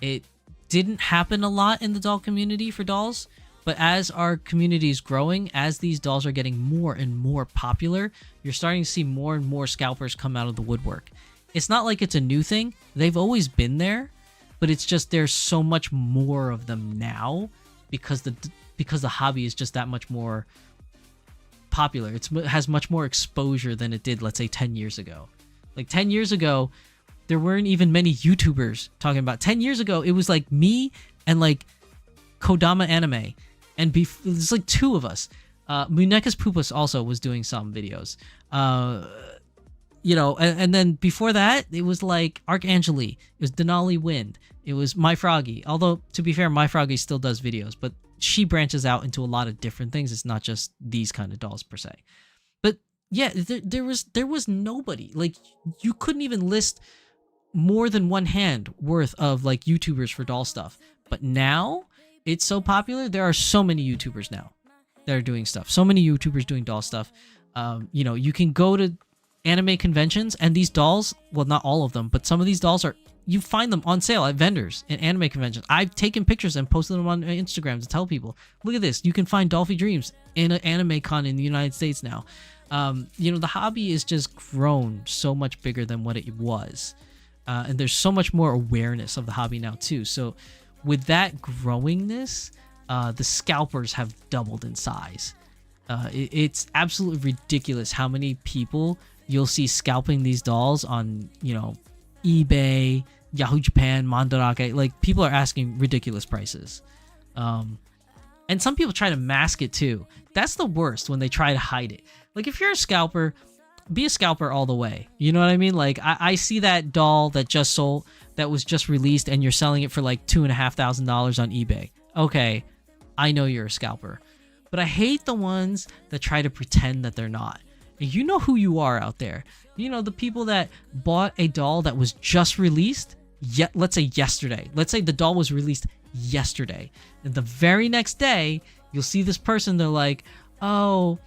It didn't happen a lot in the doll community for dolls, but as our community is growing, as these dolls are getting more and more popular, you're starting to see more and more scalpers come out of the woodwork. It's not like it's a new thing. They've always been there, but it's just there's so much more of them now because the hobby is just that much more popular. It has much more exposure than it did, let's say, 10 years ago. Like 10 years ago, there weren't even many YouTubers talking about. 10 years ago, it was like me and like Kodama Anime, and there's like two of us. Munekas Pupas also was doing some videos. You know, and then before that, it was like Archangeli, it was Denali Wind, it was My Froggy. Although, to be fair, My Froggy still does videos, but she branches out into a lot of different things. It's not just these kind of dolls per se. But yeah, there was nobody. Like, you couldn't even list more than one hand worth of like YouTubers for doll stuff. But now it's so popular. There are so many YouTubers now that are doing stuff. So many YouTubers doing doll stuff. You know, you can go to anime conventions and these dolls, well, not all of them, but some of these dolls you find them on sale at vendors in anime conventions. I've taken pictures and posted them on Instagram to tell people, look at this, you can find Dolphie Dreams in an anime con in the United States now. You know, the hobby is just grown so much bigger than what it was. And there's so much more awareness of the hobby now too. So with that growingness, the scalpers have doubled in size. It's absolutely ridiculous how many people you'll see scalping these dolls on, you know, eBay, Yahoo Japan, Mandarake. Like, people are asking ridiculous prices. And some people try to mask it too. That's the worst, when they try to hide it. Like, if you're a scalper, be a scalper all the way. You know what I mean? Like, I see that doll that just sold, that was just released, and you're selling it for like $2,500 on eBay. Okay, I know you're a scalper. But I hate the ones that try to pretend that they're not. You know who you are out there. You know, the people that bought a doll that was just released, let's say yesterday. Let's say the doll was released yesterday. And the very next day, you'll see this person, they're like, oh,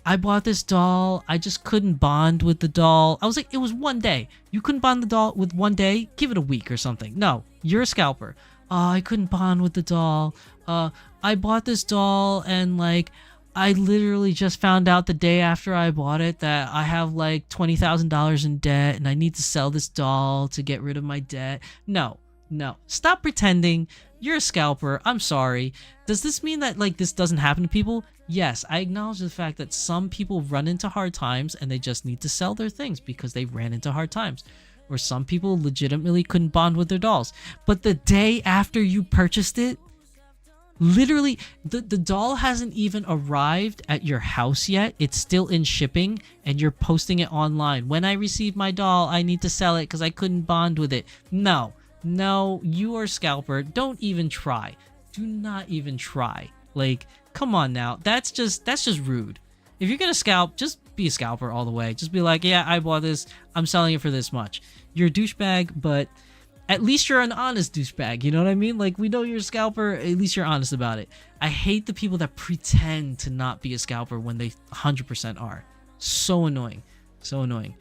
I bought this doll. I just couldn't bond with the doll. I was like, it was one day. You couldn't bond the doll with one day? Give it a week or something. No, you're a scalper. oh, I couldn't bond with the doll. I bought this doll and like I literally just found out the day after I bought it that I have like $20,000 in debt and I need to sell this doll to get rid of my debt. No, stop pretending. You're a scalper. I'm sorry. Does this mean that like this doesn't happen to people? Yes, I acknowledge the fact that some people run into hard times and they just need to sell their things because they ran into hard times. Or some people legitimately couldn't bond with their dolls. But the day after you purchased it, literally, the doll hasn't even arrived at your house yet. It's still in shipping and you're posting it online. When I receive my doll, I need to sell it because I couldn't bond with it. No, you are a scalper. Don't even try. Do not even try. Like, come on now. That's just rude. If you're gonna scalp, just be a scalper all the way. Just be like, yeah, I bought this. I'm selling it for this much. You're a douchebag, but at least you're an honest douchebag. You know what I mean? Like, we know you're a scalper. At least you're honest about it. I hate the people that pretend to not be a scalper when they 100% are. So annoying. So annoying.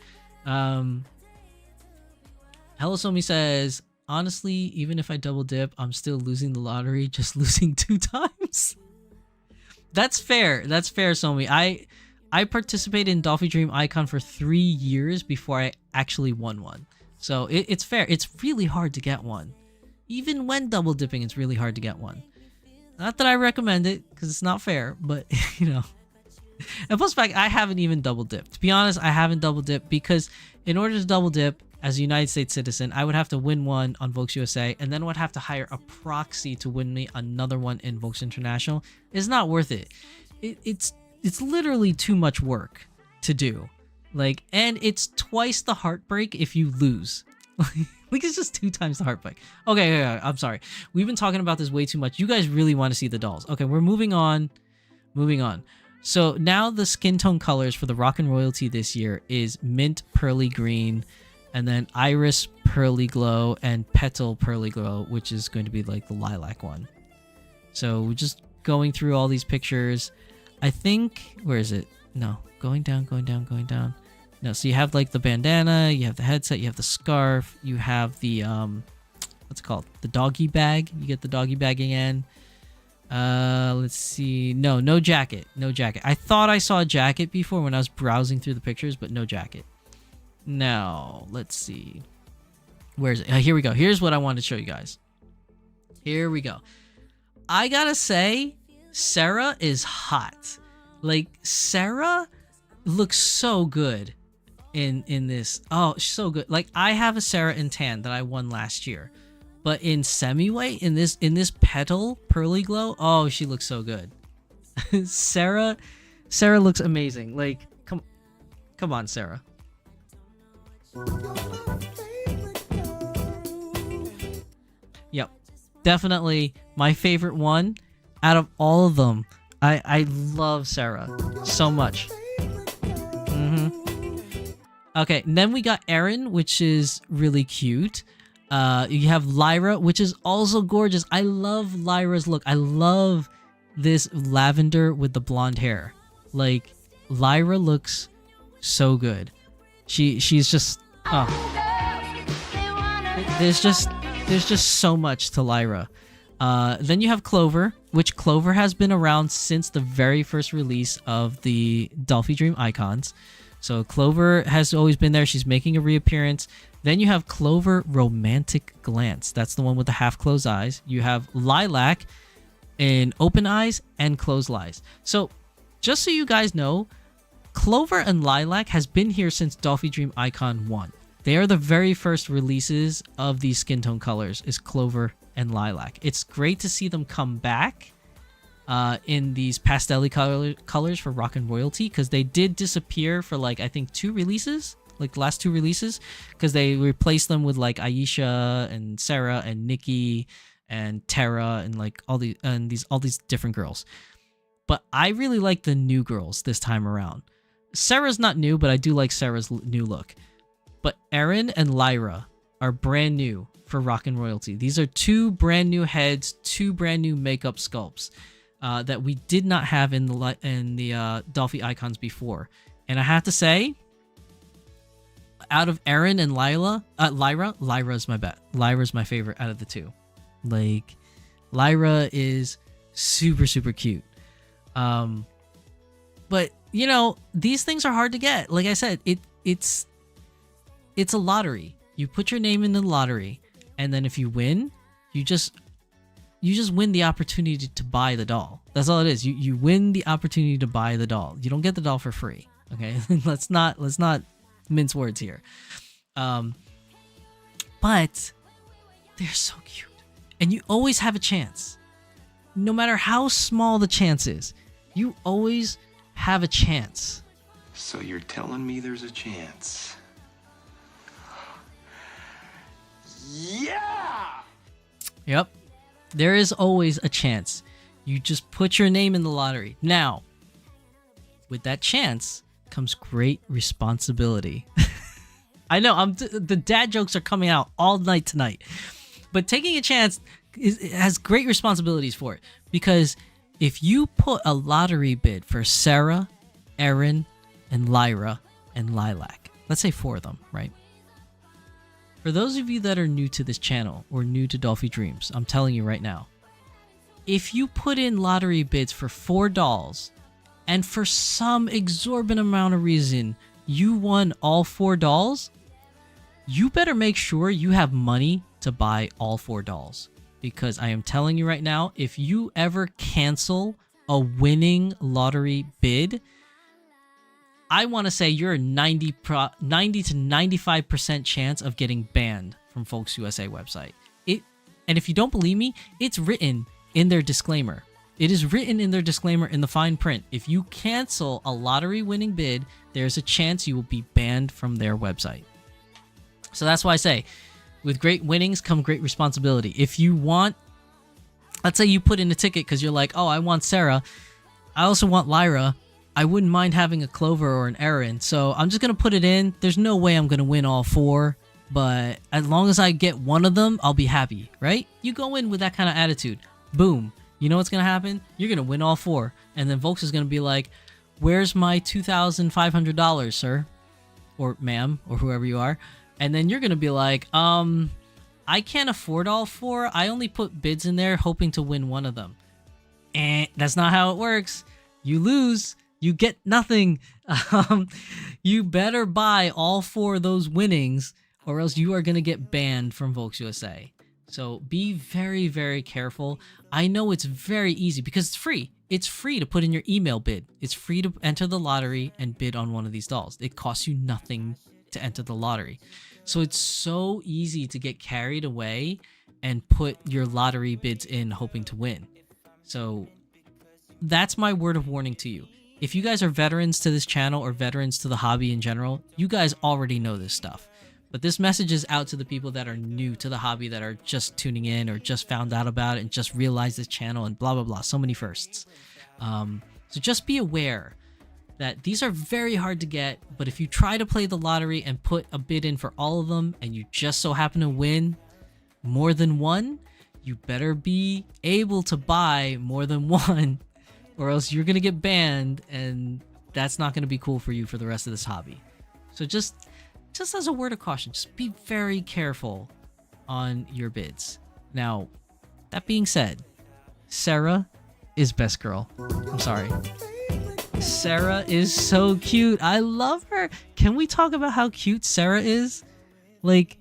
Hello Somi says, honestly, even if I double dip, I'm still losing the lottery, just losing 2 times. That's fair. That's fair, Somi. I participated in Dolphie Dream Icon for 3 years before I actually won one. So it's fair. It's really hard to get one. Even when double dipping, it's really hard to get one. Not that I recommend it, because it's not fair, but, you know. And plus fact, I haven't even double dipped. To be honest, I haven't double dipped because in order to double dip as a United States citizen, I would have to win one on Volks USA, and then would have to hire a proxy to win me another one in Volks International. It's not worth it. It's literally too much work to do. Like, and it's twice the heartbreak if you lose. Like, it's just 2 times the heartbreak. Okay, I'm sorry. We've been talking about this way too much. You guys really want to see the dolls. Okay, we're moving on. So now the skin tone colors for the Rockin' Royalty this year is Mint Pearly Green, and then Iris Pearly Glow, and Petal Pearly Glow, which is going to be like the lilac one. So we're just going through all these pictures. I think, where is it? No, going down. No, so you have like the bandana, you have the headset, you have the scarf, you have the, what's it called? The doggy bag. You get the doggy bag again. Let's see. No jacket. I thought I saw a jacket before when I was browsing through the pictures, but no jacket. Now, let's see. Where is it? Here we go. Here's what I wanted to show you guys. Here we go. I gotta say, Sarah is hot. Like, Sarah looks so good in this. Oh, she's so good. Like, I have a Sarah in tan that I won last year. But in semi-white, in this Petal Pearly Glow, oh, she looks so good. Sarah looks amazing. Like, come on, Sarah. Yep, definitely my favorite one out of all of them. I love Sarah so much. Okay, and then we got Erin, which is really cute. You have Lyra, which is also gorgeous. I love Lyra's look. I love this lavender with the blonde hair. Like, Lyra looks so good. She's just, oh. There's just so much to Lyra. Then you have Clover, which Clover has been around since the very first release of the Dolphie Dream Icons. So Clover has always been there. She's making a reappearance. Then you have Clover Romantic Glance. That's the one with the half-closed eyes. You have Lilac in open eyes and closed eyes. So just so you guys know, Clover and Lilac has been here since Dolphie Dream Icon 1. They are the very first releases of these skin tone colors, is Clover and Lilac. It's great to see them come back in these pastel colors for Rockin' Royalty, because they did disappear for like, I think 2 releases, like the last 2 releases, because they replaced them with like Aisha and Sarah and Nikki and Tara and like all these different girls. But I really like the new girls this time around. Sarah's not new, but I do like Sarah's new look. But Erin and Lyra are brand new for Rockin' Royalty. These are 2 brand new heads, 2 brand new makeup sculpts that we did not have in the Dolphie Icons before. And I have to say, out of Erin and Lyra's my bet. Lyra's my favorite out of the 2. Like, Lyra is super, super cute. But you know, these things are hard to get. Like I said, it's a lottery. You put your name in the lottery, and then if you win, you just win the opportunity to buy the doll. That's all it is. You win the opportunity to buy the doll. You don't get the doll for free. Okay, let's not mince words here. But they're so cute, and you always have a chance. No matter how small the chance is, you always have a chance. So you're telling me there's a chance? Yeah! Yep. There is always a chance. You just put your name in the lottery. Now, with that chance comes great responsibility. I know the dad jokes are coming out all night tonight. But taking a chance has great responsibilities for it, because if you put a lottery bid for Sarah, Erin, and Lyra, and Lilac, let's say 4 of them, right? For those of you that are new to this channel or new to Dolphie Dreams, I'm telling you right now, if you put in lottery bids for 4 dolls, and for some exorbitant amount of reason you won all 4 dolls, you better make sure you have money to buy all 4 dolls. Because I am telling you right now, if you ever cancel a winning lottery bid, I want to say you're a 90 to 95% chance of getting banned from Volks USA website. And if you don't believe me, it's written in their disclaimer. It is written in their disclaimer in the fine print. If you cancel a lottery winning bid, there's a chance you will be banned from their website. So that's why I say, with great winnings come great responsibility. If you want, let's say you put in a ticket because you're like, oh, I want Sarah. I also want Lyra. I wouldn't mind having a Clover or an Erin. So I'm just going to put it in. There's no way I'm going to win all 4. But as long as I get one of them, I'll be happy, right? You go in with that kind of attitude. Boom. You know what's going to happen? You're going to win all 4. And then Volks is going to be like, where's my $2,500, sir? Or ma'am, or whoever you are. And then you're going to be like, I can't afford all 4. I only put bids in there hoping to win one of them. And that's not how it works. You lose. You get nothing. You better buy all 4 of those winnings, or else you are going to get banned from Volks USA. So be very, very careful. I know it's very easy because it's free. It's free to put in your email bid. It's free to enter the lottery and bid on one of these dolls. It costs you nothing to enter the lottery. So it's so easy to get carried away and put your lottery bids in hoping to win. So that's my word of warning to you. If you guys are veterans to this channel or veterans to the hobby in general, you guys already know this stuff. But this message is out to the people that are new to the hobby, that are just tuning in or just found out about it and just realized this channel and blah, blah, blah. So many firsts. So just be aware that these are very hard to get, but if you try to play the lottery and put a bid in for all of them and you just so happen to win more than one, you better be able to buy more than one, or else you're going to get banned, and that's not going to be cool for you for the rest of this hobby. So just as a word of caution, just be very careful on your bids. Now, that being said, Sarah is best girl. I'm sorry. Sarah is so cute. I love her. Can we talk about how cute Sarah is? Like,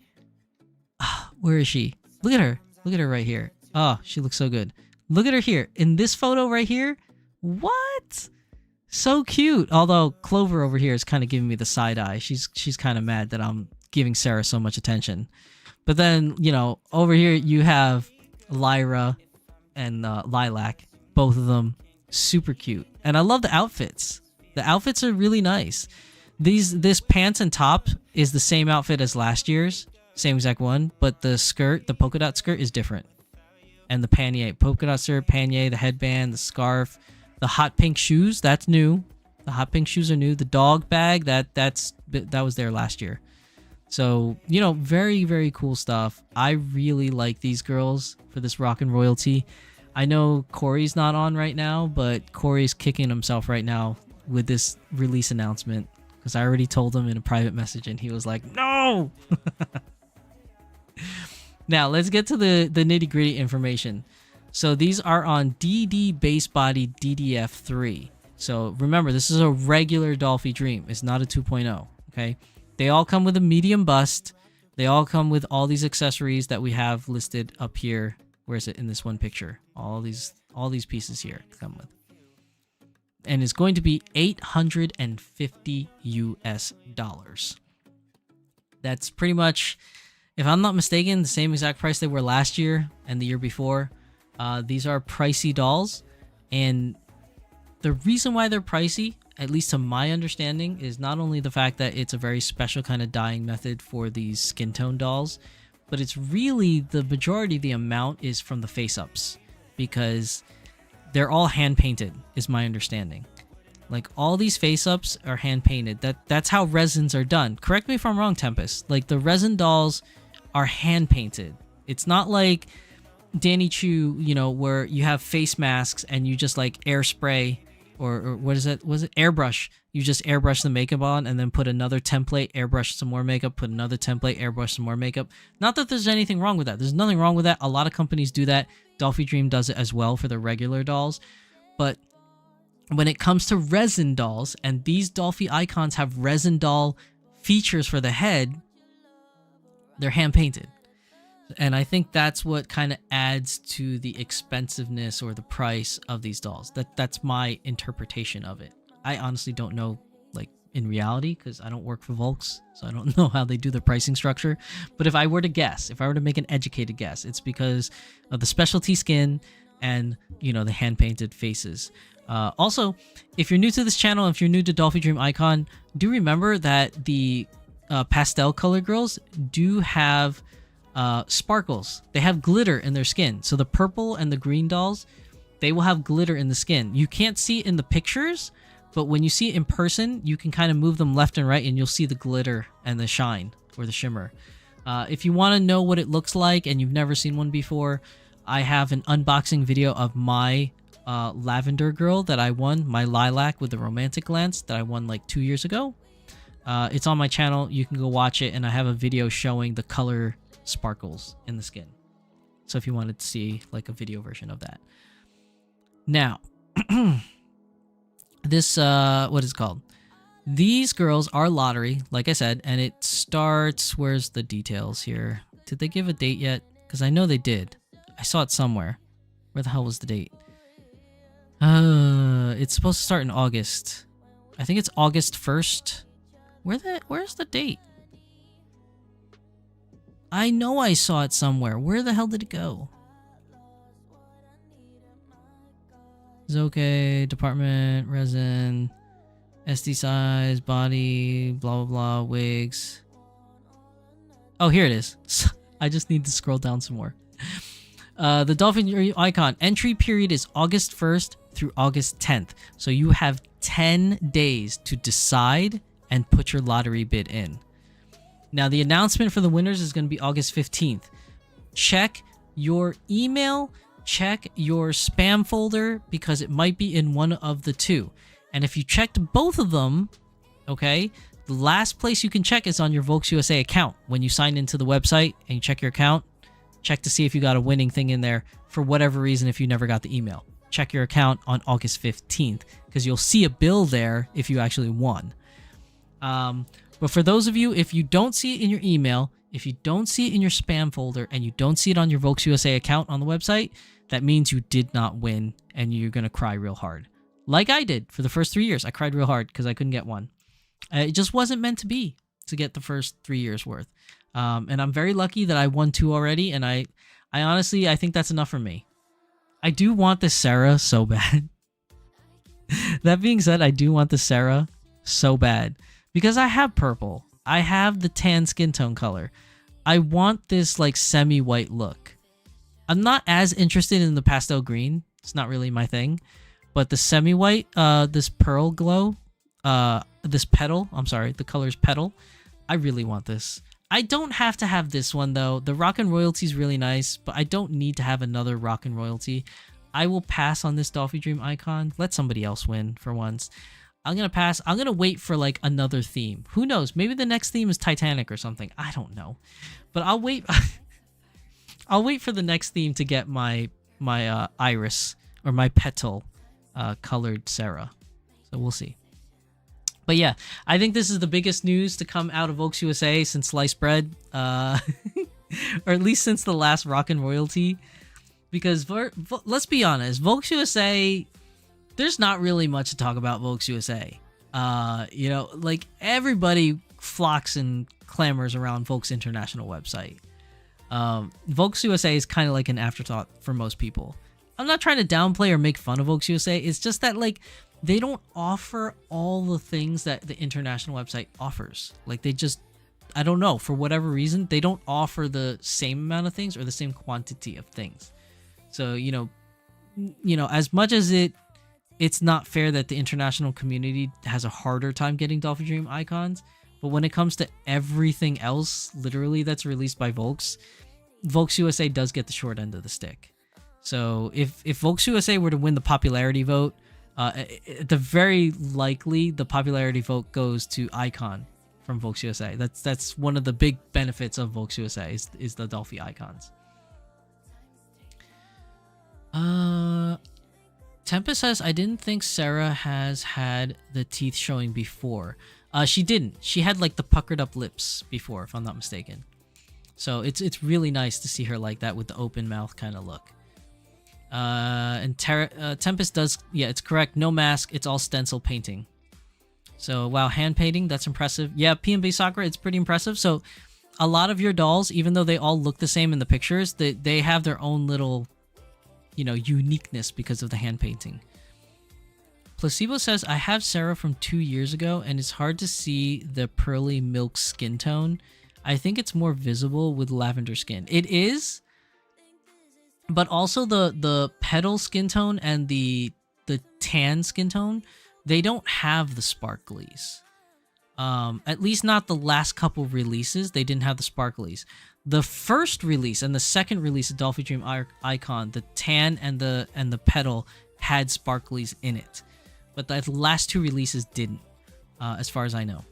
where is she? Look at her. Look at her right here. Oh, she looks so good. Look at her here. In this photo right here. What? So cute. Although Clover over here is kind of giving me the side eye. She's kind of mad that I'm giving Sarah so much attention. But then, you know, over here you have Lyra and Lilac. Both of them super cute. And I love the outfits. The outfits are really nice. This pants and top is the same outfit as last year's. Same exact one. But the skirt, the polka dot skirt, is different. And the pannier. Polka dot skirt, pannier, the headband, the scarf. The hot pink shoes, that's new. The hot pink shoes are new. The dog bag, that was there last year. So, you know, very, very cool stuff. I really like these girls for this Rockin' Royalty. I know Corey's not on right now, but Corey's kicking himself right now with this release announcement, because I already told him in a private message and he was like, no! Now let's get to the nitty gritty information. So these are on DD base body DDF3. So remember, this is a regular Dolphie Dream. It's not a 2.0. Okay, they all come with a medium bust. They all come with all these accessories that we have listed up here. Where is it in this one picture? All these pieces here come with. And it's going to be $850 US. That's pretty much, if I'm not mistaken, the same exact price they were last year and the year before. These are pricey dolls, and the reason why they're pricey, at least to my understanding, is not only the fact that it's a very special kind of dyeing method for these skin tone dolls, but it's really the majority of the amount is from the face-ups, because they're all hand-painted, is my understanding. Like, all these face-ups are hand-painted. That's how resins are done. Correct me if I'm wrong, Tempest. Like, the resin dolls are hand-painted. It's not like Danny Chu, you know, where you have face masks and you just like air spray or what is it? Was it airbrush? You just airbrush the makeup on and then put another template, airbrush some more makeup, put another template, airbrush some more makeup. Not that there's anything wrong with that. There's nothing wrong with that. A lot of companies do that. Dolphie Dream does it as well for the regular dolls. But when it comes to resin dolls, and these Dolphie Icons have resin doll features for the head, they're hand painted. And I think that's what kind of adds to the expensiveness or the price of these dolls. That's my interpretation of it. I honestly don't know, like, in reality, because I don't work for Volks, so I don't know how they do the pricing structure. But if I were to guess, if I were to make an educated guess, it's because of the specialty skin and, you know, the hand-painted faces. Also, if you're new to this channel, if you're new to Dolphie Dream Icon, do remember that the pastel color girls do have sparkles. They have glitter in their skin. So the purple and the green dolls, they will have glitter in the skin. You can't see it in the pictures, but when you see it in person, you can kind of move them left and right and you'll see the glitter and the shine or the shimmer. If you want to know what it looks like and you've never seen one before, I have an unboxing video of my lavender girl that I won, my lilac with the romantic glance that I won like 2 years ago. It's on my channel. You can go watch it, and I have a video showing the color sparkles in the skin. So if you wanted to see like a video version of that. Now, this what is it called? These girls are lottery, like I said, and it starts, where's the details here? Did they give a date yet? Because I know they did. I saw it somewhere. Where the hell was the date? It's supposed to start in August. I think it's August 1st. Where's the date? I know I saw it somewhere. Where the hell did it go? Zoke, department, resin, SD size, body, blah, blah, blah, wigs. Oh, here it is. I just need to scroll down some more. The Dolphie Icon entry period is August 1st through August 10th. So you have 10 days to decide and put your lottery bid in. Now, the announcement for the winners is going to be August 15th. Check your email, check your spam folder, because it might be in one of the two. And if you checked both of them, okay, the last place you can check is on your Volks USA account. When you sign into the website and you check your account, check to see if you got a winning thing in there for whatever reason if you never got the email. Check your account on August 15th, because you'll see a bill there if you actually won. But for those of you, if you don't see it in your email, if you don't see it in your spam folder, and you don't see it on your Volks USA account on the website, that means you did not win, and you're going to cry real hard. Like I did for the first 3 years. I cried real hard because I couldn't get one. It just wasn't meant to be to get the first 3 years worth. And I'm very lucky that I won 2 already, and I honestly, I think that's enough for me. I do want the Sarah so bad. That being said, I do want the Sarah so bad. Because I have purple. I have the tan skin tone color. I want this like semi-white look. I'm not as interested in the pastel green. It's not really my thing. But the semi-white, this pearl glow, this petal, I'm sorry, the color's petal. I really want this. I don't have to have this one though. The Rock and Royalty is really nice, but I don't need to have another Rock and Royalty. I will pass on this Dolphie Dream Icon. Let somebody else win for once. I'm going to pass. I'm going to wait for like another theme. Who knows? Maybe the next theme is Titanic or something. I don't know. But I'll wait. I'll wait for the next theme to get my iris or my petal colored Sarah. So we'll see. But yeah, I think this is the biggest news to come out of Volks USA since sliced bread, or at least since the last Rockin' Royalty. Because let's be honest, Volks USA, there's not really much to talk about Volks USA. You know, like everybody flocks and clamors around Volks International website. Volks USA is kind of like an afterthought for most people. I'm not trying to downplay or make fun of Volks USA. It's just that like they don't offer all the things that the international website offers. Like they just, I don't know, for whatever reason, they don't offer the same amount of things or the same quantity of things. So, you know, as much as it's not fair that the international community has a harder time getting Dolphie Dream icons, but when it comes to everything else, literally that's released by Volks, Volks USA does get the short end of the stick. So if Volks USA were to win the popularity vote, at the very likely the popularity vote goes to Icon from Volks USA. That's one of the big benefits of Volks USA is the Dolphie icons. Tempest says, I didn't think Sarah has had the teeth showing before. She didn't. She had like the puckered up lips before, if I'm not mistaken. So it's really nice to see her like that with the open mouth kind of look. And Tempest does, yeah, it's correct. No mask. It's all stencil painting. So, wow, hand painting, that's impressive. Yeah, PNB Sakura, it's pretty impressive. So, a lot of your dolls, even though they all look the same in the pictures, they have their own little, you know, uniqueness because of the hand painting. Placebo says, I have Sarah from 2 years ago, and it's hard to see the pearly milk skin tone. I think it's more visible with lavender skin. It is, but also the petal skin tone and the tan skin tone, they don't have the sparklies. At least not the last couple releases, they didn't have the sparklies. The first release and the second release of Dolphie Dream Icon, the tan and the petal had sparklies in it. But the last two releases didn't, as far as I know.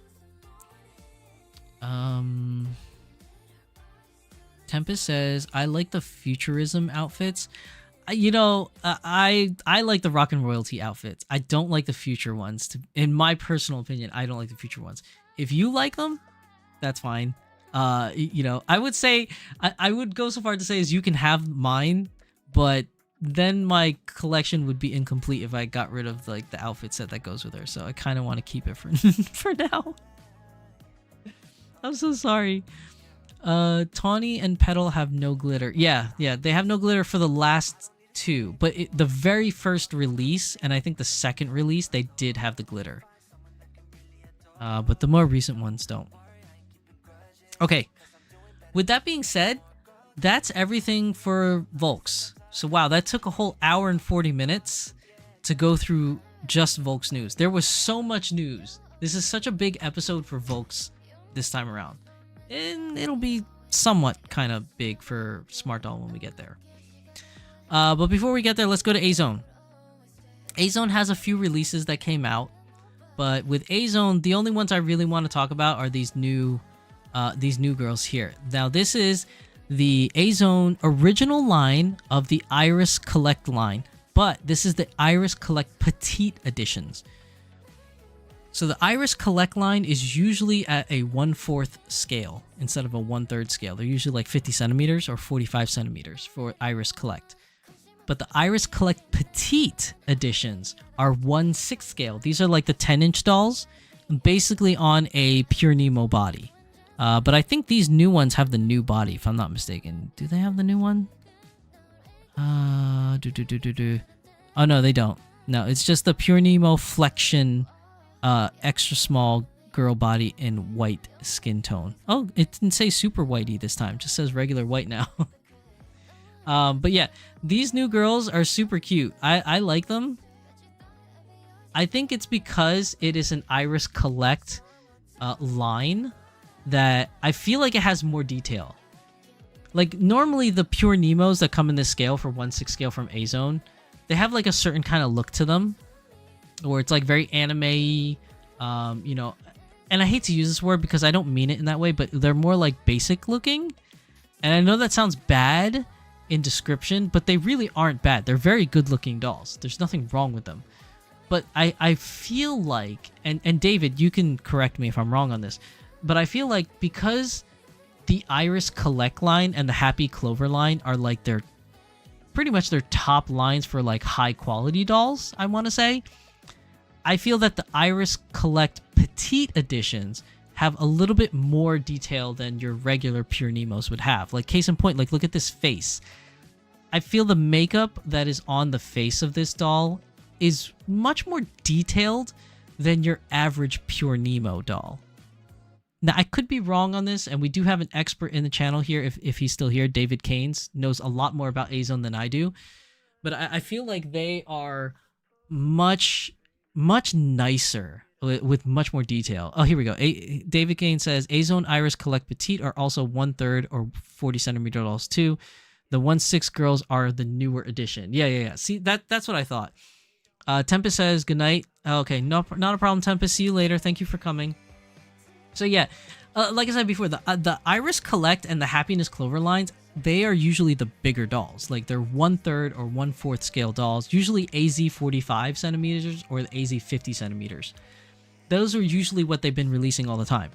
Tempest says, I like the futurism outfits. You know, I like the Rockin' Royalty outfits. I don't like the future ones. In my personal opinion, I don't like the future ones. If you like them, that's fine. You know, I would say, I would go so far to say is you can have mine, but then my collection would be incomplete if I got rid of like the outfit set that goes with her. So I kind of want to keep it for for now. I'm so sorry. Tawny and Petal have no glitter. Yeah, they have no glitter for the last two, but the very first release and I think the second release they did have the glitter. But the more recent ones don't. Okay, with that being said, that's everything for Volks. So wow, that took a whole hour and 40 minutes to go through just Volks news. There was so much news. This is such a big episode for Volks this time around. And it'll be somewhat kind of big for Smart Doll when we get there. But before we get there, let's go to Azone. Azone has a few releases that came out. But with Azone, the only ones I really want to talk about are these new girls here. Now, this is the Azone original line of the Iris Collect line, but this is the Iris Collect Petite editions. So the Iris Collect line is usually at a 1/4 scale instead of a 1/3 scale. They're usually like 50 centimeters or 45 centimeters for Iris Collect. But the Iris Collect Petite editions are 1/6 scale. These are like the 10-inch dolls, basically on a Pure Nemo body. But I think these new ones have the new body, if I'm not mistaken. Do they have the new one? Oh, no, they don't. No, it's just the Pure Nemo Flexion extra small girl body in white skin tone. Oh, it didn't say super whitey this time. It just says regular white now. But yeah, these new girls are super cute. I like them. I think it's because it is an Iris Collect line that I feel like it has more detail. Like normally the Pure Nemos that come in this scale for 1/6 scale from Azone, they have like a certain kind of look to them, or it's like very anime-y, you know, and I hate to use this word because I don't mean it in that way, but they're more like basic looking. And I know that sounds bad in description, but they really aren't bad. They're very good looking dolls. There's nothing wrong with them. But I feel like, and David, you can correct me if I'm wrong on this, but I feel like because the Iris Collect line and the Happy Clover line are like their pretty much their top lines for like high quality dolls, I want to say, I feel that the Iris Collect Petite editions have a little bit more detail than your regular Pure Nemos would have. Like case in point, like look at this face. I feel the makeup that is on the face of this doll is much more detailed than your average Pure Nemo doll. Now, I could be wrong on this, and we do have an expert in the channel here, if he's still here. David Keynes knows a lot more about Azone than I do. But I feel like they are much nicer with much more detail. Oh, here we go. David Keynes says, Azone Iris Collect Petite are also 1/3 or 40 centimeter dolls too. The 1/6 girls are the newer edition. Yeah. See, that's what I thought. Tempest says, good night. Okay, no, not a problem, Tempest. See you later. Thank you for coming. So yeah, like I said before, the Iris Collect and the Happiness Clover lines, they are usually the bigger dolls. Like they're 1/3 or 1/4 scale dolls, usually AZ 45 centimeters or the AZ 50 centimeters. Those are usually what they've been releasing all the time.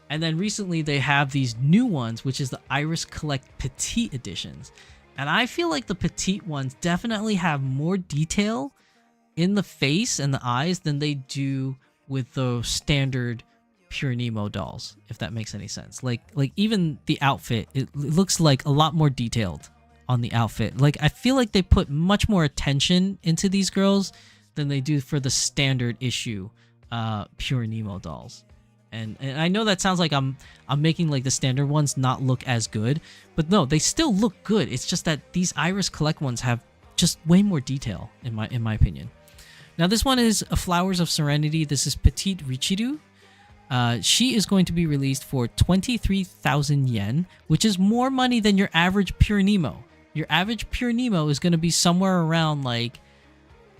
And then recently they have these new ones, which is the Iris Collect Petite editions. And I feel like the Petite ones definitely have more detail in the face and the eyes than they do with the standard Pure Nemo dolls, if that makes any sense. Like even the outfit, it looks like a lot more detailed on the outfit. Like I feel like they put much more attention into these girls than they do for the standard issue Pure Nemo dolls. And I know that sounds like I'm making like the standard ones not look as good, but no, they still look good. It's just that these Iris Collect ones have just way more detail in my opinion. Now this one is Flowers of Serenity. This is Petite Richiru. She is going to be released for 23,000 yen, which is more money than your average Pure Nemo. Your average Pure Nemo is going to be somewhere around like,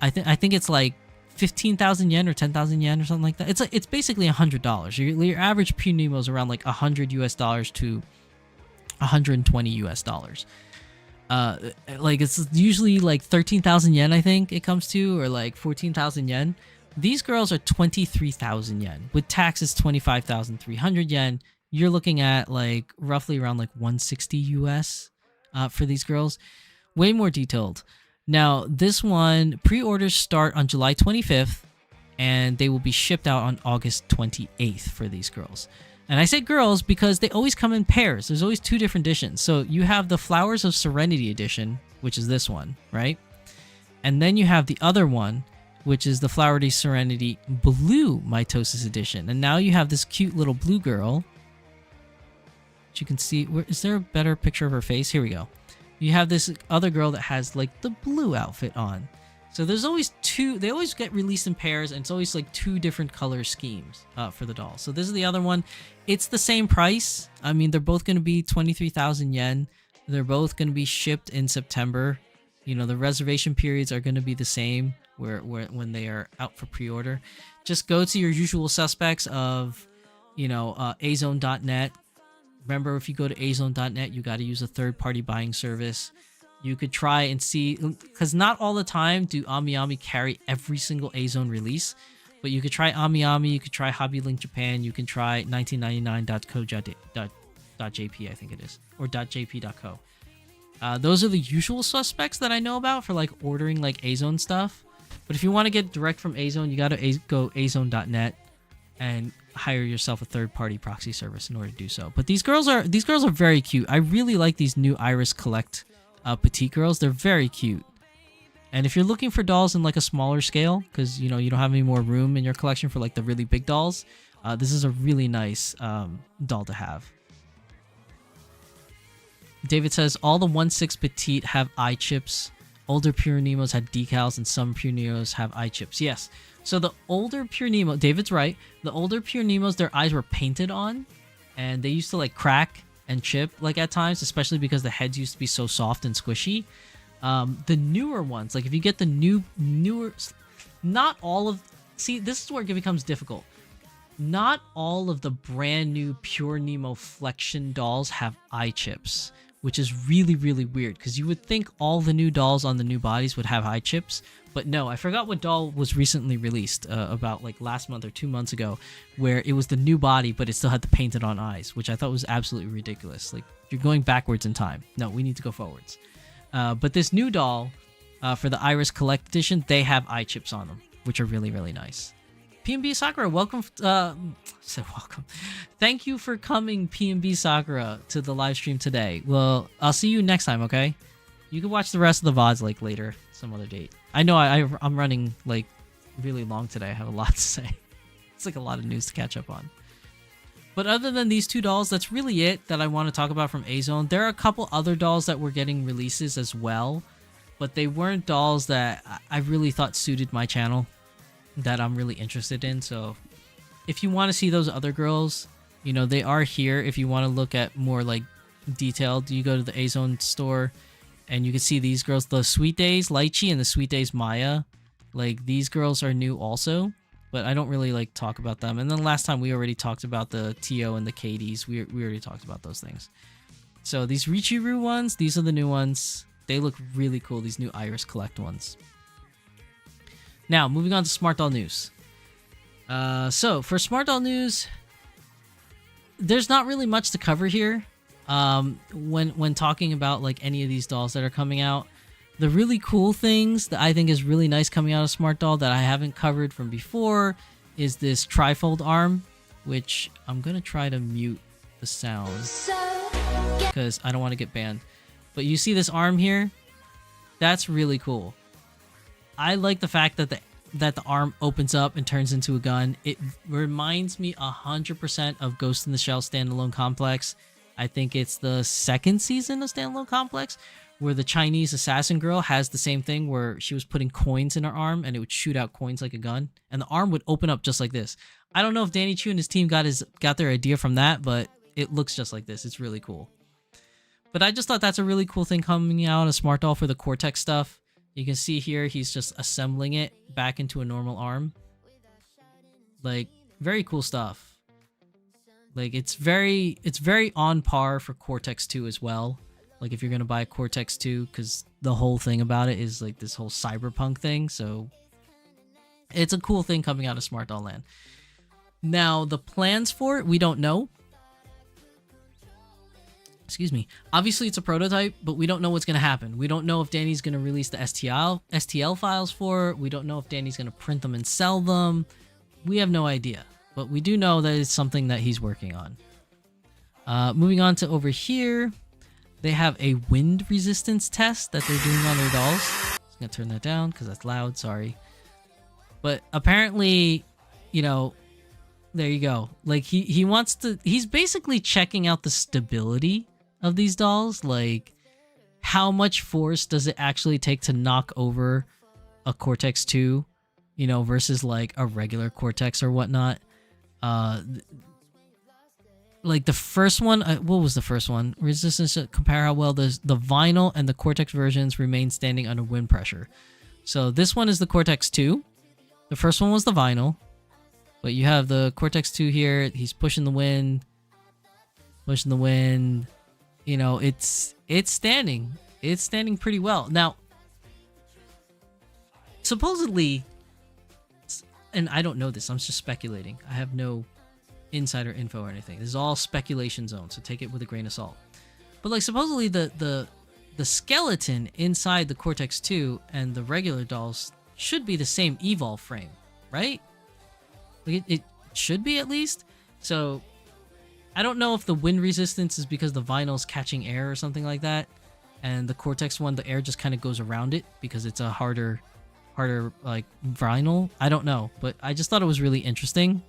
I think it's like 15,000 yen or 10,000 yen or something like that. It's basically $100. Your average Pure Nemo is around like $100 US to $120 US. Like it's usually like 13,000 yen, I think it comes to, or like 14,000 yen. These girls are 23,000 yen. With taxes, 25,300 yen. You're looking at like roughly around like 160 US for these girls. Way more detailed. Now, this one, pre-orders start on July 25th, and they will be shipped out on August 28th for these girls. And I say girls because they always come in pairs. There's always two different editions. So you have the Flowers of Serenity edition, which is this one, right? And then you have the other one, which is the Flower of Serenity Blue Mitosis edition. And now you have this cute little blue girl. Which you can see. Is there a better picture of her face? Here we go. You have this other girl that has like the blue outfit on. So there's always two. They always get released in pairs, and it's always like two different color schemes for the dolls. So this is the other one. It's the same price. I mean, they're both going to be 23,000 yen. They're both going to be shipped in September. You know, the reservation periods are going to be the same when they are out for pre-order. Just go to your usual suspects of, you know, azone.net. Remember, if you go to azone.net, you got to use a third-party buying service. You could try and see, because not all the time do AmiAmi carry every single Azone release, but you could try AmiAmi, you could try Hobby Link Japan, you can try 1999.co.jp, I think it is, or .jp.co. Those are the usual suspects that I know about for like ordering like Azone stuff. But if you want to get direct from Azone, you got to go azone.net and hire yourself a third-party proxy service in order to do so. But these girls are very cute. I really like these new Iris Collect petite girls. They're very cute. And if you're looking for dolls in like a smaller scale, because you know you don't have any more room in your collection for like the really big dolls, this is a really nice doll to have. David says all the 1/6 petite have eye chips. Older Pure Nemos had decals, and some Pure Nemos have eye chips. Yes. So the older Pure Nemo, David's right. The older Pure Nemos, their eyes were painted on, and they used to like crack and chip like at times, especially because the heads used to be so soft and squishy. The newer ones, like if you get the newer, not all of, see, this is where it becomes difficult. Not all of the brand new Pure Nemo Flexion dolls have eye chips. which is really, really weird because you would think all the new dolls on the new bodies would have eye chips, but no. I forgot what doll was recently released about like last month or 2 months ago, where it was the new body, but it still had the painted on eyes, which I thought was absolutely ridiculous. Like, you're going backwards in time. No, we need to go forwards. But this new doll, for the Iris Collect Edition, they have eye chips on them, which are really, really nice. PNB Sakura, welcome. Welcome. Thank you for coming, PNB Sakura, to the live stream today. Well, I'll see you next time, okay? You can watch the rest of the VODs like later, some other date. I know I'm running like really long today. I have a lot to say. It's like a lot of news to catch up on. But other than these two dolls, that's really it that I want to talk about from Azone. There are a couple other dolls that were getting releases as well, but they weren't dolls that I really thought suited my channel, that I'm really interested in. So if you want to see those other girls, you know, they are here. If you want to look at more like detailed, you go to the Azone store and you can see these girls, the Sweet Days Lychee and the Sweet Days Maya. Like, these girls are new also, but I don't really like talk about them. And then last time we already talked about the Tio and the Kaedes. We already talked about those things. So these Richiru ones, these are the new ones. They look really cool, these new Iris Collect ones. Now, moving on to Smart Doll News. So, for Smart Doll News, there's not really much to cover here. When talking about like any of these dolls that are coming out, the really cool things that I think is really nice coming out of Smart Doll that I haven't covered from before is this trifold arm, which I'm gonna try to mute the sound because I don't want to get banned. But you see this arm here? That's really cool. I like the fact that the arm opens up and turns into a gun. It reminds me 100% of Ghost in the Shell Standalone Complex. I think it's the second season of Standalone Complex, where the Chinese assassin girl has the same thing where she was putting coins in her arm and it would shoot out coins like a gun, and the arm would open up just like this. I don't know if Danny Chu and his team got their idea from that, but it looks just like this. It's really cool. But I just thought that's a really cool thing coming out of Smart Doll for the Cortex stuff. You can see here he's just assembling it back into a normal arm. Like, very cool stuff. Like, it's very on par for Cortex 2 as well. Like, if you're gonna buy Cortex 2, because the whole thing about it is like this whole cyberpunk thing. So it's a cool thing coming out of Smart Doll Land. Now, the plans for it, we don't know. Excuse me. Obviously, it's a prototype, but we don't know what's going to happen. We don't know if Danny's going to release the STL files for it. We don't know if Danny's going to print them and sell them. We have no idea. But we do know that it's something that he's working on. Moving on to over here, they have a wind resistance test that they're doing on their dolls. I'm going to turn that down because that's loud. Sorry. But apparently, you know, there you go. Like, he's basically checking out the stability of these dolls. Like, how much force does it actually take to knock over a Cortex 2, you know, versus like a regular Cortex or whatnot. Like the first one, what was the first one? Resistance to compare how well the vinyl and the Cortex versions remain standing under wind pressure. So this one is the Cortex 2. The first one was the vinyl. But you have the Cortex 2 here. He's pushing the wind. Pushing the wind. You know, it's standing. It's standing pretty well. Now, supposedly, and I don't know this, I'm just speculating. I have no insider info or anything. This is all speculation zone, so take it with a grain of salt. But like, supposedly the skeleton inside the Cortex 2 and the regular dolls should be the same evolve frame, right? Like it should be, at least. So I don't know if the wind resistance is because the vinyl's catching air or something like that, and the Cortex one, the air just kind of goes around it because it's a harder like vinyl. I don't know, but I just thought it was really interesting.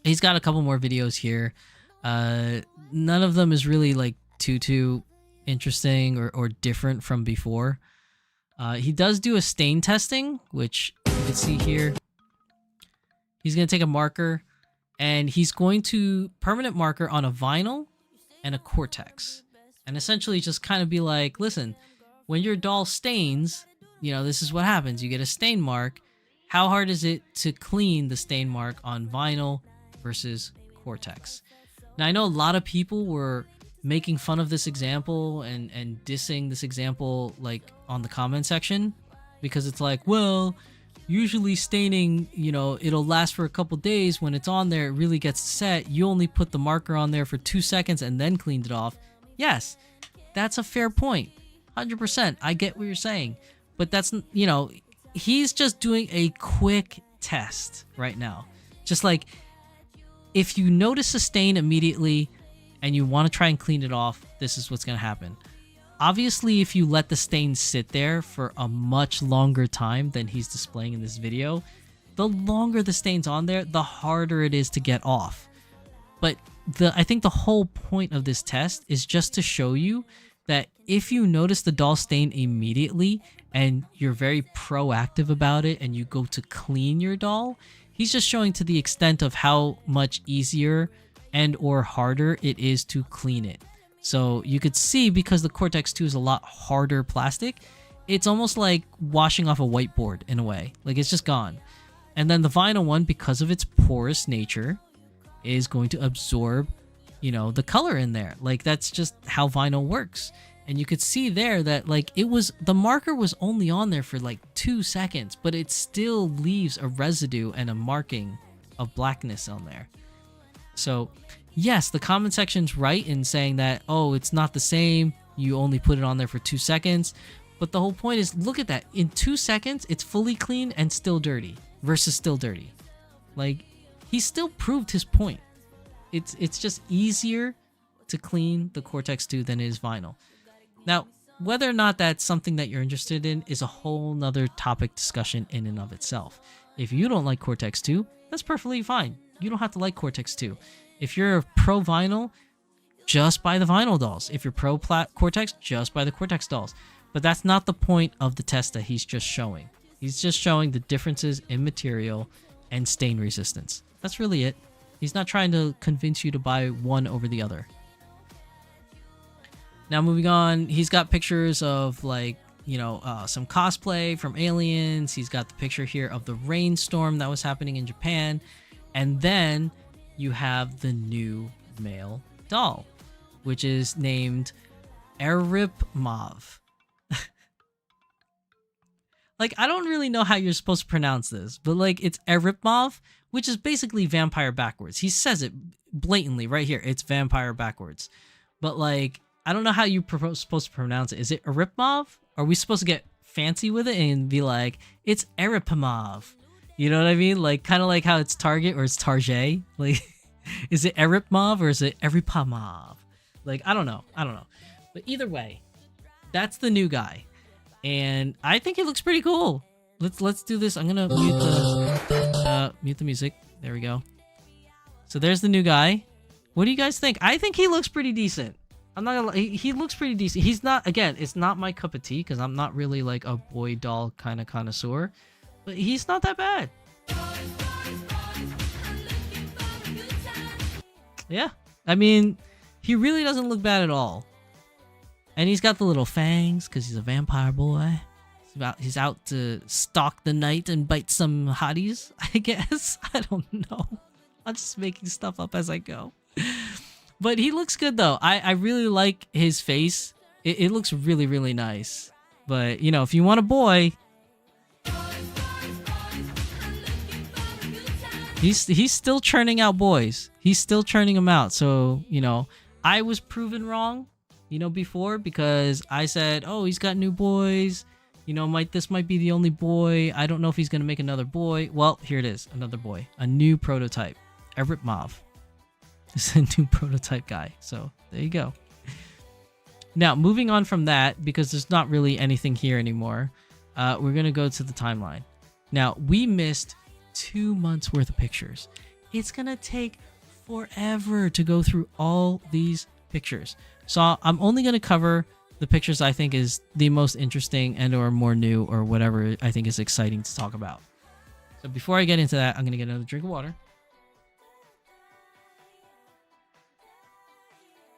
He's got a couple more videos here. None of them is really like too interesting or different from before. He does do a stain testing, which you can see here. He's going to take a marker and he's going to permanent marker on a vinyl and a Cortex, and essentially just kind of be like, listen, when your doll stains, you know, this is what happens. You get a stain mark. How hard is it to clean the stain mark on vinyl versus Cortex? Now I know a lot of people were making fun of this example and dissing this example like on the comment section, because it's like, well, usually staining, you know, it'll last for a couple days. When it's on there, it really gets set. You only put the marker on there for 2 seconds and then cleaned it off. Yes, that's a fair point. 100%. I get what you're saying. But that's, you know, he's just doing a quick test right now. Just like, if you notice a stain immediately and you want to try and clean it off, this is what's going to happen. Obviously, if you let the stain sit there for a much longer time than he's displaying in this video, the longer the stain's on there, the harder it is to get off. But I think the whole point of this test is just to show you that if you notice the doll stain immediately and you're very proactive about it and you go to clean your doll, he's just showing to the extent of how much easier and or harder it is to clean it. So you could see, because the Cortex 2 is a lot harder plastic, it's almost like washing off a whiteboard in a way. Like, it's just gone. And then the vinyl one, because of its porous nature, is going to absorb, you know, the color in there. Like, that's just how vinyl works. And you could see there that, like, the marker was only on there for like 2 seconds, but it still leaves a residue and a marking of blackness on there. So yes, the comment section's right in saying that, oh, it's not the same, you only put it on there for 2 seconds. But the whole point is, look at that. In 2 seconds, it's fully clean and still dirty versus still dirty. Like, he still proved his point. It's just easier to clean the Cortex 2 than it is vinyl. Now, whether or not that's something that you're interested in is a whole nother topic discussion in and of itself. If you don't like Cortex 2, that's perfectly fine. You don't have to like Cortex 2. If you're pro vinyl, just buy the vinyl dolls. If you're pro Cortex, just buy the Cortex dolls. But that's not the point of the test that he's just showing. He's just showing the differences in material and stain resistance. That's really it. He's not trying to convince you to buy one over the other. Now, moving on, he's got pictures of, like, you know, some cosplay from Aliens. He's got the picture here of the rainstorm that was happening in Japan. And then you have the new male doll, which is named Eripmov. Like, I don't really know how you're supposed to pronounce this, but, like, it's Eripmov, which is basically vampire backwards. He says it blatantly right here. It's vampire backwards. But, like, I don't know how you're supposed to pronounce it. Is it Eripmov? Are we supposed to get fancy with it and be like, it's Eripmov? You know what I mean? Like, kind of like how it's Target or it's Target. Like, is it Eripmov or is it Eripamov? Like, I don't know. But either way, that's the new guy. And I think he looks pretty cool. Let's do this. I'm gonna mute the music. There we go. So there's the new guy. What do you guys think? I think he looks pretty decent. I'm not gonna lie, he looks pretty decent. He's not, again, it's not my cup of tea because I'm not really like a boy doll kind of connoisseur, but he's not that bad. Yeah, I mean, he really doesn't look bad at all. And he's got the little fangs because he's a vampire boy. He's out to stalk the night and bite some hotties, I guess. I don't know. I'm just making stuff up as I go. But he looks good, though. I really like his face. It looks really, really nice. But, you know, if you want a boy, he's still churning out boys. He's still churning them out. So, you know, I was proven wrong, you know, before because I said, oh, he's got new boys. You know, this might be the only boy. I don't know if he's going to make another boy. Well, here it is. Another boy. A new prototype. Eripmov. It's a new prototype guy. So, there you go. Now, moving on from that, because there's not really anything here anymore, we're going to go to the timeline. Now, we missed 2 months worth of pictures. It's going to take forever to go through all these pictures. So, I'm only going to cover the pictures I think is the most interesting and or more new or whatever I think is exciting to talk about. So before I get into that, I'm going to get another drink of water.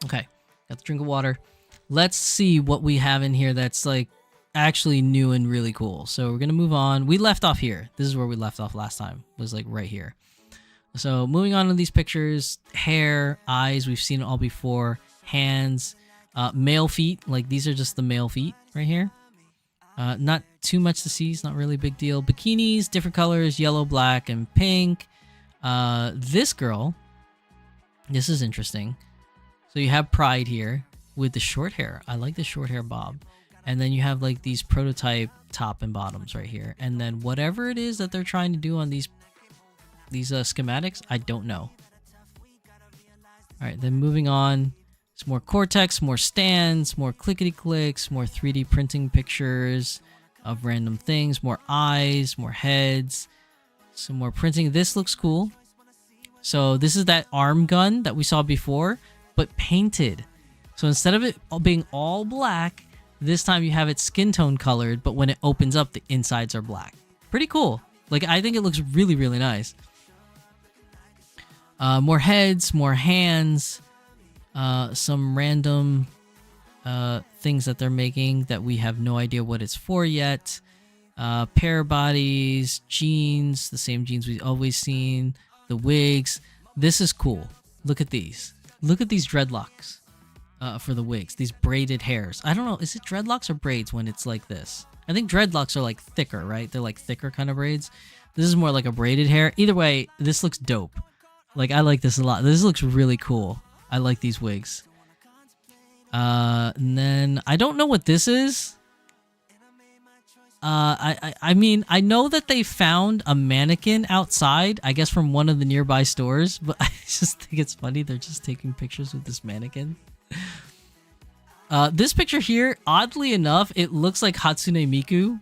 Okay, got the drink of water. Let's see what we have in here that's like actually new and really cool. So we're going to move on. We left off here. This is where we left off last time. It was like right here. So moving on to these pictures, hair, eyes, we've seen it all before, hands, male feet, like these are just the male feet right here. Not too much to see, it's not really a big deal. Bikinis, different colors, yellow, black, and pink. This girl, this is interesting. So you have Pride here with the short hair. I like the short hair bob. And then you have like these prototype top and bottoms right here. And then whatever it is that they're trying to do on these schematics, I don't know. All right, then moving on. It's more Cortex, more stands, more clickety clicks, more 3D printing pictures of random things, more eyes, more heads, some more printing. This looks cool. So this is that arm gun that we saw before, but painted. So instead of it being all black, this time you have it skin tone colored, but when it opens up, the insides are black. Pretty cool. Like, I think it looks really, really nice. More heads, more hands, some random things that they're making that we have no idea what it's for yet. Pair bodies, jeans, the same jeans we've always seen, the wigs. This is cool. Look at these. Look at these dreadlocks for the wigs. These braided hairs. I don't know. Is it dreadlocks or braids when it's like this? I think dreadlocks are like thicker, right? They're like thicker kind of braids. This is more like a braided hair. Either way, this looks dope. Like, I like this a lot. This looks really cool. I like these wigs. And then I don't know what this is. I mean, I know that they found a mannequin outside, I guess from one of the nearby stores, but I just think it's funny they're just taking pictures with this mannequin. This picture here, oddly enough, it looks like Hatsune Miku,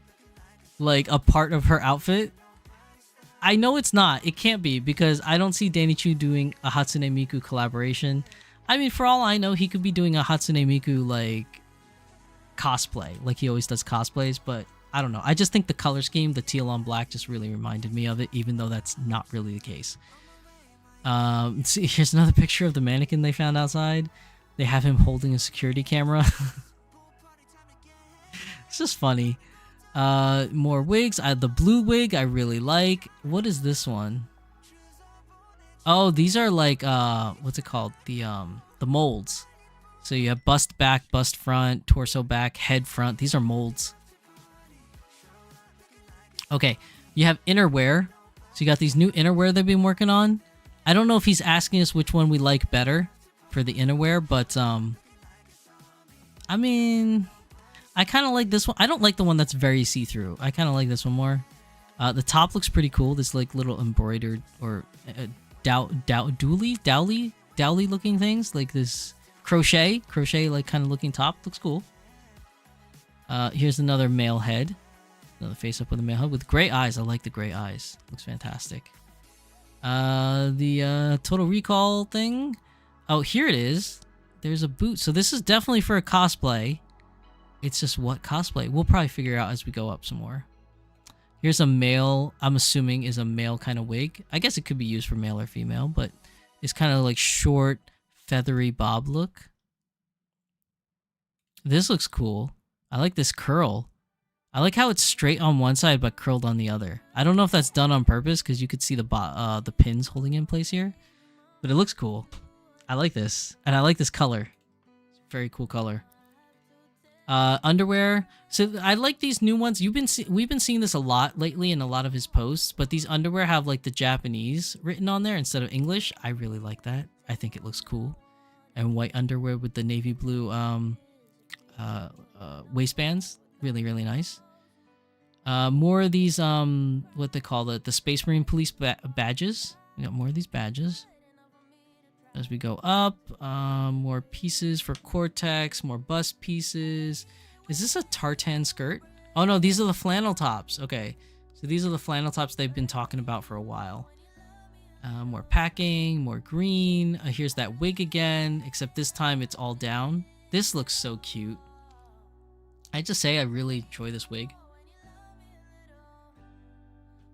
like a part of her outfit. I know it's not. It can't be because I don't see Danny Chu doing a Hatsune Miku collaboration. I mean, for all I know, he could be doing a Hatsune Miku like cosplay, like he always does cosplays, but I don't know. I just think the color scheme, the teal on black, just really reminded me of it, even though that's not really the case. See, here's another picture of the mannequin they found outside. They have him holding a security camera. It's just funny. More wigs. The blue wig I really like. What is this one? Oh, these are like what's it called? The molds. So you have bust back, bust front, torso back, head front. These are molds. Okay, you have innerwear. So you got these new innerwear they've been working on. I don't know if he's asking us which one we like better for the innerwear, but I mean, I kind of like this one. I don't like the one that's very see-through. I kind of like this one more. The top looks pretty cool. This like little embroidered or dowly looking things, like this crochet like kind of looking top. Looks cool. Here's another male head. Another face up with a male head with gray eyes. I like the gray eyes. Looks fantastic. The Total Recall thing. Oh, here it is. There's a boot. So this is definitely for a cosplay. It's just what cosplay? We'll probably figure out as we go up some more. Here's a male, I'm assuming is a male kind of wig. I guess it could be used for male or female, but it's kind of like short, feathery bob look. This looks cool. I like this curl. I like how it's straight on one side but curled on the other. I don't know if that's done on purpose because you could see the pins holding in place here, but it looks cool. I like this, and I like this color. It's a very cool color. Underwear. So I like these new ones. We've been seeing this a lot lately in a lot of his posts, but these underwear have like the Japanese written on there instead of English. I really like that. I think it looks cool. And white underwear with the navy blue waistbands. Really, really nice. More of these, what they call the Space Marine Police badges. We got more of these badges. As we go up, more pieces for Cortex, more bust pieces. Is this a tartan skirt? Oh no, these are the flannel tops. Okay, so these are the flannel tops they've been talking about for a while. More packing, more green. Here's that wig again, except this time it's all down. This looks so cute. I just say I really enjoy this wig.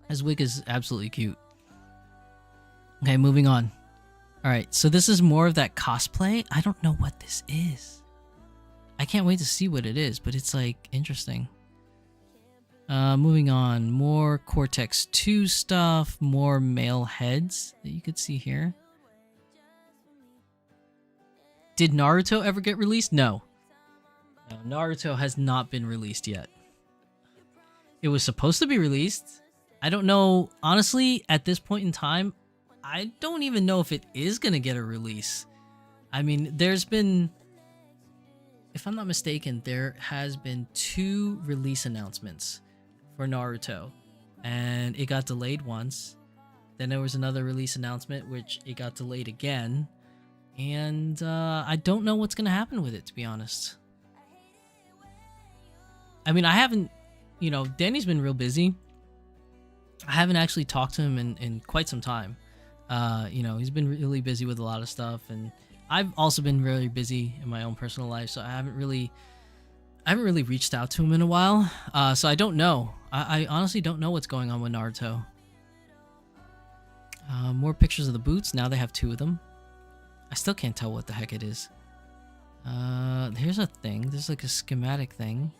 This wig is absolutely cute. Okay, moving on. Alright, so this is more of that cosplay. I don't know what this is. I can't wait to see what it is, but it's like interesting. Moving on, more Cortex 2 stuff, more male heads that you could see here. Did Naruto ever get released? No. No, Naruto has not been released yet. It was supposed to be released. I don't know. Honestly, at this point in time, I don't even know if it is going to get a release. I mean, there's been, if I'm not mistaken, there has been 2 release announcements for Naruto. And it got delayed once. Then there was another release announcement, which it got delayed again. And I don't know what's going to happen with it, to be honest. I mean, I haven't, you know, Danny's been real busy. I haven't actually talked to him in quite some time. You know, he's been really busy with a lot of stuff. And I've also been really busy in my own personal life. So I haven't really reached out to him in a while. So I don't know. I honestly don't know what's going on with Naruto. More pictures of the boots. Now they have 2 of them. I still can't tell what the heck it is. Here's a thing. There's like a schematic thing.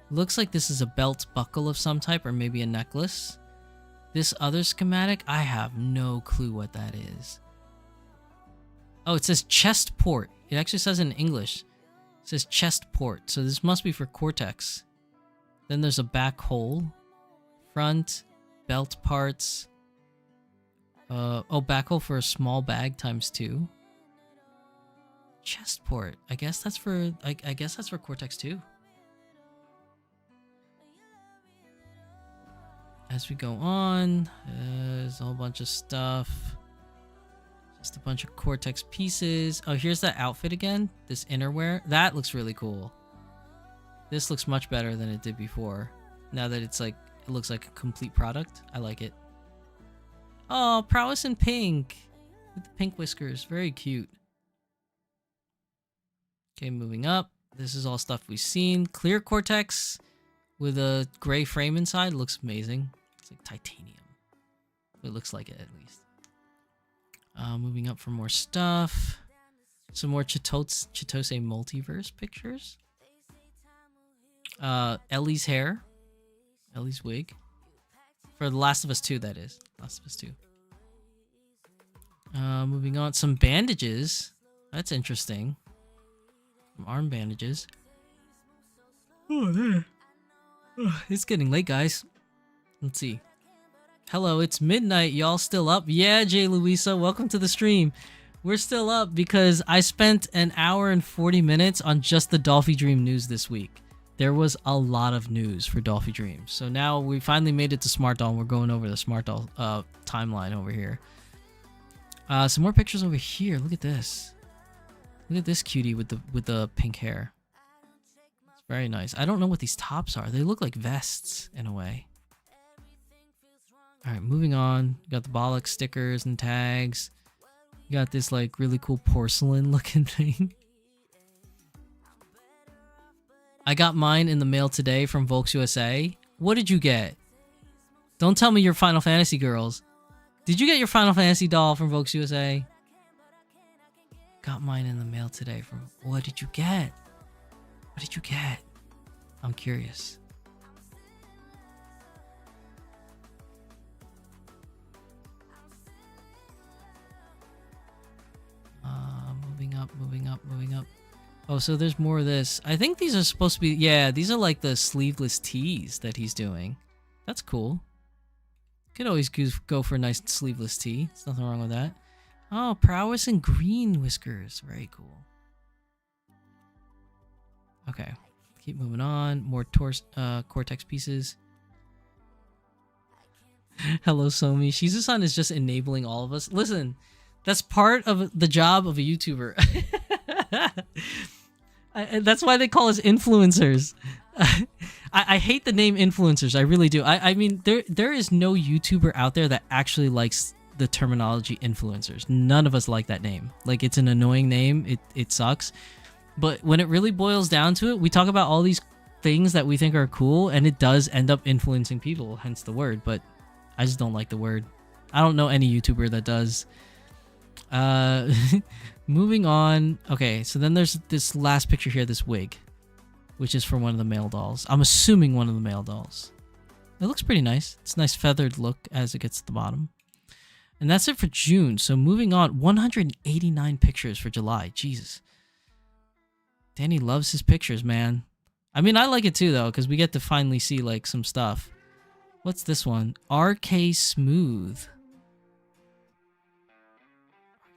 Looks like this is a belt buckle of some type, or maybe a necklace. This other schematic, I have no clue what that is. Oh, it says chest port. It actually says in English. It says chest port, so this must be for Cortex. Then there's a back hole. Front, belt parts. Oh, back hole for a small bag ×2. Chest port. I guess that's for I guess that's for Cortex 2. As we go on, there's a whole bunch of stuff. Just a bunch of Cortex pieces. Oh, here's that outfit again. This innerwear. That looks really cool. This looks much better than it did before. Now that it's like, it looks like a complete product. I like it. Oh, Prowess in pink. With the pink whiskers. Very cute. Okay, moving up. This is all stuff we've seen. Clear Cortex with a gray frame inside. Looks amazing. It's like titanium. It looks like it, at least. Moving up for more stuff. Some more Chitose multiverse pictures. Ellie's hair. Ellie's wig. For The Last of Us 2, that is. Last of Us 2. Moving on. Some bandages. That's interesting. Some arm bandages. Oh, there. It's getting late, guys. Let's see. Hello, it's midnight. Y'all still up? Yeah, Jay Louisa, welcome to the stream. We're still up because I spent an hour and 40 minutes on just the Dolphie Dream news this week. There was a lot of news for Dolphie Dream. So now we finally made it to Smart Doll. And we're going over the Smart Doll timeline over here. Some more pictures over here. Look at this. Look at this cutie with the pink hair. It's very nice. I don't know what these tops are. They look like vests in a way. All right, moving on. You got the bollock stickers and tags. You got this like really cool porcelain looking thing. I got mine in the mail today from Volks USA. What did you get? Don't tell me you're Final Fantasy girls. Did you get your Final Fantasy doll from Volks USA? Got mine in the mail today from... What did you get? What did you get? I'm curious. Moving up. Oh, so there's more of this. I think these are supposed to be... Yeah, these are like the sleeveless tees that he's doing. That's cool. Could always go for a nice sleeveless tee. There's nothing wrong with that. Oh, Prowess and green whiskers. Very cool. Okay. Keep moving on. More Cortex pieces. Hello, Somi. Shizusan is just enabling all of us. Listen, that's part of the job of a YouTuber. That's why they call us influencers. I hate the name influencers. I really do. I mean, there is no YouTuber out there that actually likes the terminology influencers. None of us like that name. Like, it's an annoying name. It sucks. But when it really boils down to it, we talk about all these things that we think are cool, and it does end up influencing people, hence the word. But I just don't like the word. I don't know any YouTuber that does. Moving on. Okay, so then there's this last picture here, this wig. which is for one of the male dolls. I'm assuming one of the male dolls. It looks pretty nice. It's a nice feathered look as it gets to the bottom. And that's it for June. So moving on, 189 pictures for July. Jesus. Danny loves his pictures, man. I mean, I like it too, though, because we get to finally see, like, some stuff. What's this one? RK Smooth.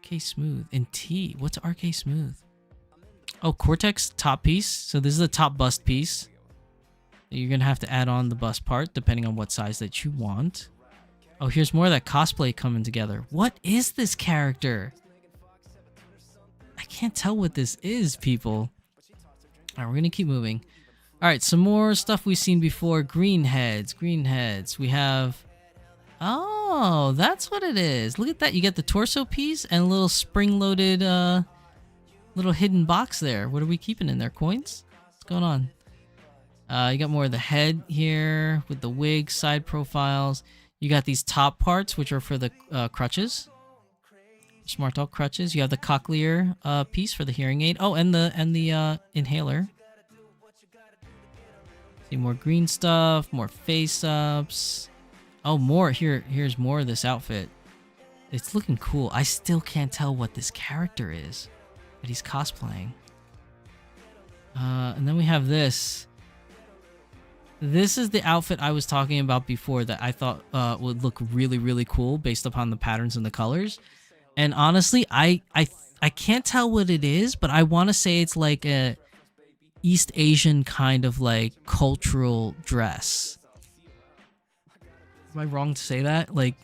RK Smooth. And T. What's RK Smooth? Oh, Cortex top piece. So this is the top bust piece. You're going to have to add on the bust part, depending on what size that you want. Oh, here's more of that cosplay coming together. What is this character? I can't tell what this is, people. All right, we're going to keep moving. All right, some more stuff we've seen before. Green heads, green heads. We have... Oh, that's what it is. Look at that. You get the torso piece and a little spring-loaded little hidden box there. What are we keeping in there? Coins? What's going on? You got more of the head here with the wig, side profiles. You got these top parts, which are for the crutches. Smart doll crutches. You have the cochlear piece for the hearing aid. Oh, and the inhaler. See more green stuff, more face-ups. Oh, more. Here's more of this outfit. It's looking cool. I still can't tell what this character is that he's cosplaying. And then we have this. This is the outfit I was talking about before that I thought would look really, really cool based upon the patterns and the colors. And honestly, I can't tell what it is, but I want to say it's like a East Asian kind of like cultural dress. Am I wrong to say that? Like,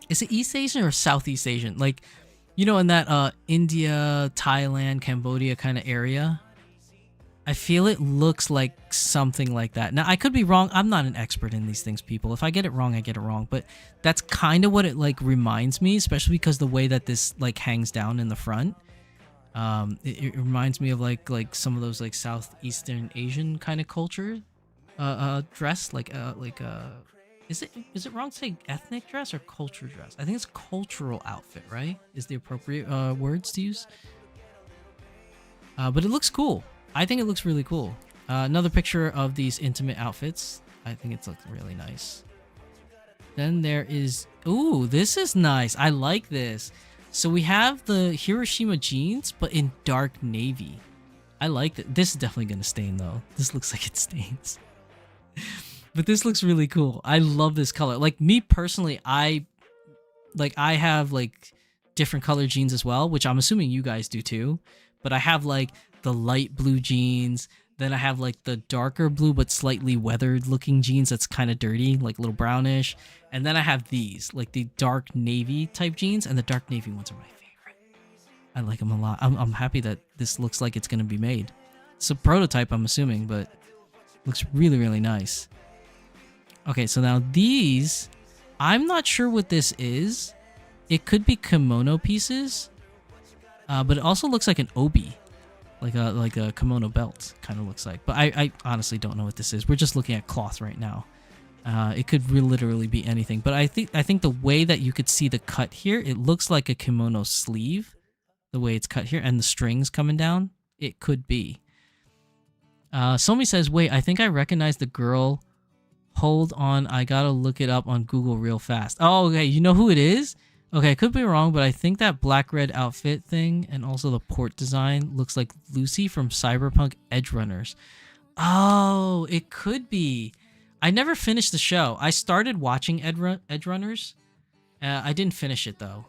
is it East Asian or Southeast Asian? Like, you know, in that India, Thailand, Cambodia kind of area. I feel it looks like something like that. Now, I could be wrong. I'm not an expert in these things, people. If I get it wrong, I get it wrong. But that's kind of what it like reminds me, especially because the way that this like hangs down in the front. It reminds me of like some of those like Southeastern Asian kind of culture dress. Is it wrong to say ethnic dress or culture dress? I think it's cultural outfit, right? Is the appropriate words to use. But it looks cool. I think it looks really cool. Another picture of these intimate outfits. I think it's looks really nice. Then there is... Ooh, this is nice. I like this. So we have the Hiroshima jeans, but in dark navy. I like it. This is definitely going to stain, though. This looks like it stains. But this looks really cool. I love this color. Like, me personally, I have, like, different color jeans as well, which I'm assuming you guys do, too. But I have, like... the light blue jeans, then I have like the darker blue but slightly weathered looking jeans that's kind of dirty, like a little brownish, and then I have these like the dark navy type jeans, and the dark navy ones are my favorite. I like them a lot. I'm happy that this looks like it's gonna be made. It's a prototype, I'm assuming, but looks really, really nice. Okay, so now these, I'm not sure what this is. It could be kimono pieces, but it also looks like an obi. Like a kimono belt kind of looks like, but I honestly don't know what this is. We're just looking at cloth right now. It could literally be anything, but I think the way that you could see the cut here, it looks like a kimono sleeve, the way it's cut here, and the strings coming down. It could be. Somi says, "Wait, I think I recognize the girl. Hold on, I gotta look it up on Google real fast." Oh, okay, you know who it is? Okay, I could be wrong, but I think that black-red outfit thing and also the port design looks like Lucy from Cyberpunk Edge Runners. Oh, it could be. I never finished the show. I started watching Edge Runners. I didn't finish it, though.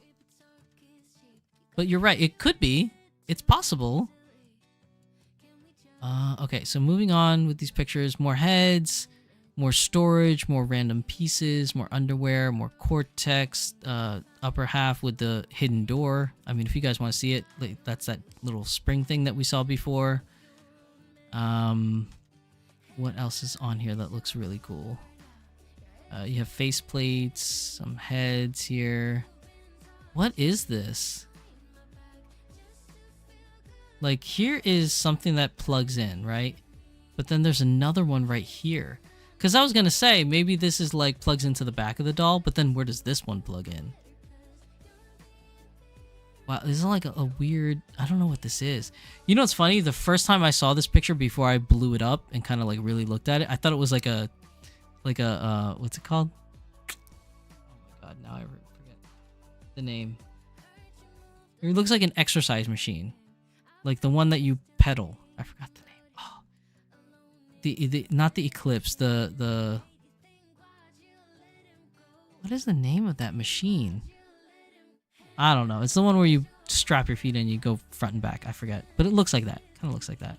But you're right. It could be. It's possible. Okay, so moving on with these pictures. More heads. More storage, more random pieces, more underwear, more Cortex, upper half with the hidden door. I mean, if you guys want to see it, that's that little spring thing that we saw before. What else is on here that looks really cool? You have face plates, some heads here. What is this? Like, here is something that plugs in, right? But then there's another one right here. Because I was going to say, maybe this is like plugs into the back of the doll, but then where does this one plug in? Wow, this is like a weird... I don't know what this is. You know what's funny? The first time I saw this picture before I blew it up and kind of like really looked at it, I thought it was like a... what's it called? Oh my god, now I forget the name. It looks like an exercise machine. Like the one that you pedal. I forgot the name. Oh. The not the Eclipse, the... What is the name of that machine? I don't know. It's the one where you strap your feet in and you go front and back. I forget. But it looks like that. Kind of looks like that.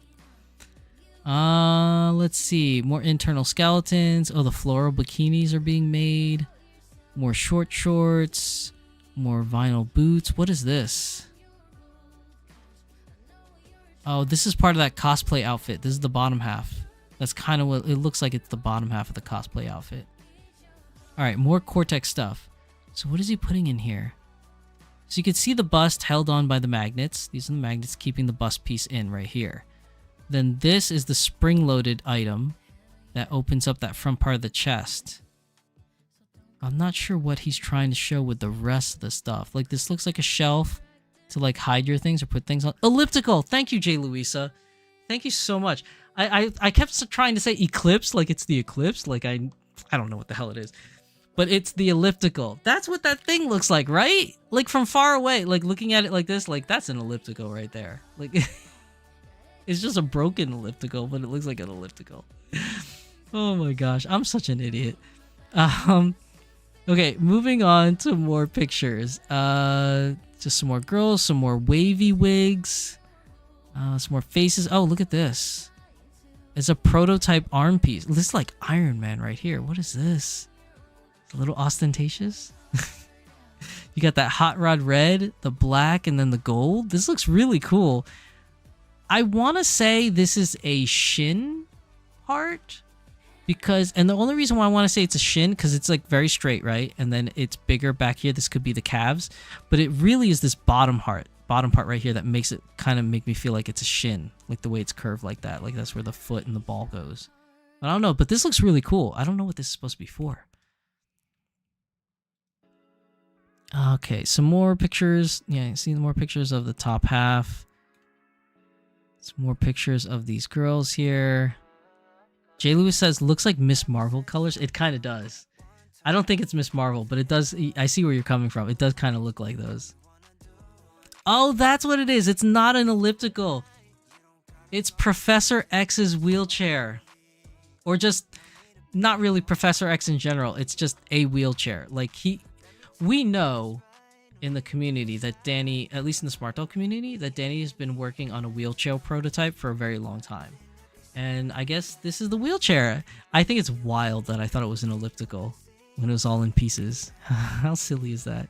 Let's see. More internal skeletons. Oh, the floral bikinis are being made. More short shorts. More vinyl boots. What is this? Oh, this is part of that cosplay outfit. This is the bottom half. That's kind of what it looks like. It's the bottom half of the cosplay outfit. All right, more Cortex stuff. So what is he putting in here? So you can see the bust held on by the magnets. These are the magnets keeping the bust piece in right here. Then this is the spring-loaded item that opens up that front part of the chest. I'm not sure what he's trying to show with the rest of the stuff. Like this looks like a shelf to like hide your things or put things on. Elliptical! Thank you, J. Louisa. Thank you so much. I kept trying to say Eclipse like it's the Eclipse. Like I don't know what the hell it is. But it's the elliptical. That's what that thing looks like, right? Like from far away, like looking at it like this, like that's an elliptical right there. Like it's just a broken elliptical, but it looks like an elliptical. Oh my gosh, I'm such an idiot. Okay, moving on to more pictures. Just some more girls, some more wavy wigs, some more faces. Oh, look at this. It's a prototype arm piece. This is like Iron Man right here. What is this? A little ostentatious. You got that hot rod red, the black, and then the gold. This looks really cool. I want to say this is a shin part because, and the only reason why I want to say it's a shin because it's like very straight, right? And then it's bigger back here. This could be the calves, but it really is this bottom part right here that makes it kind of make me feel like it's a shin, like the way it's curved like that. Like that's where the foot and the ball goes. I don't know, but this looks really cool. I don't know what this is supposed to be for. Okay, some more pictures. Yeah, you see more pictures of the top half. Some more pictures of these girls here. J. Lewis says, looks like Miss Marvel colors. It kind of does. I don't think it's Miss Marvel, but it does. I see where you're coming from. It does kind of look like those. Oh, that's what it is. It's not an elliptical. It's Professor X's wheelchair. Or just, not really Professor X in general. It's just a wheelchair. Like we know in the community that Danny, at least in the Smart Doll community, that Danny has been working on a wheelchair prototype for a very long time. And I guess this is the wheelchair. I think it's wild that I thought it was an elliptical when it was all in pieces. How silly is that?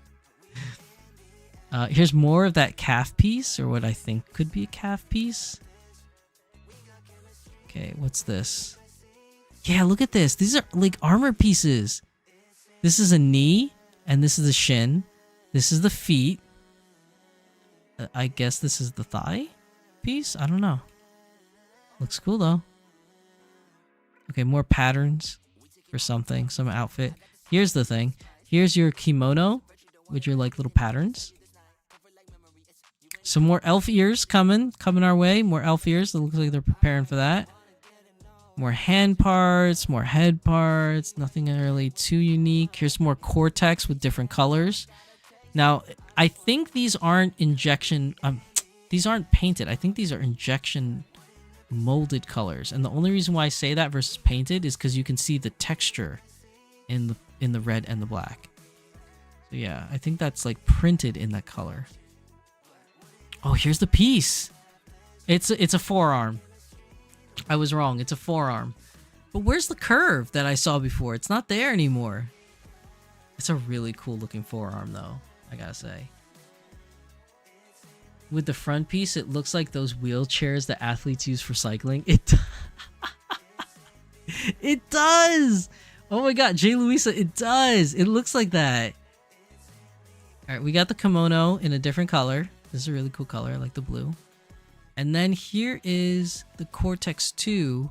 Here's more of that calf piece, or what I think could be a calf piece. Okay, what's this? Yeah, look at this. These are like armor pieces. This is a knee. And this is the shin. This is the feet. I guess this is the thigh piece? I don't know. Looks cool though. Okay, more patterns for something, some outfit. Here's the thing. Here's your kimono with your like little patterns. Some more elf ears coming our way. More elf ears. It looks like they're preparing for that. More hand parts, more head parts, nothing really too unique. Here's more Cortex with different colors. Now, I think these aren't these aren't painted. I think these are injection molded colors. And the only reason why I say that versus painted is because you can see the texture in the red and the black. So yeah, I think that's like printed in that color. Oh, here's the piece. It's a forearm. I was wrong. It's a forearm. But where's the curve that I saw before? It's not there anymore. It's a really cool looking forearm though, I gotta say. With the front piece, it looks like those wheelchairs that athletes use for cycling. It does! Oh my god, J. Louisa, it does! It looks like that. Alright, we got the kimono in a different color. This is a really cool color. I like the blue. And then here is the Cortex 2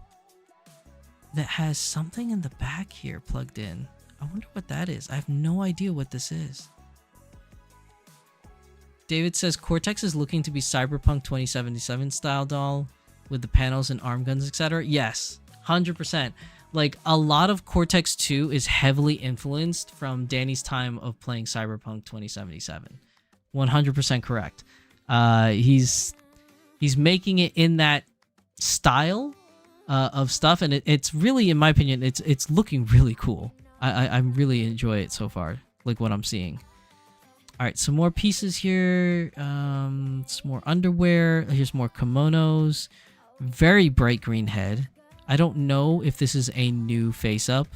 that has something in the back here plugged in. I wonder what that is. I have no idea what this is. David says Cortex is looking to be Cyberpunk 2077 style doll with the panels and arm guns, etc. Yes, 100%. Like, a lot of Cortex 2 is heavily influenced from Danny's time of playing Cyberpunk 2077. 100% correct. He's making it in that style of stuff, and it's really, in my opinion, it's looking really cool. I really enjoy it so far, like what I'm seeing. All right, some more pieces here. Some more underwear. Here's more kimonos. Very bright green head. I don't know if this is a new face up,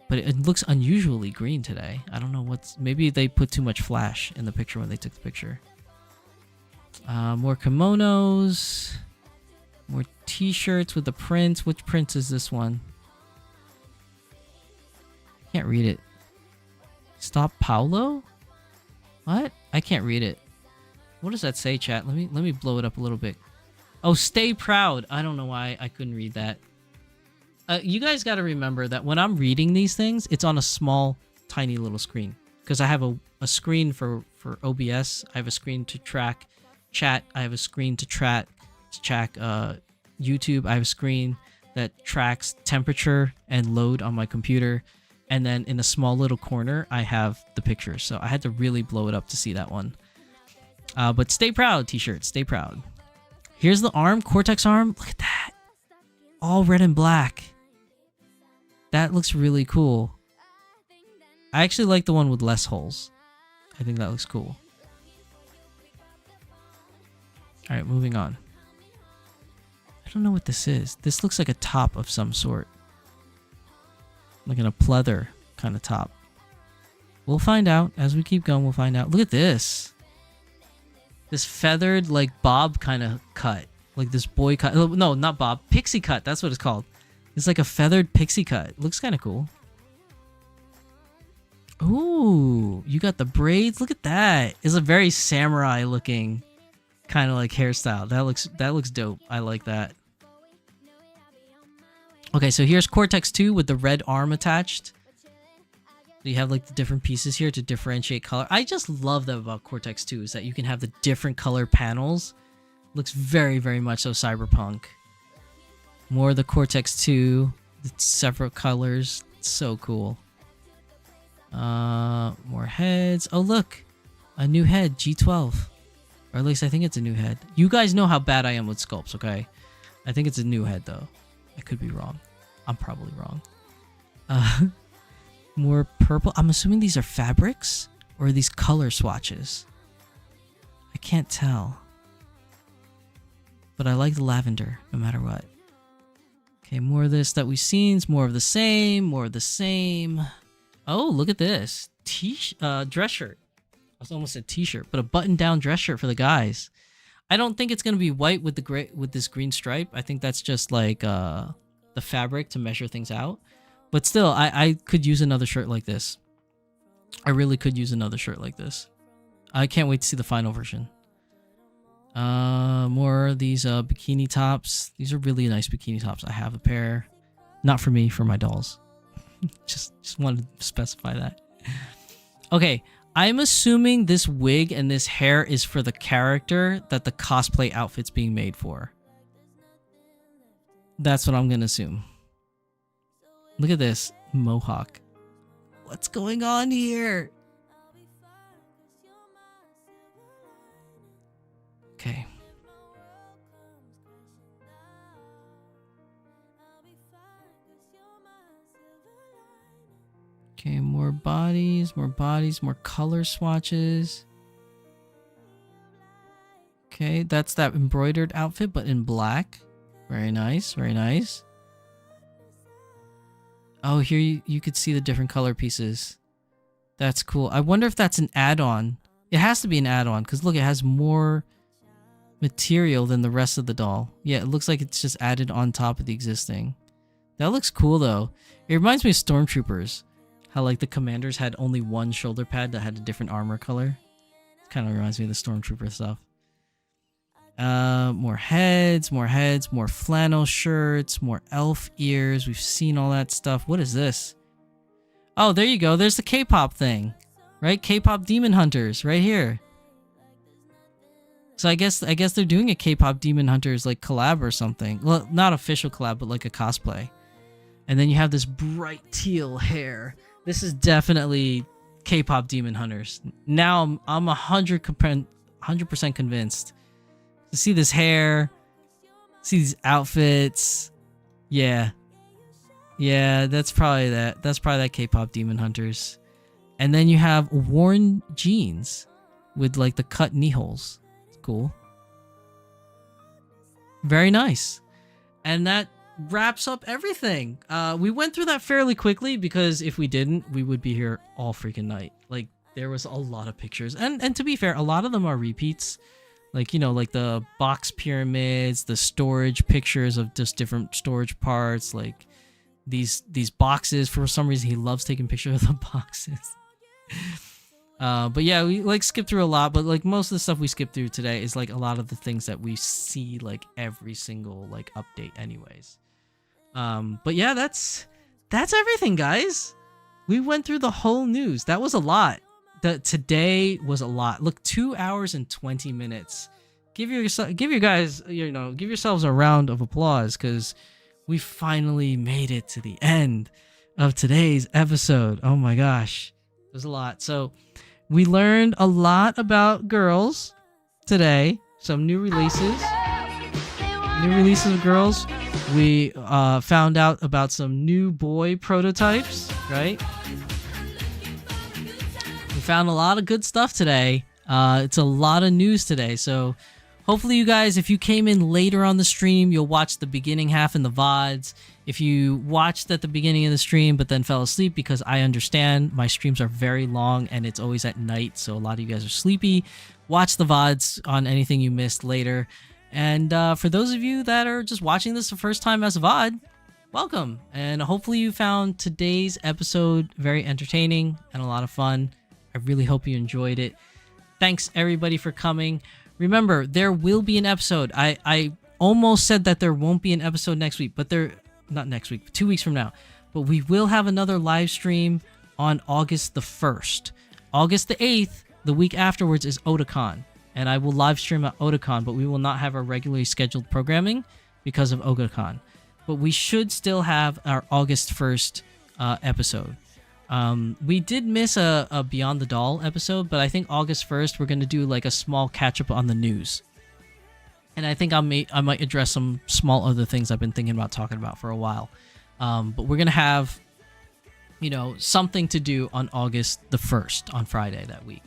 but it looks unusually green today. I don't know what's... Maybe they put too much flash in the picture when they took the picture. More kimonos. More t-shirts with the prints. Which print is this one? Can't read it. Stop Paulo? What? I can't read it. What does that say, chat? Let me blow it up a little bit. Oh, stay proud. I don't know why I couldn't read that. You guys got to remember that when I'm reading these things, it's on a small, tiny little screen. Because I have a screen for OBS. I have a screen to track chat. I have a screen to track YouTube. I have a screen that tracks temperature and load on my computer. And then in a small little corner, I have the pictures. So I had to really blow it up to see that one. But stay proud t-shirt. Stay proud. Here's the arm. Cortex arm. Look at that. All red and black. That looks really cool. I actually like the one with less holes. I think that looks cool. Alright, moving on. I don't know what this is. This looks like a top of some sort. Like in a pleather kind of top. We'll find out. As we keep going, we'll find out. Look at this. This feathered, like, bob kind of cut. Like this boy cut. No, not bob. Pixie cut. That's what it's called. It's like a feathered pixie cut. Looks kind of cool. Ooh, you got the braids. Look at that. It's a very samurai looking kind of like hairstyle. That looks dope. I like that. Okay, so here's Cortex 2 with the red arm attached. You have like the different pieces here to differentiate color. I just love that about Cortex 2 is that you can have the different color panels. Looks very, very much so cyberpunk. More of the Cortex 2. It's several colors. It's so cool. More heads. Oh, look. A new head. G12. Or at least I think it's a new head. You guys know how bad I am with sculpts, okay? I think it's a new head, though. I could be wrong. I'm probably wrong. More purple. I'm assuming these are fabrics? Or are these color swatches? I can't tell. But I like the lavender, no matter what. Okay, more of this that we've seen. It's more of the same. More of the same. Oh, look at this. Dress shirt. I almost said t-shirt, but a button-down dress shirt for the guys. I don't think it's gonna be white with this green stripe. I think that's just like the fabric to measure things out. But still, I could use another shirt like this. I really could use another shirt like this. I can't wait to see the final version. More of these bikini tops. These are really nice bikini tops. I have a pair. Not for me, for my dolls. just wanted to specify that. Okay, I'm assuming this wig and this hair is for the character that the cosplay outfit's being made for. That's what I'm gonna assume. Look at this mohawk. What's going on here? Okay. Okay, more bodies, more color swatches. Okay, that's that embroidered outfit, but in black. Very nice, very nice. Oh, here you could see the different color pieces. That's cool. I wonder if that's an add-on. It has to be an add-on, because look, it has more material than the rest of the doll. Yeah, it looks like it's just added on top of the existing. That looks cool, though. It reminds me of Stormtroopers. How, like, the commanders had only one shoulder pad that had a different armor color. It kind of reminds me of the Stormtrooper stuff. More heads, more flannel shirts, more elf ears. We've seen all that stuff. What is this? Oh, there you go. There's the K-pop thing. Right? K-pop Demon Hunters right here. So I guess they're doing a K-pop Demon Hunters like collab or something. Well, not official collab, but like a cosplay. And then you have this bright teal hair. This is definitely K-pop Demon Hunters. Now I'm 100% convinced. To see this hair, see these outfits, yeah, that's probably that. That's probably that K-pop Demon Hunters. And then you have worn jeans with like the cut knee holes. It's cool. Very nice. And that wraps up everything. We went through that fairly quickly because if we didn't, we would be here all freaking night. Like there was a lot of pictures, and to be fair, a lot of them are repeats. Like, you know, like the box pyramids, the storage pictures of just different storage parts, like these boxes. For some reason, he loves taking pictures of the boxes. But yeah, we like skip through a lot, but like most of the stuff we skip through today is like a lot of the things that we see like every single like update anyways. But yeah, that's everything, guys. We went through the whole news. That was a lot. Today was a lot. Look, 2 hours and 20 minutes. Give yourselves a round of applause because we finally made it to the end of today's episode. Oh my gosh, there's a lot. So we learned a lot about girls today. Some new releases of girls. We found out about some new boy prototypes, right? We found a lot of good stuff today. It's a lot of news today. So hopefully you guys, if you came in later on the stream, you'll watch the beginning half in the VODs. If you watched at the beginning of the stream but then fell asleep, because I understand my streams are very long and it's always at night, so a lot of you guys are sleepy, watch the VODs on anything you missed later. And for those of you that are just watching this the first time as a VOD, welcome. And hopefully you found today's episode very entertaining and a lot of fun. I really hope you enjoyed it. Thanks everybody for coming. Remember, there will be an episode. I almost said that there won't be an episode next week, but not next week, 2 weeks from now. But we will have another live stream on August the 1st. August the 8th, the week afterwards, is Otakon. And I will live stream at Otakon, but we will not have our regularly scheduled programming because of Otakon. But we should still have our August 1st episode. We did miss a Beyond the Doll episode, but I think August 1st we're going to do like a small catch-up on the news. And I think I might address some small other things I've been thinking about talking about for a while. But we're going to have, you know, something to do on August the 1st, on Friday that week.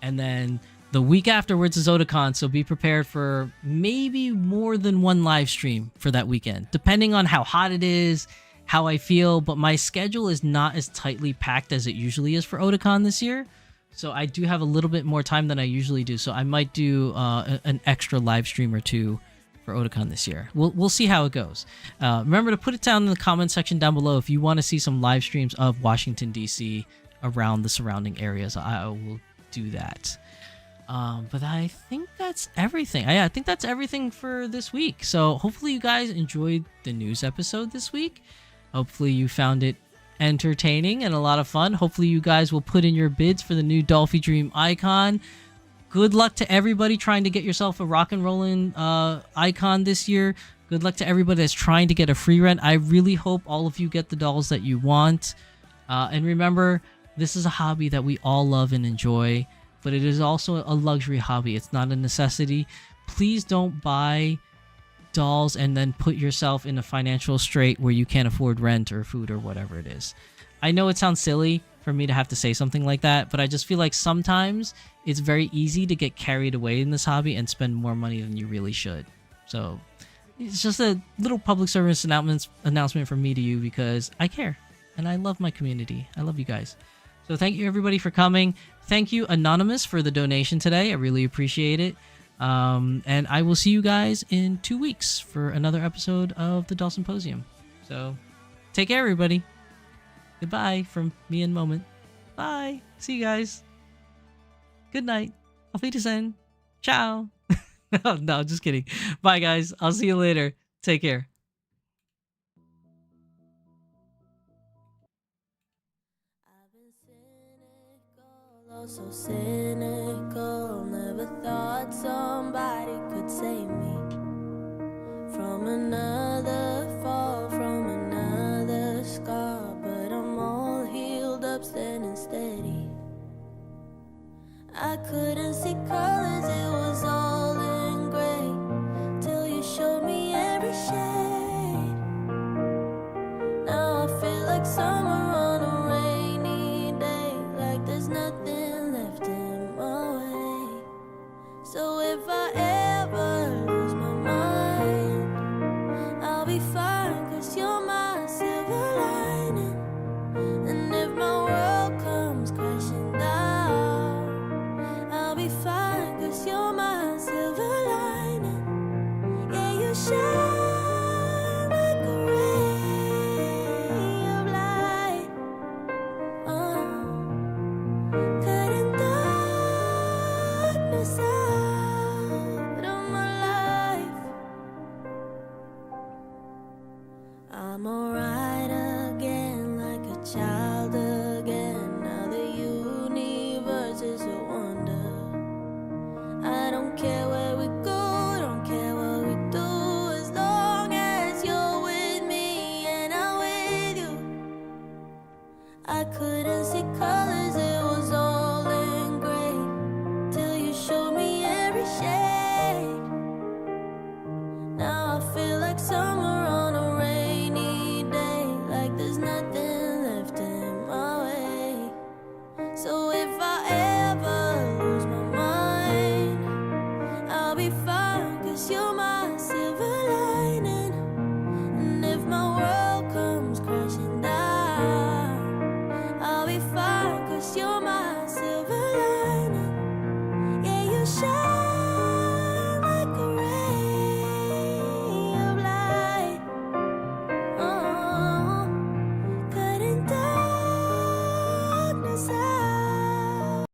And then the week afterwards is Otakon, so be prepared for maybe more than one live stream for that weekend, depending on how hot it is, how I feel. But my schedule is not as tightly packed as it usually is for Otakon this year. So I do have a little bit more time than I usually do. So I might do an extra live stream or two for Otakon this year. We'll see how it goes. Remember to put it down in the comment section down below if you want to see some live streams of Washington, D.C. around the surrounding areas. I will do that. But I think that's everything. I think that's everything for this week. So hopefully you guys enjoyed the news episode this week. Hopefully you found it entertaining and a lot of fun. Hopefully you guys will put in your bids for the new Dolphie Dream icon. Good luck to everybody trying to get yourself a rock and rollin' icon this year. Good luck to everybody that's trying to get a free rent. I really hope all of you get the dolls that you want. And remember, this is a hobby that we all love and enjoy, but it is also a luxury hobby. It's not a necessity. Please don't buy dolls and then put yourself in a financial strait where you can't afford rent or food or whatever it is. I know it sounds silly for me to have to say something like that, but I just feel like sometimes it's very easy to get carried away in this hobby and spend more money than you really should. So it's just a little public service announcement from me to you, because I care and I love my community. I love you guys. So thank you everybody for coming. Thank you Anonymous for the donation today. I really appreciate it. And I will see you guys in 2 weeks for another episode of the Doll Symposium. So take care everybody. Goodbye from me and Moment. Bye. See you guys. Good night. Auf Wiedersehen. Ciao. No, just kidding. Bye guys. I'll see you later. Take care. So cynical, never thought somebody be fine, 'cause you're my silver lining. Yeah, you shine like a ray of light. Cutting darkness out of my life. I'm alright again, like a child again. Now the universe is a wonder. I don't care where we go, don't care what we do, as long as you're with me and I'm with you. I couldn't see colors, it was all in gray, till you showed me every shade. Now I feel like summer on a rainy day, like there's nothing left in my way. So if I ever lose my mind, I'll be fine, 'cause you're my silver lining. And if my world comes crashing down, I'll be fine, 'cause you're my silver lining. Yeah, you shine like a ray of light. Cutting darkness out.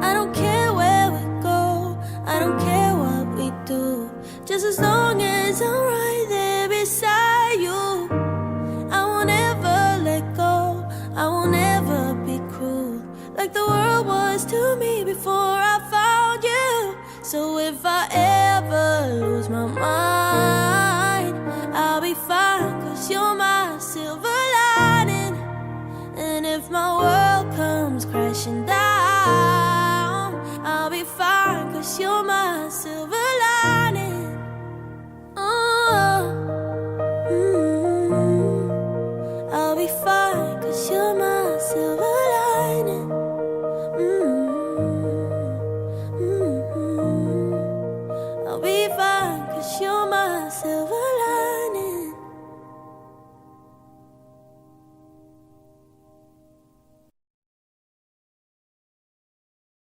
I don't care where we go, I don't care what we do, just as long as I'm right there beside you. I won't ever let go, I won't ever be cruel, like the world was to me before I found you. So if I ever lose my mind, I'll be fine, 'cause you're my